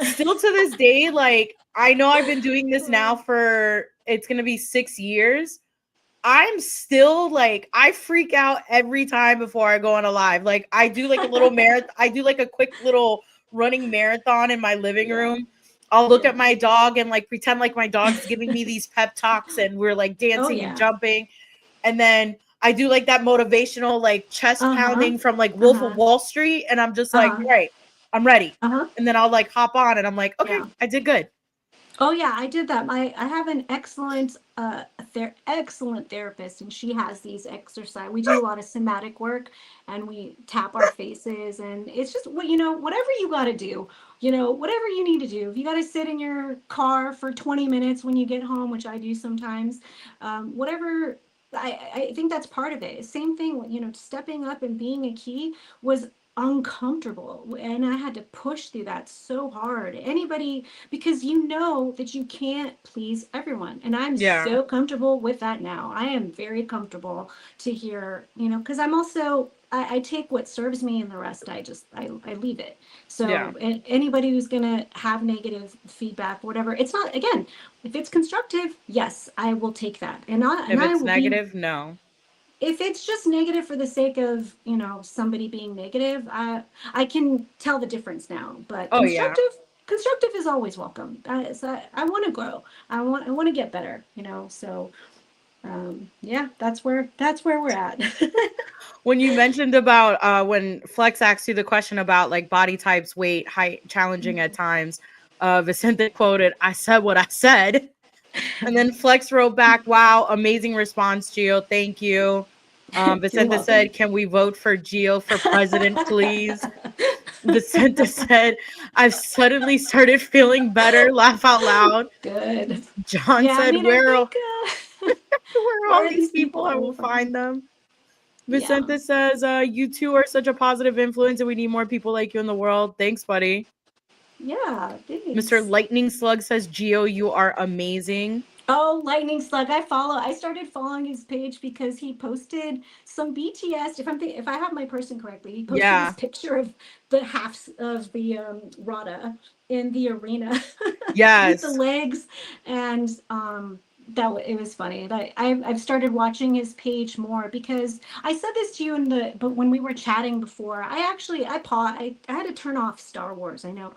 still to this day, like I know I've been doing this now for it's gonna be 6 years. I'm still like I freak out every time before I go on a live. Like I do like a little marathon, I do like a quick little running marathon in my living yeah, room. I'll look at yeah. my dog and like pretend like my dog's giving me these pep talks and we're like Oh dancing and yeah. jumping. And then I do like that motivational like chest Uh huh. pounding from like Uh Wolf of huh. Wall Street. And I'm just Uh like, huh. all right, I'm ready. Uh huh. And then I'll like hop on and I'm like, okay, Yeah. I did good. Oh yeah, I did that. I have an excellent excellent therapist, and she has these exercise. We do a lot of somatic work, and we tap our faces, and it's just whatever you got to do, whatever you need to do. If you got to sit in your car for 20 minutes when you get home, which I do sometimes, whatever. I think that's part of it. Same thing, stepping up and being a key was uncomfortable, and I had to push through that so hard. Anybody, because you know that you can't please everyone. And I'm Yeah. so comfortable with that now. I am very comfortable to hear, because I'm also, I take what serves me and the rest I leave it. Yeah. So anybody who's going to have negative feedback, whatever, it's not, again, if it's constructive, yes, I will take that. And If I it's will be, negative, no. if it's just negative for the sake of somebody being negative, I can tell the difference now. But Oh yeah. constructive is always welcome. I want to grow. I want to get better. So yeah, that's where we're at. When you mentioned about when Flex asked you the question about like body types, weight, height, challenging at times, Vicente quoted, "I said what I said," and then Flex wrote back, "Wow, amazing response, Gio. Thank you." You're Vicente welcome. said, "Can we vote for Gio for president, please?" Vicente said, "I've suddenly started feeling better." Laugh out loud. Good. John Yeah, I said, mean, I "Where think are where are where all are these these people? I will people? find them." Yeah. Vicente says, "You two are such a positive influence, and we need more people like you in the world." Thanks, buddy. Yeah. Mr. Thanks. Lightning Slug says, "Geo, you are amazing." Oh, Lightning Slug! I started following his page because he posted some BTS. If I have my person correctly, he posted this Yeah. picture of the halves of the Rada in the arena with the Yes. legs, and it was funny. I've started watching his page more because I said this to you but when we were chatting before, I had to turn off Star Wars. I know,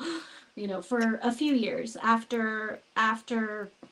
for a few years after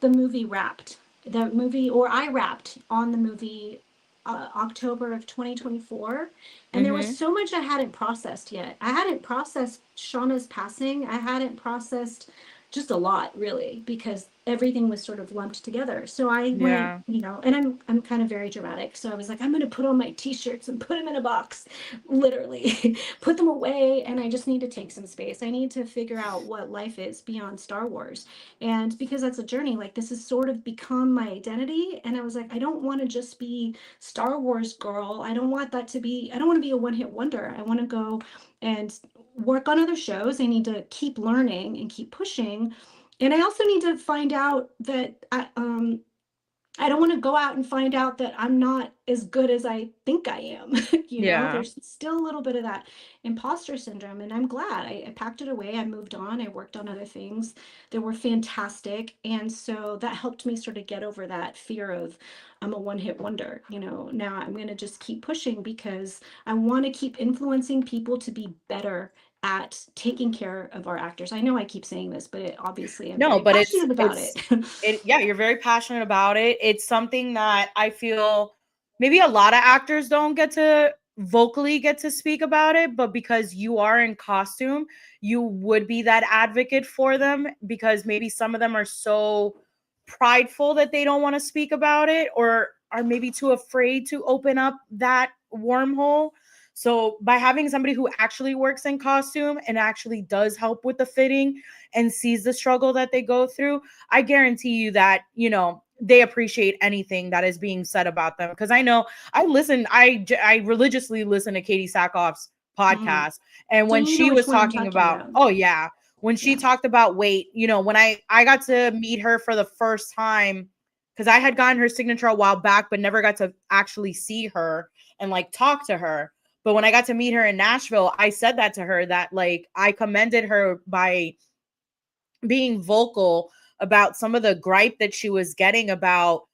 the movie wrapped. the movie, or I wrapped on the movie October of 2024, and there was Mm-hmm. so much I hadn't processed yet. I hadn't processed Shauna's passing. I hadn't processed just a lot, really, because everything was sort of lumped together. So I went, Yeah. and I'm kind of very dramatic. So I was like, I'm going to put on my t-shirts and put them in a box, literally, put them away, and I just need to take some space. I need to figure out what life is beyond Star Wars. And because that's a journey, like this has sort of become my identity. And I was like, I don't want to just be Star Wars girl. I don't want that to be, I don't want to be a one hit wonder. I want to go and work on other shows. I need to keep learning and keep pushing. And I also need to find out that I don't want to go out and find out that I'm not as good as I think I am. Yeah. There's still a little bit of that imposter syndrome. And I'm glad I packed it away. I moved on. I worked on other things that were fantastic. And so that helped me sort of get over that fear of I'm a one hit wonder. Now I'm going to just keep pushing because I want to keep influencing people to be better at taking care of our actors. I know I keep saying this, but obviously I'm No, very but passionate about it. yeah, you're very passionate about it. It's something that I feel maybe a lot of actors don't get to vocally get to speak about it, but because you are in costume, you would be that advocate for them because maybe some of them are so prideful that they don't want to speak about it or are maybe too afraid to open up that wormhole. So by having somebody who actually works in costume and actually does help with the fitting and sees the struggle that they go through, I guarantee you that, they appreciate anything that is being said about them. Because I know I religiously listen to Katie Sackhoff's Mhm. podcast. And So when you know she which was one I'm talking talking about, about. oh, yeah, when she Yeah. talked about weight, when I got to meet her for the first time, because I had gotten her signature a while back, but never got to actually see her and like talk to her. But when I got to meet her in Nashville, I said that to her that like I commended her by being vocal about some of the gripe that she was getting about,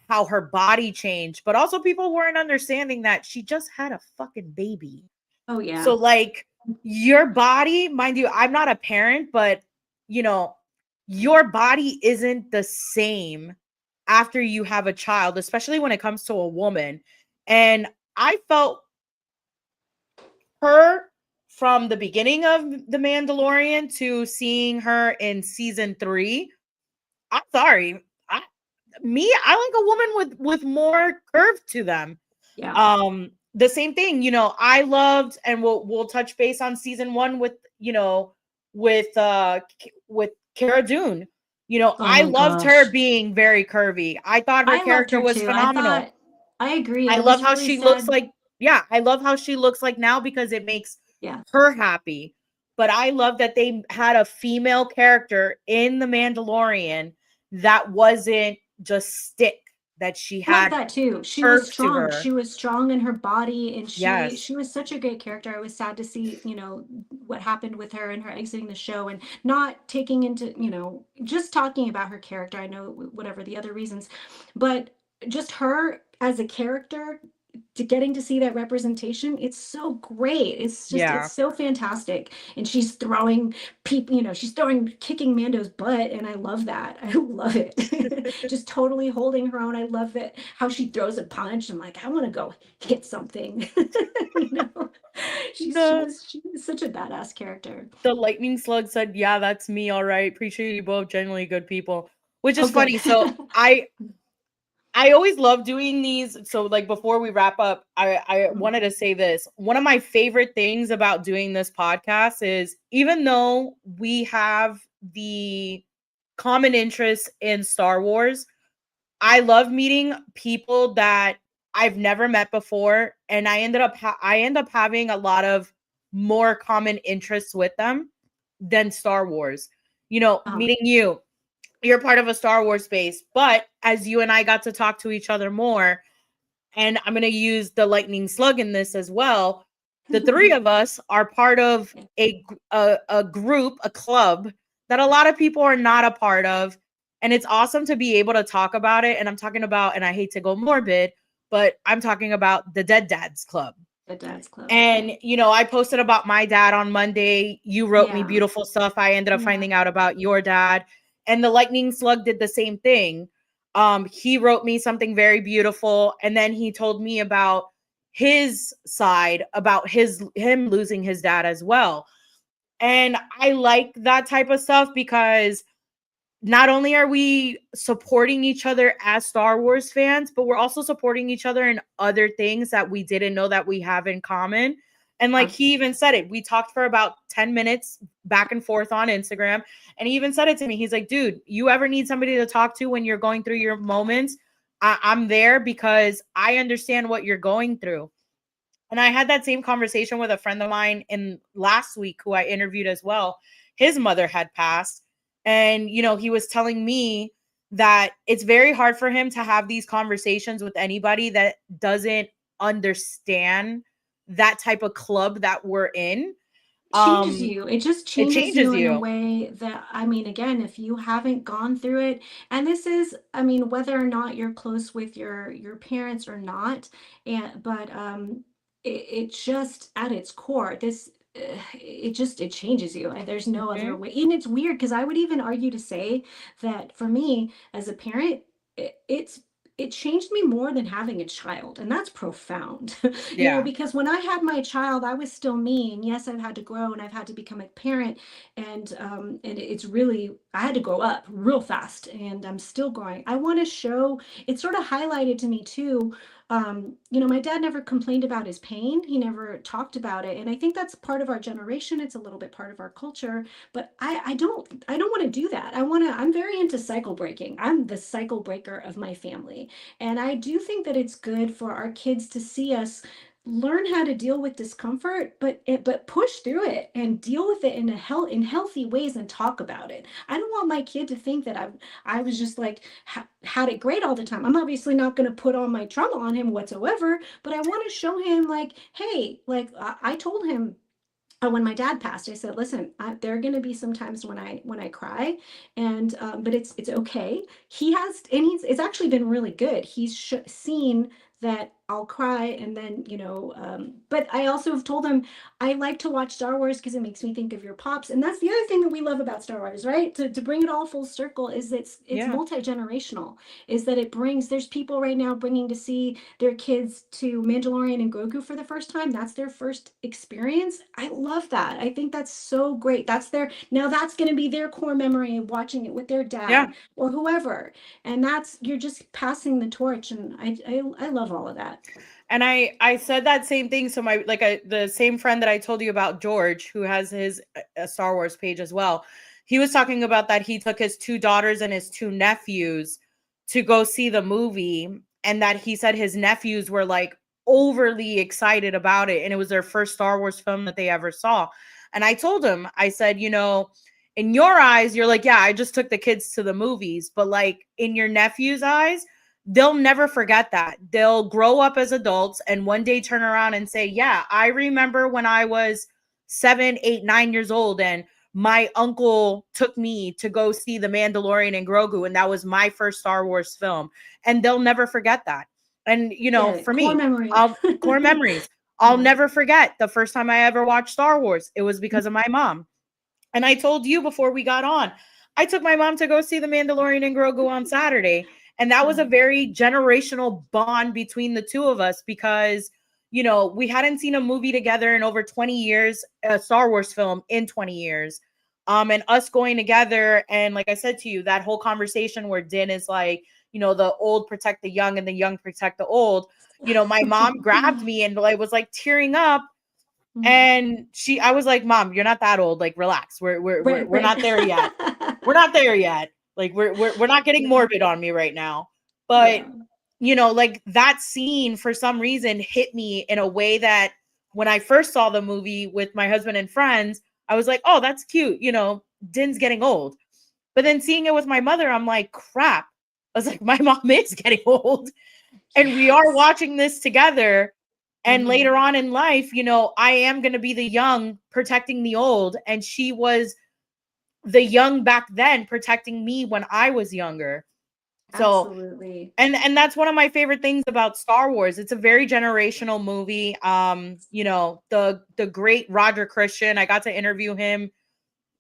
how her body changed, but also people weren't understanding that she just had a fucking baby. Oh yeah. So like your body, mind you, I'm not a parent, but you know, your body isn't the same after you have a child, especially when it comes to a woman. And I felt her from the beginning of The Mandalorian to seeing her in season 3. I'm sorry. I like a woman with more curve to them. Yeah. The same thing, I loved, and we'll touch base on season 1 with, with Cara Dune. Oh I my loved her gosh. being very curvy. I thought her I loved character her was too. I phenomenal. thought I agree. I I love was how really she looks sad. like, yeah, I love how she looks like now because it makes Yeah. her happy. But I love that they had a female character in The Mandalorian that wasn't just stick, that she Love had that too. She was curves to strong. her. She was strong in her body, and she Yes. she was such a great character. I was sad to see, what happened with her and her exiting the show and not taking into, just talking about her character. I know whatever the other reasons, but just her as a character to getting to see that representation, it's so great. It's Yeah. so fantastic. And she's throwing people, she's kicking Mando's butt, and I love that. I love it. Just totally holding her own. I love that how she throws a punch. I'm like, I want to go hit something. you know, The she was such a badass character. the lightning slug said, "Yeah, that's me, all right. Appreciate you both, genuinely good people." Which Oh, is good. funny. So I always love doing these. So like before we wrap up, I Mm, wanted to say this. One of my favorite things about doing this podcast is even though we have the common interest in Star Wars, I love meeting people that I've never met before, and I end up having a lot of more common interests with them than Star Wars. uh, Meeting you, you're part of a Star Wars space, but as you and I got to talk to each other more, and I'm going to use the lightning slug in this as well, the three of us are part of a group, a club that a lot of people are not a part of, and it's awesome to be able to talk about it. And I'm talking about, and I hate to go morbid, but I'm talking about the Dead Dads Club. the Dad's Club. Yeah. And I posted about my dad on Monday. You wrote me Yeah. beautiful stuff. I ended up Yeah. finding out about your dad, and the lightning slug did the same thing. He wrote me something very beautiful, and then he told me about his side, about him losing his dad as well. And I like that type of stuff because not only are we supporting each other as Star Wars fans, but we're also supporting each other in other things that we didn't know that we have in common. And like he even said it, we talked for about 10 minutes back and forth on Instagram. And he even said it to me. He's like, dude, you ever need somebody to talk to when you're going through your moments? I'm there because I understand what you're going through. And I had that same conversation with a friend of mine in last week who I interviewed as well. His mother had passed. And, he was telling me that it's very hard for him to have these conversations with anybody that doesn't understand that type of club that we're in. Changes you. It just It changes changes you in a you. way that, I mean, again, if you haven't gone through it, and this is, I mean, whether or not you're close with your parents or not, but it just at its core, it changes you. And there's no other Mhm. way. And it's weird because I would even argue to say that for me as a parent, it changed me more than having a child, and that's profound. Yeah. Because when I had my child, I was still me, and yes, I've had to grow and I've had to become a parent, and it's really, I had to grow up real fast, and I'm still growing. I want to show, it sort of highlighted to me too. My dad never complained about his pain. He never talked about it, and I think that's part of our generation. It's a little bit part of our culture, but I don't want to do that. I'm very into cycle breaking. I'm the cycle breaker of my family. And I do think that it's good for our kids to see us learn how to deal with discomfort, but push through it and deal with it in healthy ways and talk about it. I don't want my kid to think that I was just like had it great all the time. I'm obviously not going to put all my trauma on him whatsoever, but I want to show him, like, hey, like I told him, when my dad passed, I said, "Listen, there are going to be some times when I cry, and but it's okay." He has, and it's actually been really good. He's seen that I'll cry, and then But I also have told him I like to watch Star Wars because it makes me think of your pops, and that's the other thing that we love about Star Wars, right? To bring it all full circle is it's Yeah. multi-generational. Is that it brings there's people right now bringing to see their kids to Mandalorian and Grogu for the first time. That's their first experience. I love that. I think that's so great. That's going to be their core memory of watching it with their Yeah. dad or whoever. And you're just passing the torch. And I love all of that. And I said that same thing. So the same friend that I told you about, George, who has his Star Wars page as well. He was talking about that he took his two daughters and his two nephews to go see the movie, and that he said his nephews were like overly excited about it, and it was their first Star Wars film that they ever saw. And I told him, I said, in your eyes, you're like, yeah, I just took the kids to the movies, but like in your nephew's eyes, they'll never forget that. They'll grow up as adults and one day turn around and say, yeah, I remember when I was 7, 8, 9 years old and my uncle took me to go see The Mandalorian and Grogu, and that was my first Star Wars film. And they'll never forget that. And, Yeah, for core me, memory. core memories. I'll Yeah. never forget the first time I ever watched Star Wars. It was because of my mom. And I told you before we got on, I took my mom to go see The Mandalorian and Grogu on Saturday. And that was a very generational bond between the two of us because, we hadn't seen a movie together in over 20 years, a Star Wars film in 20 years. And us going together. And like I said to you, that whole conversation where Din is like, the old protect the young and the young protect the old. My mom grabbed me and like was like tearing up, and I was like, Mom, you're not that old. Like, relax. Right, We're right. not there yet. We're not there yet. Like, we're not getting Yeah. morbid on me right now. But, Yeah. like that scene for some reason hit me in a way that when I first saw the movie with my husband and friends, I was like, oh, that's cute. Din's getting old. But then seeing it with my mother, I'm like, crap. I was like, my mom is getting old. And we are Yes. watching this together, and Mm-hmm. later on in life, I am going to be the young protecting the old. And she was the young back then protecting me when I was younger. So, Absolutely. and that's one of my favorite things about Star Wars. It's a very generational movie. The great Roger Christian, I got to interview him,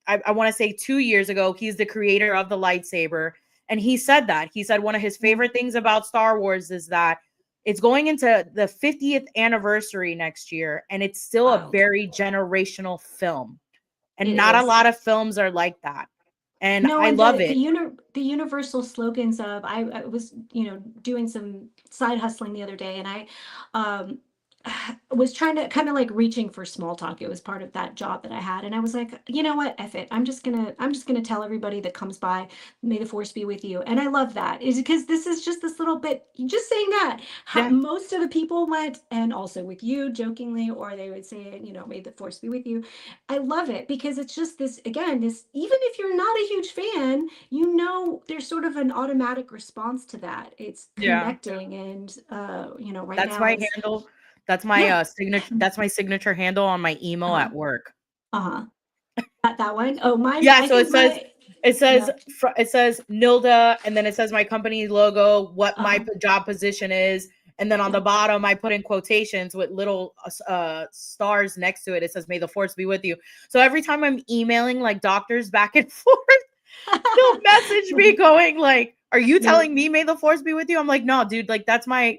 I want to say 2 years ago. He's the creator of the lightsaber. And he said that. He said one of his favorite things about Star Wars is that it's going into the 50th anniversary next year, and it's still a Wow. very generational film. And It not a is. lot of films are like that. And No, I and love the it. the universal slogans of I was, doing some side hustling the other day, and I um was trying to kind of like reaching for small talk. It was part of that job that I had, and I was like, you know what, F it. I'm just gonna tell everybody that comes by, may the force be with you. And I love that. Is because this is just this little bit, just saying that. Yeah. Most of the people went, and also with you jokingly, or they would say, may the force be with you. I love it because it's just this, again, this, even if you're not a huge fan, there's sort of an automatic response to that. It's Yeah. connecting, and right That's now my is, handle. That's my yeah. signature. That's my signature handle on my email Uh-huh. at work. Uh-huh. That one. Oh, mine, Yeah, I so think my, it says yeah. it says Nilda, and then it says my company logo, what my Uh-huh. job position is, and then on Yeah. the bottom I put in quotations with little stars next to it. It says "May the force be with you." So every time I'm emailing like doctors back and forth, they'll message me going like, "Are you May, telling me may the force be with you?" I'm like, "No, dude, like that's my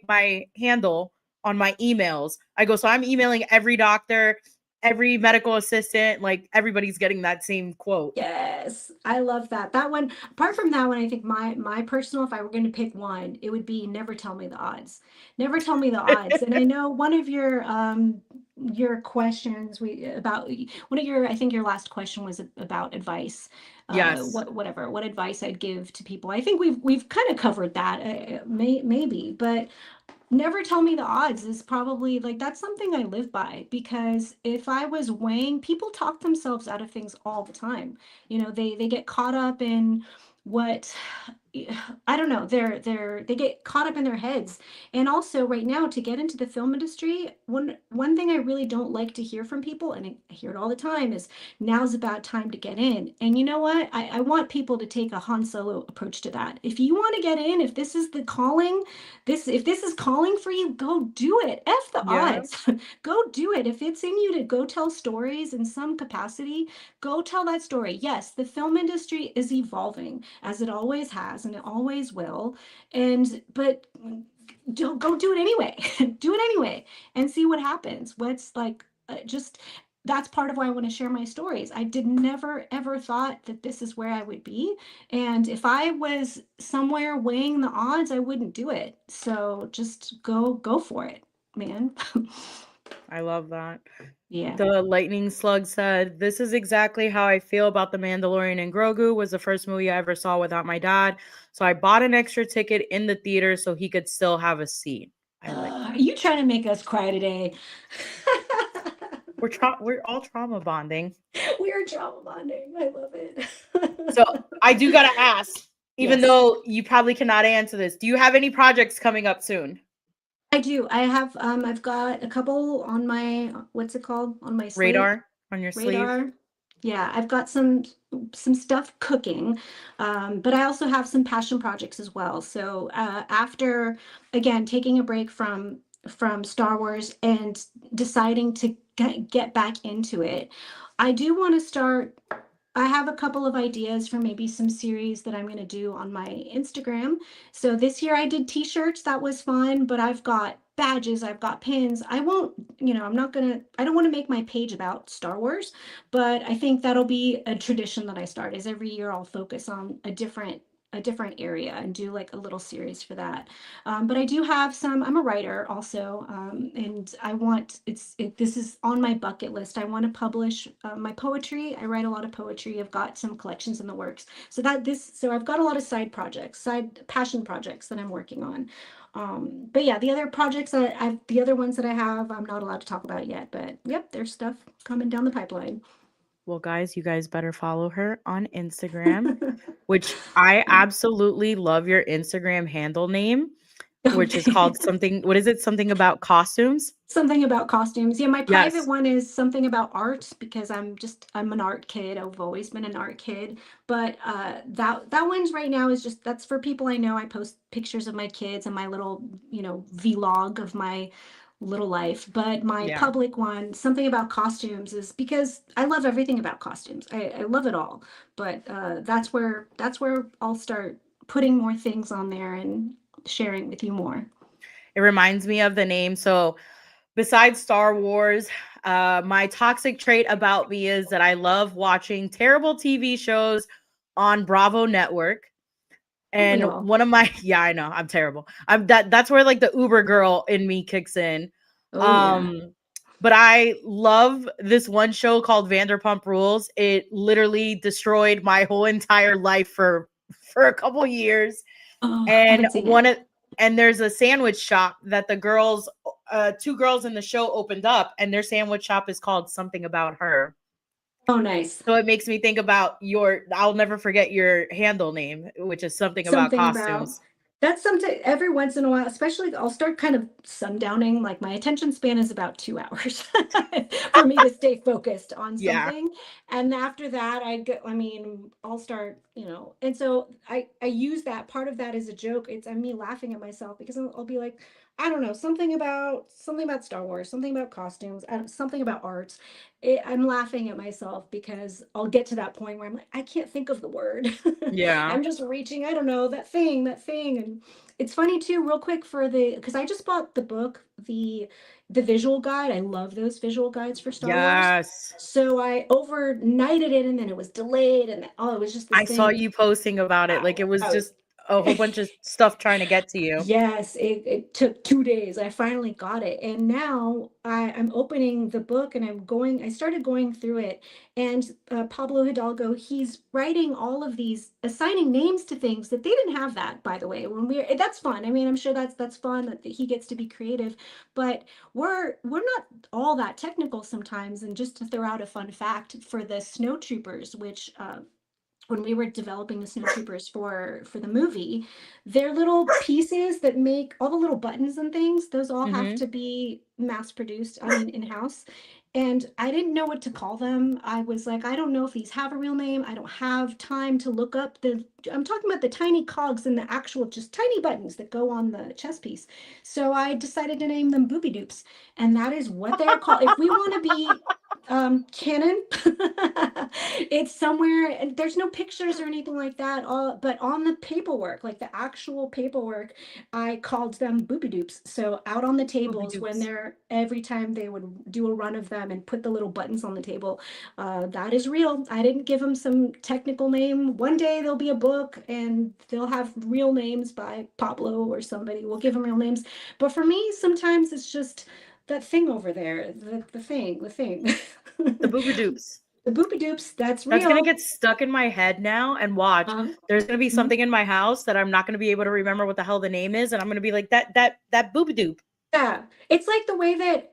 handle on my emails." I go, "So I'm emailing every doctor, every medical assistant, like everybody's getting that same quote." Yes, I love that. That one, apart from that one, I think my personal, if I were going to pick one, it would be never tell me the odds. Never tell me the odds. And I know one of your questions, we about one of your, I think your last question was about advice. Yes. What advice I'd give to people. I think we've kind of covered that, maybe, but never tell me the odds is probably like, that's something I live by, because if I was weighing, people talk themselves out of things all the time. They get caught up in what, I don't know, they get caught up in their heads. And also right now, to get into the film industry, one thing I really don't like to hear from people, and I hear it all the time, is now's a bad time to get in. And you know what? I want people to take a Han Solo approach to that. If you want to get in, if this is the calling, if this is calling for you, go do it. F the Yeah. odds. Go do it. If it's in you to go tell stories in some capacity, go tell that story. Yes, the film industry is evolving, as it always has and it always will. But don't go do it anyway. Do it anyway and see what happens. What's like, just that's part of why I want to share my stories. I did never ever thought that this is where I would be. And if I was somewhere weighing the odds, I wouldn't do it. So just go for it, man. I love that. Yeah. The Lightning Slug said, "This is exactly how I feel about The Mandalorian and Grogu. Was the first movie I ever saw without my dad. So I bought an extra ticket in the theater so he could still have a seat." I like Are that. you trying to make us cry today? We're all trauma bonding. We are trauma bonding. I love it. So I do gotta ask, even Yes. though you probably cannot answer this, do you have any projects coming up soon? I do. I've got a couple on my, what's it called? On my slate, Radar on your sleeve? radar. Yeah, I've got some stuff cooking, but I also have some passion projects as well. So after, again, taking a break from Star Wars and deciding to get back into it, I do want to start. I have a couple of ideas for maybe some series that I'm going to do on my Instagram. So this year I did t-shirts, that was fun, but I've got badges, I've got pins. I won't, I'm not going to, I don't want to make my page about Star Wars, but I think that'll be a tradition that I start, is every year I'll focus on a different area and do like a little series for that. But I do have some, I'm a writer also, and this is on my bucket list. I want to publish my poetry. I write a lot of poetry. I've got some collections in the works. So I've got a lot of side passion projects that I'm working on. But yeah, the other projects the other ones that I have, I'm not allowed to talk about yet, but yep, there's stuff coming down the pipeline. Well, guys, you guys better follow her on Instagram, which I absolutely love your Instagram handle name, which is Okay. called something. What is it? Something about costumes? Something about costumes. Yeah, my private Yes. one is something about art, because I'm an art kid. I've always been an art kid. But that one's right now is just, that's for people I know. I post pictures of my kids and my little, vlog of my little life. But my Yeah. public one, something about costumes, is because I love everything about costumes. I love it all. But that's where I'll start putting more things on there and sharing with you more. It reminds me of the name. So besides Star Wars, my toxic trait about me is that I love watching terrible TV shows on Bravo Network. Don't we And all? one of my yeah, I know, I'm terrible. That's where like the Uber girl in me kicks in. Oh yeah. Um but I love this one show called Vanderpump Rules. It literally destroyed my whole entire life for a couple years. Oh, I And haven't seen it. and there's a sandwich shop that the girls two girls in the show opened up, and their sandwich shop is called Something About Her. Oh, nice. So it makes me think about I'll never forget your handle name, which is Something About Something about Costumes. that's something every once in a while, especially I'll start kind of sundowning. Like my attention span is about 2 hours for me to stay focused on Yeah. something. And after that, I mean, I'll start, and so I use that part of that as a joke. It's me laughing at myself because I'll be like, I don't know, something about Star Wars, something about costumes, something about arts. I'm laughing at myself because I'll get to that point where I'm like, I can't think of the word. Yeah. I'm just reaching, I don't know, that thing. And it's funny too, real quick because I just bought the book, the visual guide. I love those visual guides for Star Wars. Yes. So I overnighted it and then it was delayed and it was just this I saw thing. you posting about it. Like it was I just a whole bunch of stuff trying to get to you. Yes, it took 2 days. I finally got it. And now I'm opening the book and I started going through it. And Pablo Hidalgo, he's writing all of these, assigning names to things that they didn't have that, by the way. That's fun. I mean, I'm sure that's fun that he gets to be creative, but we're not all that technical sometimes. And just to throw out a fun fact for the snow troopers, which when we were developing the snowtroopers for the movie, they're little pieces that make all the little buttons and things. Those all have Mhm. to be mass produced. I mean, in house. And I didn't know what to call them. I was like, I don't know if these have a real name. I don't have time to look up the. I'm talking about the tiny cogs and the actual just tiny buttons that go on the chess piece. So I decided to name them Booby Doops, and that is what they are called. If we want to be canon, it's somewhere, and there's no pictures or anything like that, all but on the paperwork, like the actual paperwork, I called them Booby Doops. So out on the Booby tables, when doops. they're every time they would do a run of them and put the little buttons on the table, that is real. I didn't give them some technical name. One day there'll be a book and they'll have real names by Pablo or somebody. We'll give them real names. But for me, sometimes it's just that thing over there, the thing. The Booby Doops. The Boopy Doops, that's That's gonna real. get stuck in my head now, and watch. Um, There's gonna be mhm. something in my house that I'm not gonna be able to remember what the hell the name is, and I'm gonna be like that Booby Doop. Yeah, it's like the way that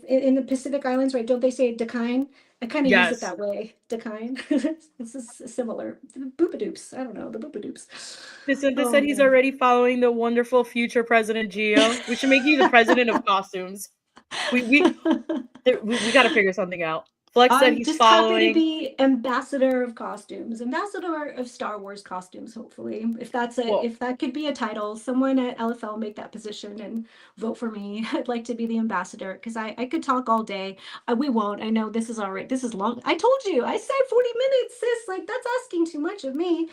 in the Pacific Islands, right? Don't they say Dakine? I kind of use it Yes. that way. Dakine. It's similar. The Boopadoops. I don't know. The Boopadoops. DeSantis Oh said he's man. already following the wonderful future President GIO. We should make you the president of costumes. We we we got to figure something out. Flex said I'm he's just happy to following. be ambassador of costumes, ambassador of Star Wars costumes, hopefully. Well, If that could be a title, someone at LFL make that position and vote for me. I'd like to be the ambassador because I could talk all day. We won't. I know this is already, this is long. I told you, I said 40 minutes, sis. Like that's asking too much of me.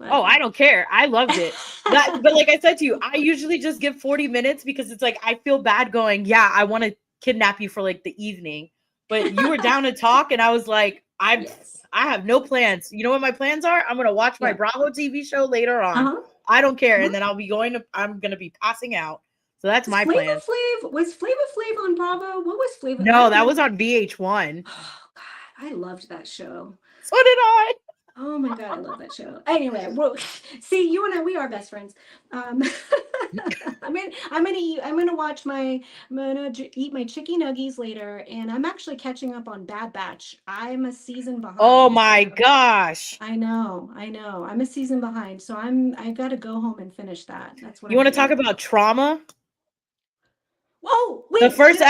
oh, But I don't care. I loved it. But like I said to you, I usually just give 40 minutes because it's like I feel bad going, yeah, I want to kidnap you for like the evening. But you were down to talk, and I was like, yes. I have no plans. You know what my plans are? I'm gonna watch my Yeah. Bravo TV show later on. Uh-huh. I don't care. And Uh-huh. then I'm gonna be passing out. So that's Was my Flavor plan. Flav on Bravo? What was Flavor? I No, don't that was know. on VH1. Oh God, I loved that show. So did I. Oh my God, I love that show. Anyway, well, see, you and I, we are best friends. Um, I'm gonna watch I'm gonna eat my chicky nuggies later, and I'm actually catching up on Bad Batch. I'm a season Oh behind, my so gosh. I know, I'm a season behind, so I gotta go home and finish that. That's what You I'm want to gonna talk do. about trauma? Whoa, wait, The first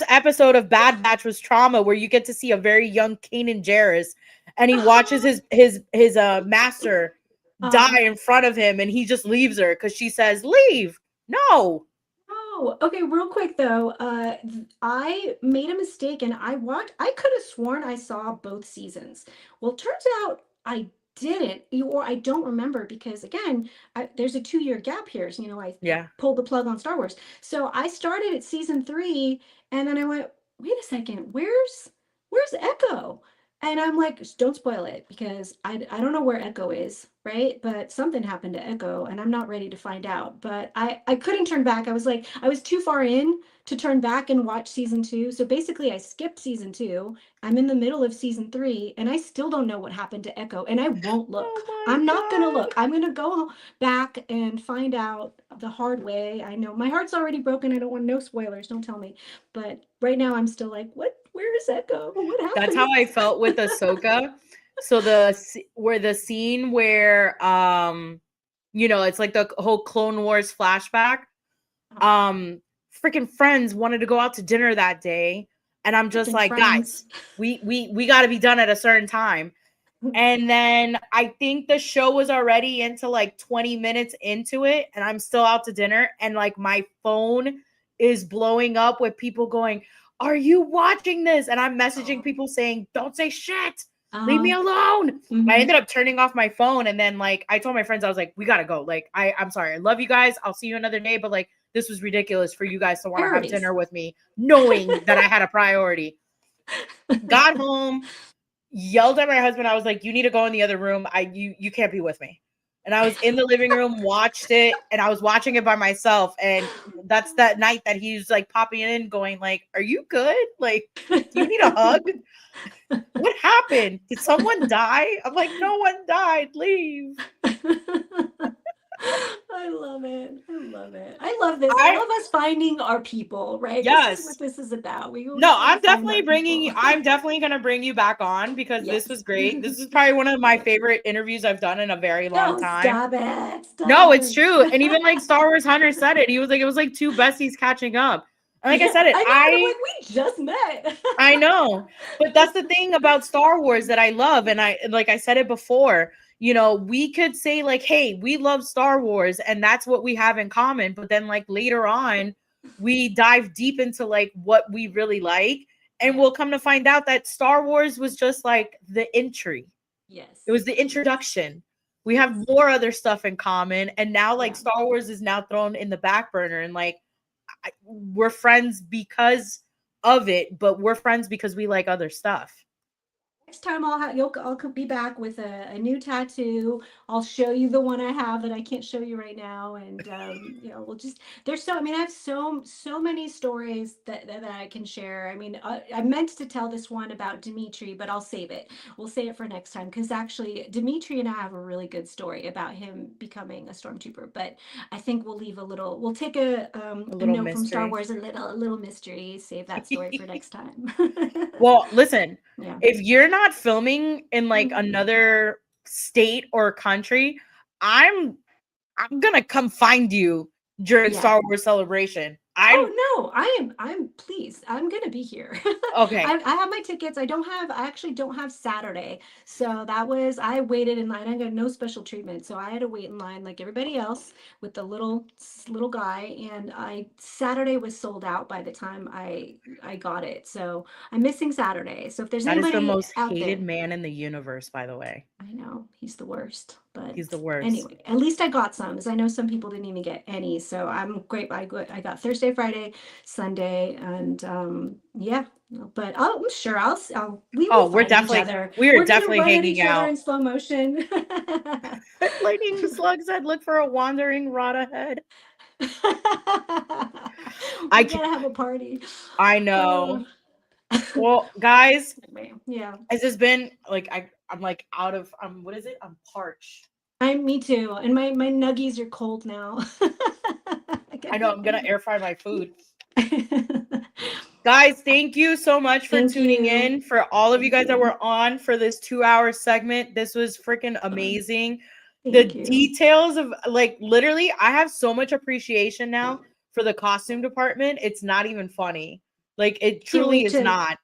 episode of Bad Batch was trauma, where you get to see a very young Kanan Jarrus, and he watches his master uh, die in front of him, and he just leaves her because she says, "Leave." No. Oh, okay, real quick though. I made a mistake and I could have sworn I saw both seasons. Well, turns out I didn't, or I don't remember because again, there's a 2 year gap here. So, I Yeah. pulled the plug on Star Wars. So I started at season 3, and then I went, wait a second, where's Echo? And I'm like, don't spoil it because I don't know where Echo is, right? But something happened to Echo, and I'm not ready to find out. But I couldn't turn back. I was like, I was too far in to turn back and watch season 2. So basically, I skipped season 2. I'm in the middle of season 3, and I still don't know what happened to Echo, and I won't Oh look. my I'm not gonna God. look. I'm gonna go back and find out the hard way. I know my heart's already broken. I don't want no spoilers. Don't tell me. But right now, I'm still like, what? Where is Echo? What That's how happened? I felt with Ahsoka. So the scene where it's like the whole Clone Wars flashback. Um Freaking friends wanted to go out to dinner that day, and I'm just Freaking like, guys, friends. we got to be done at a certain time. And then I think the show was already into like 20 minutes into it, and I'm still out to dinner, and like my phone is blowing up with people going, "Are you watching this?" And I'm messaging Oh, people saying, "Don't say shit. Leave me uh-huh. alone." I Mm-hmm. ended up turning off my phone, and then like I told my friends, I was like, "We got to go. Like I'm sorry. I love you guys. I'll see you another day, but like this was ridiculous for you guys to want to have Priorities. dinner with me knowing that I had a priority." Got home, yelled at my husband. I was like, "You need to go in the other room. You can't be with me." And I was in the living room, watched it, and I was watching it by myself. And that's that night that he's like popping in, going like, "Are you good? Like, do you need a hug? What happened? Did someone die?" I'm like, "No one died. Leave." I love it. I love it. I love this. I I love us finding our people, right? This is what Yes. this is about. We No, always want to I'm find definitely our bringing people. you. I'm definitely gonna bring you back on because this Yes. was great. This is probably one of my favorite interviews I've done in a very long No, time. stop it. No, Stop it's it. true. And even like Star Wars Hunter said it. He was like, it was like two besties catching up. And like I Yeah, said it, I know. And I'm I like, we just met. I know. But that's the thing about Star Wars that I love. And like I said it before, we could say like, hey, we love Star Wars and that's what we have in common. But then like later on, we dive deep into like what we really like. And Yeah. we'll come to find out that Star Wars was just like the entry. It Yes. was the Yes. introduction. We have Yes. more other stuff in common. And now like Yeah. Star Wars is now thrown in the back burner. And like we're friends because of it, but we're friends because we like other stuff. Next time I'll be back with a new tattoo. I'll show you the one I have that I can't show you right now, and we'll just there's so I mean I have so many stories that I can share. I mean I meant to tell this one about Dimitri, but I'll save it. We'll save it for next time because actually Dimitri and I have a really good story about him becoming a stormtrooper. But I think we'll take A a little note from Star mystery. Wars, a little mystery. Save that story for next time. Well, listen, Yeah. if you're not filming in like Mhm. another state or country, I'm I'm gonna come find you during Yeah. Star Wars Celebration. I'm Oh no, I'm pleased. I'm gonna be here. okay. I have my tickets. I actually don't have Saturday. So I waited in line. I got no special treatment. So I had to wait in line like everybody else with the little guy. And Saturday was sold out by the time I got it. So I'm missing Saturday. So if there's That is the anybody most out hated there, man in the universe, by the way. I know he's the worst, He's but the worst. anyway, at least I got some, as I know some people didn't even get any. So I'm great. I got Thursday, Friday, Sunday, and yeah. But I'm sure we will Oh, find each other. we are We're gonna definitely run at hanging each other out. in slow motion. Lightning Slug said, "Look for a wandering rod ahead." I We can gotta have a party. I Oh. know. Well, guys, Yeah. has this been like I'm like out of what is it? I'm parched. Me too. And my nuggies are cold now. I I gotta know get I'm gonna them. air fry my food. Guys, thank you so much for Thank tuning you. in. For all of you Thank guys that you. were on for this 2 hour segment, this was freaking Fun. amazing. Thank The you. details of like literally, I have so much appreciation now for the costume department. It's not even funny. Like it Can't truly wait is to not.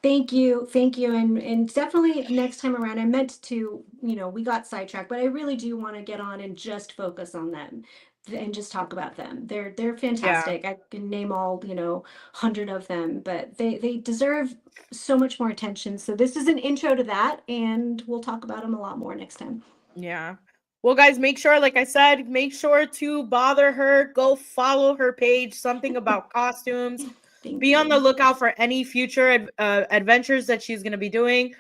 thank you, and definitely next time around. I meant to, we got sidetracked, but I really do want to get on and just focus on them. and just talk about them. They're fantastic. I can name all, 100 of them, but they deserve so much more attention. So this is an intro to that, and we'll talk about them a lot more next time. Yeah. Well, guys, make sure, like I said, make sure to bother her. Go follow her page, something about costumes. Thank Be on the you. lookout for any future adventures that she's going to be doing.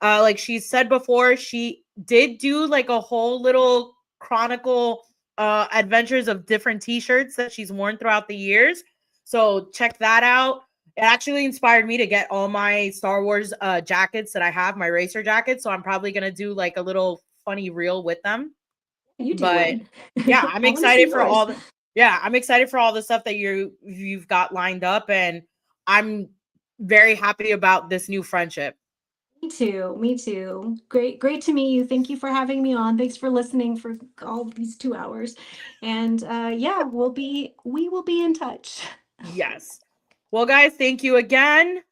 Like she said before, she did do like a whole little chronicle adventures of different t-shirts that she's worn throughout the years. So check that out. It actually inspired me to get all my Star Wars jackets that I have, my racer jackets. So I'm probably going to do like a little funny reel with them. You do But one. yeah, I'm I want to see excited for yours. all the I'm excited for all the stuff that you've got lined up, and I'm very happy about this new friendship. Me too. Me too. Great to meet you. Thank you for having me on. Thanks for listening for all these 2 hours. And yeah, we will be in touch. Yes. Well, guys, thank you again.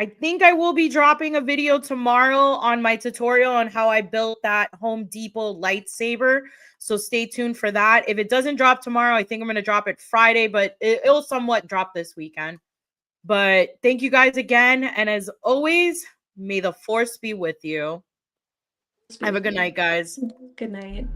I think I will be dropping a video tomorrow on my tutorial on how I built that Home Depot lightsaber. So stay tuned for that. If it doesn't drop tomorrow, I think I'm going to drop it Friday, but it'll somewhat drop this weekend. But thank you guys again. And as always, may the force be with you. Have a good night, guys. Good night.